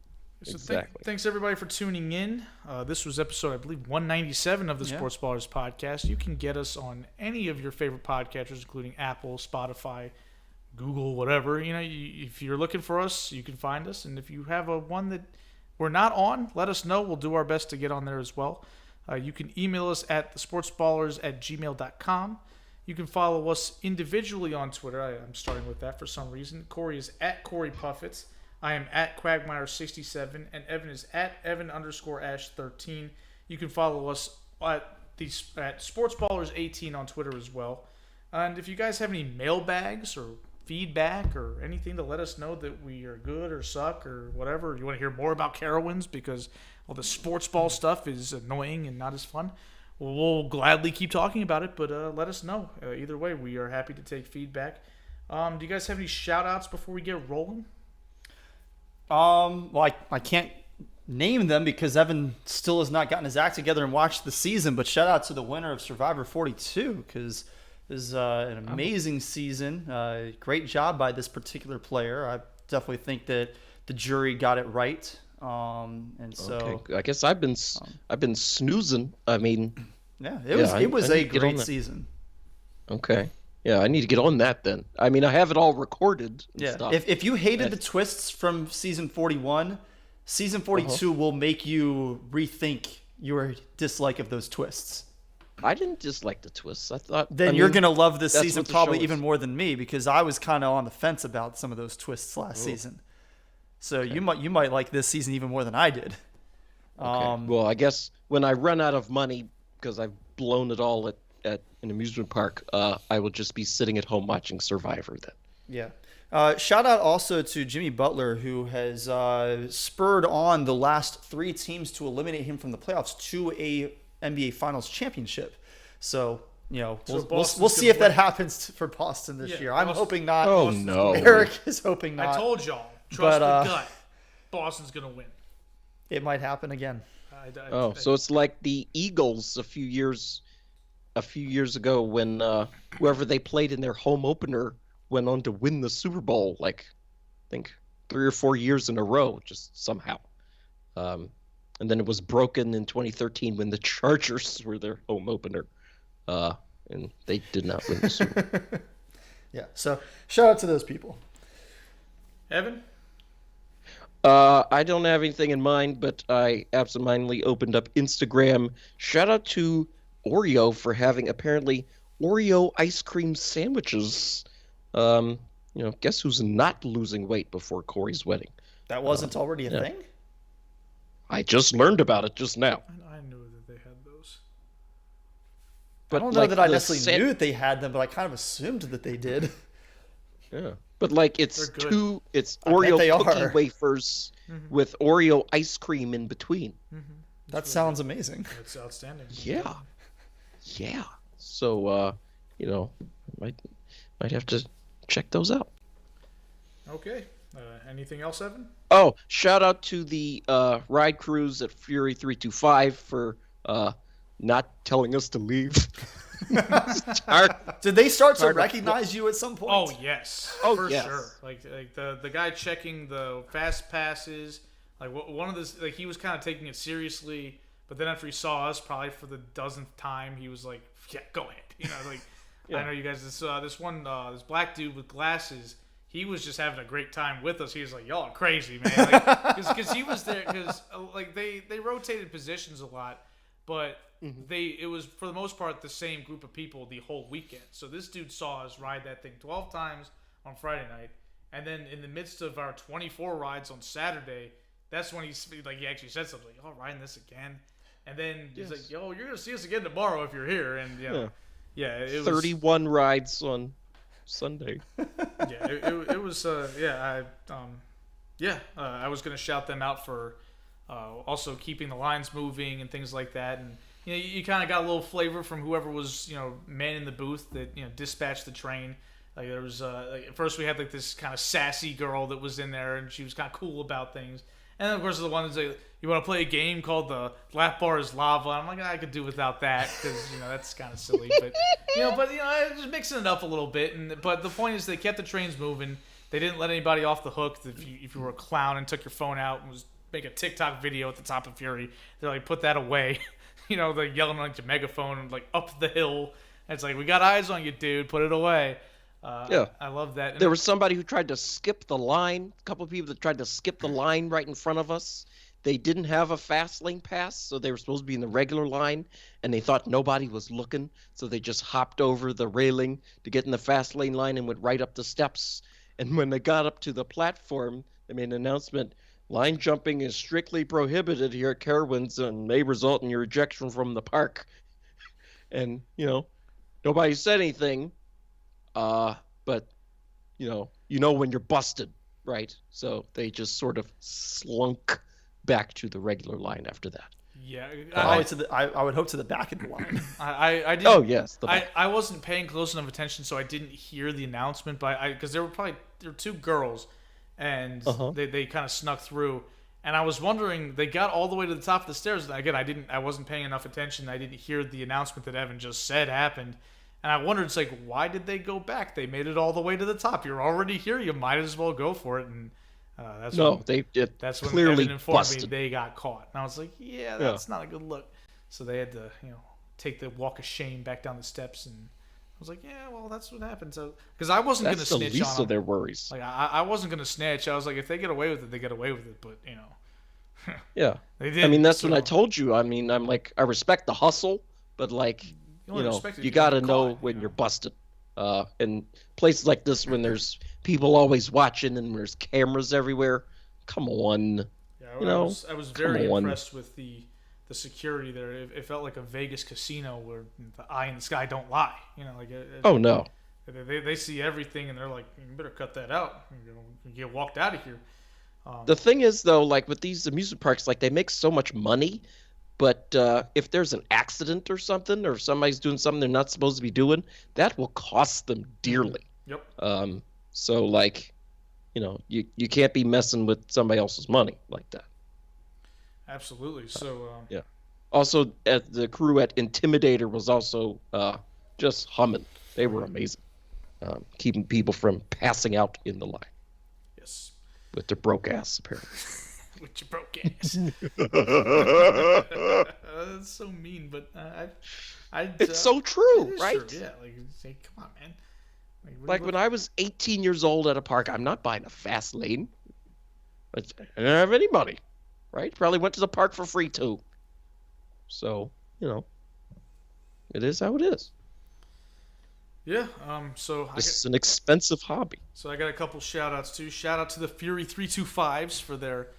So Exactly. thanks everybody for tuning in. This was episode, I believe, 197 of the Sports Ballers podcast. You can get us on any of your favorite podcatchers, including Apple, Spotify, Google, whatever. If you're looking for us, you can find us. And if you have one that we're not on, let us know. We'll do our best to get on there as well. You can email us at thesportsballers@gmail.com. You can follow us individually on Twitter. I'm starting with that for some reason. Cory is at Cory Puffets. I am at Quagmire67, and Evan is at Evan_Ash13. You can follow us at SportsBallers18 on Twitter as well. And if you guys have any mailbags or feedback or anything to let us know that we are good or suck or whatever, you want to hear more about Carowinds because all the sports ball stuff is annoying and not as fun, we'll gladly keep talking about it, but let us know. Either way, we are happy to take feedback. Do you guys have any shout-outs before we get rolling? Well, I can't name them because Evan still has not gotten his act together and watched the season. But shout out to the winner of Survivor 42 because it was an amazing season. Great job by this particular player. I definitely think that the jury got it right. And so Okay. I guess I've been snoozing. I mean, yeah, it was a great season. Okay. Yeah, I need to get on that then. I mean, I have it all recorded. And Yeah, stuff. if you hated the twists from season 41, season 42 will make you rethink your dislike of those twists. I didn't dislike the twists. Then you're going to love this that's season what the probably show is. even more than me because I was kind of on the fence about some of those twists last season. So you might like this season even more than I did. Okay. Well, I guess when I run out of money because I've blown it all at an amusement park, I will just be sitting at home watching Survivor then. Yeah. Shout out also to Jimmy Butler, who has spurred on the last 3 teams to eliminate him from the playoffs to a NBA Finals championship. So, we'll see if that happens for Boston this year. I'm hoping not. Oh, no. Eric is hoping not. I told y'all, trust the gut. Boston's going to win. It might happen again. So it's like the Eagles a few years ago when whoever they played in their home opener went on to win the Super Bowl, like I think 3 or 4 years in a row, just somehow. And then it was broken in 2013 when the Chargers were their home opener, and they did not win the Super Bowl. Yeah, so shout out to those people. Evan? I don't have anything in mind, but I absentmindedly opened up Instagram. Shout out to Oreo for having apparently Oreo ice cream sandwiches. Guess who's not losing weight before Cory's wedding? That wasn't already a thing? I just learned about it just now. I knew that they had those. I don't know that I necessarily knew that they had them, but I kind of assumed that they did. Yeah. But it's I Oreo bet they cookie are. wafers with Oreo ice cream in between. That sounds amazing. That's outstanding. Yeah. Yeah. So, might have to check those out. Okay. Anything else, Evan? Oh, shout out to the ride crews at Fury 325 for not telling us to leave. Did they start to recognize you at some point? Oh yes, for yes. sure. Like the guy checking the fast passes. Like one of this, like he was kind of taking it seriously, but then after he saw us, probably for the dozenth time, he was like, "Yeah, go ahead." I know you guys. This black dude with glasses. He was just having a great time with us. He was like, "Y'all are crazy, man," because he was there. Because they rotated positions a lot, but it was for the most part the same group of people the whole weekend. So this dude saw us ride that thing 12 times on Friday night, and then in the midst of our 24 rides on Saturday, that's when he actually said something like, "Y'all riding this again?" And then he's like, "Yo, you're gonna see us again tomorrow if you're here." And it was 31 rides on Sunday. it was I was gonna shout them out for also keeping the lines moving and things like that, and you kind of got a little flavor from whoever was manning the booth that dispatched the train. Like there was like at first we had like this kind of sassy girl that was in there, and she was kind of cool about things. And then of course the one that's like, you want to play a game called the lap bar is lava. I'm like, I could do without that because that's kind of silly. But just mixing it up a little bit. But the point is they kept the trains moving. They didn't let anybody off the hook. If you were a clown and took your phone out and was make a TikTok video at the top of Fury, they're like, put that away. They're yelling like your megaphone like up the hill. And it's like, we got eyes on you, dude. Put it away. I love that. There was somebody who tried to skip the line. A couple of people that tried to skip the line right in front of us. They didn't have a fast lane pass, so they were supposed to be in the regular line, and they thought nobody was looking, so they just hopped over the railing to get in the fast lane line and went right up the steps. And when they got up to the platform, they made an announcement, line jumping is strictly prohibited here at Carowinds and may result in your ejection from the park. And, nobody said anything. But when you're busted, right? So they just sort of slunk back to the regular line after that. Yeah, I would hope to the back of the line. I didn't. Oh yes, I wasn't paying close enough attention, so I didn't hear the announcement. But because there were two girls, and they kind of snuck through, and I was wondering, they got all the way to the top of the stairs. And again, I wasn't paying enough attention. I didn't hear the announcement that Evan just said happened. And I wondered, it's like, why did they go back? They made it all the way to the top. You're already here. You might as well go for it. And that's when clearly Evan informed busted. me they got caught. And I was like, yeah, that's not a good look. So they had to, take the walk of shame back down the steps. And I was like, yeah, well, that's what happened. So because I wasn't going to snitch on them. That's the least of their worries. Like I wasn't going to snitch. I was like, if they get away with it, they get away with it. But yeah, they did. That's what I told you. I'm like, I respect the hustle, but like. You got to know when you're busted. In places like this, when there's people always watching and there's cameras everywhere, come on. Yeah, I was very impressed with the security there. It felt like a Vegas casino where the eye in the sky don't lie. Oh no. They see everything and they're like, you better cut that out. You get walked out of here. The thing is though, like with these amusement parks, like they make so much money. But if there's an accident or something, or somebody's doing something they're not supposed to be doing, that will cost them dearly. Yep. So like, you can't be messing with somebody else's money like that. Absolutely. So. Yeah. Also, the crew at Intimidator was also just humming. They were amazing, keeping people from passing out in the line. Yes. With their broke ass, apparently. With your broke ass. That's so mean, but it's so true, right? True. Yeah, say, come on, man. Like when I was 18 years old at a park, I'm not buying a fast lane. I didn't have any money, right? Probably went to the park for free too. So it is how it is. Yeah. So it's an expensive hobby. So I got a couple shout outs too. Shout out to the Fury 325s for their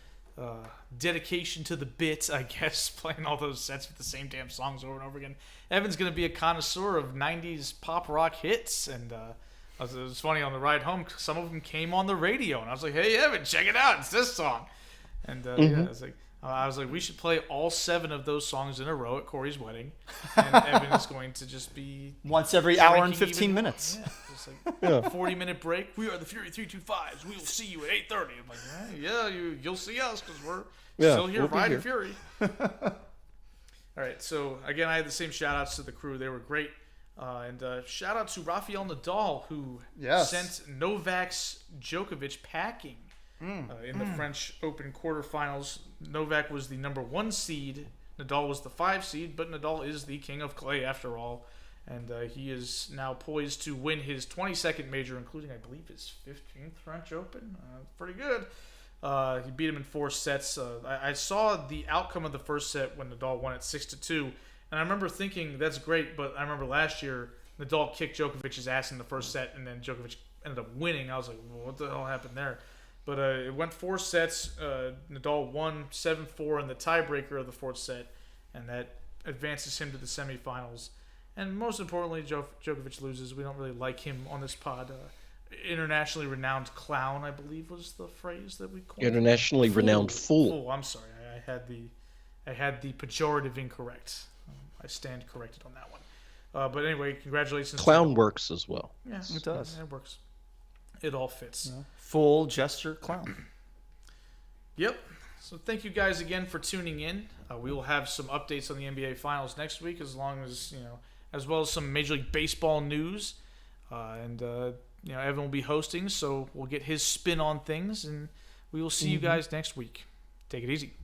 dedication to the bit, I guess, playing all those sets with the same damn songs over and over again. Evan's going to be a connoisseur of 90s pop rock hits, and it was funny on the ride home, some of them came on the radio, and I was like, hey, Evan, check it out, it's this song. And I was like, we should play all 7 of those songs in a row at Cory's wedding, and Evan is going to just be once every hour and 15 minutes. Yeah, just like 40-minute break. We are the Fury 325s. We will see you at 8:30. I'm like, yeah, you'll see us because we're still here riding Fury. All right, so again, I had the same shout outs to the crew. They were great. And shout out to Rafael Nadal, who sent Novak Djokovic packing. In the French Open quarterfinals. Novak was the number 1 seed. Nadal was the 5 seed, but Nadal is the king of clay after all. And he is now poised to win his 22nd major, including, I believe, his 15th French Open. Pretty good. He beat him in 4 sets. I saw the outcome of the first set when Nadal won it 6-2. And I remember thinking, that's great, but I remember last year, Nadal kicked Djokovic's ass in the first set, and then Djokovic ended up winning. I was like, well, what the hell happened there? But it went 4 sets. Nadal won 7-4 in the tiebreaker of the 4th set, and that advances him to the semifinals. And most importantly, Djokovic loses. We don't really like him on this pod. Internationally renowned clown, I believe, was the phrase that we called. Internationally renowned fool. I'm sorry, I had the pejorative incorrect. I stand corrected on that one. But anyway, congratulations. Clown works as well. Yeah, It does. It works. It all fits. Yeah. Full gesture clown. Yep. So thank you guys again for tuning in. We will have some updates on the NBA Finals next week, as well as some Major League Baseball news. Evan will be hosting, so we'll get his spin on things, and we will see you guys next week. Take it easy.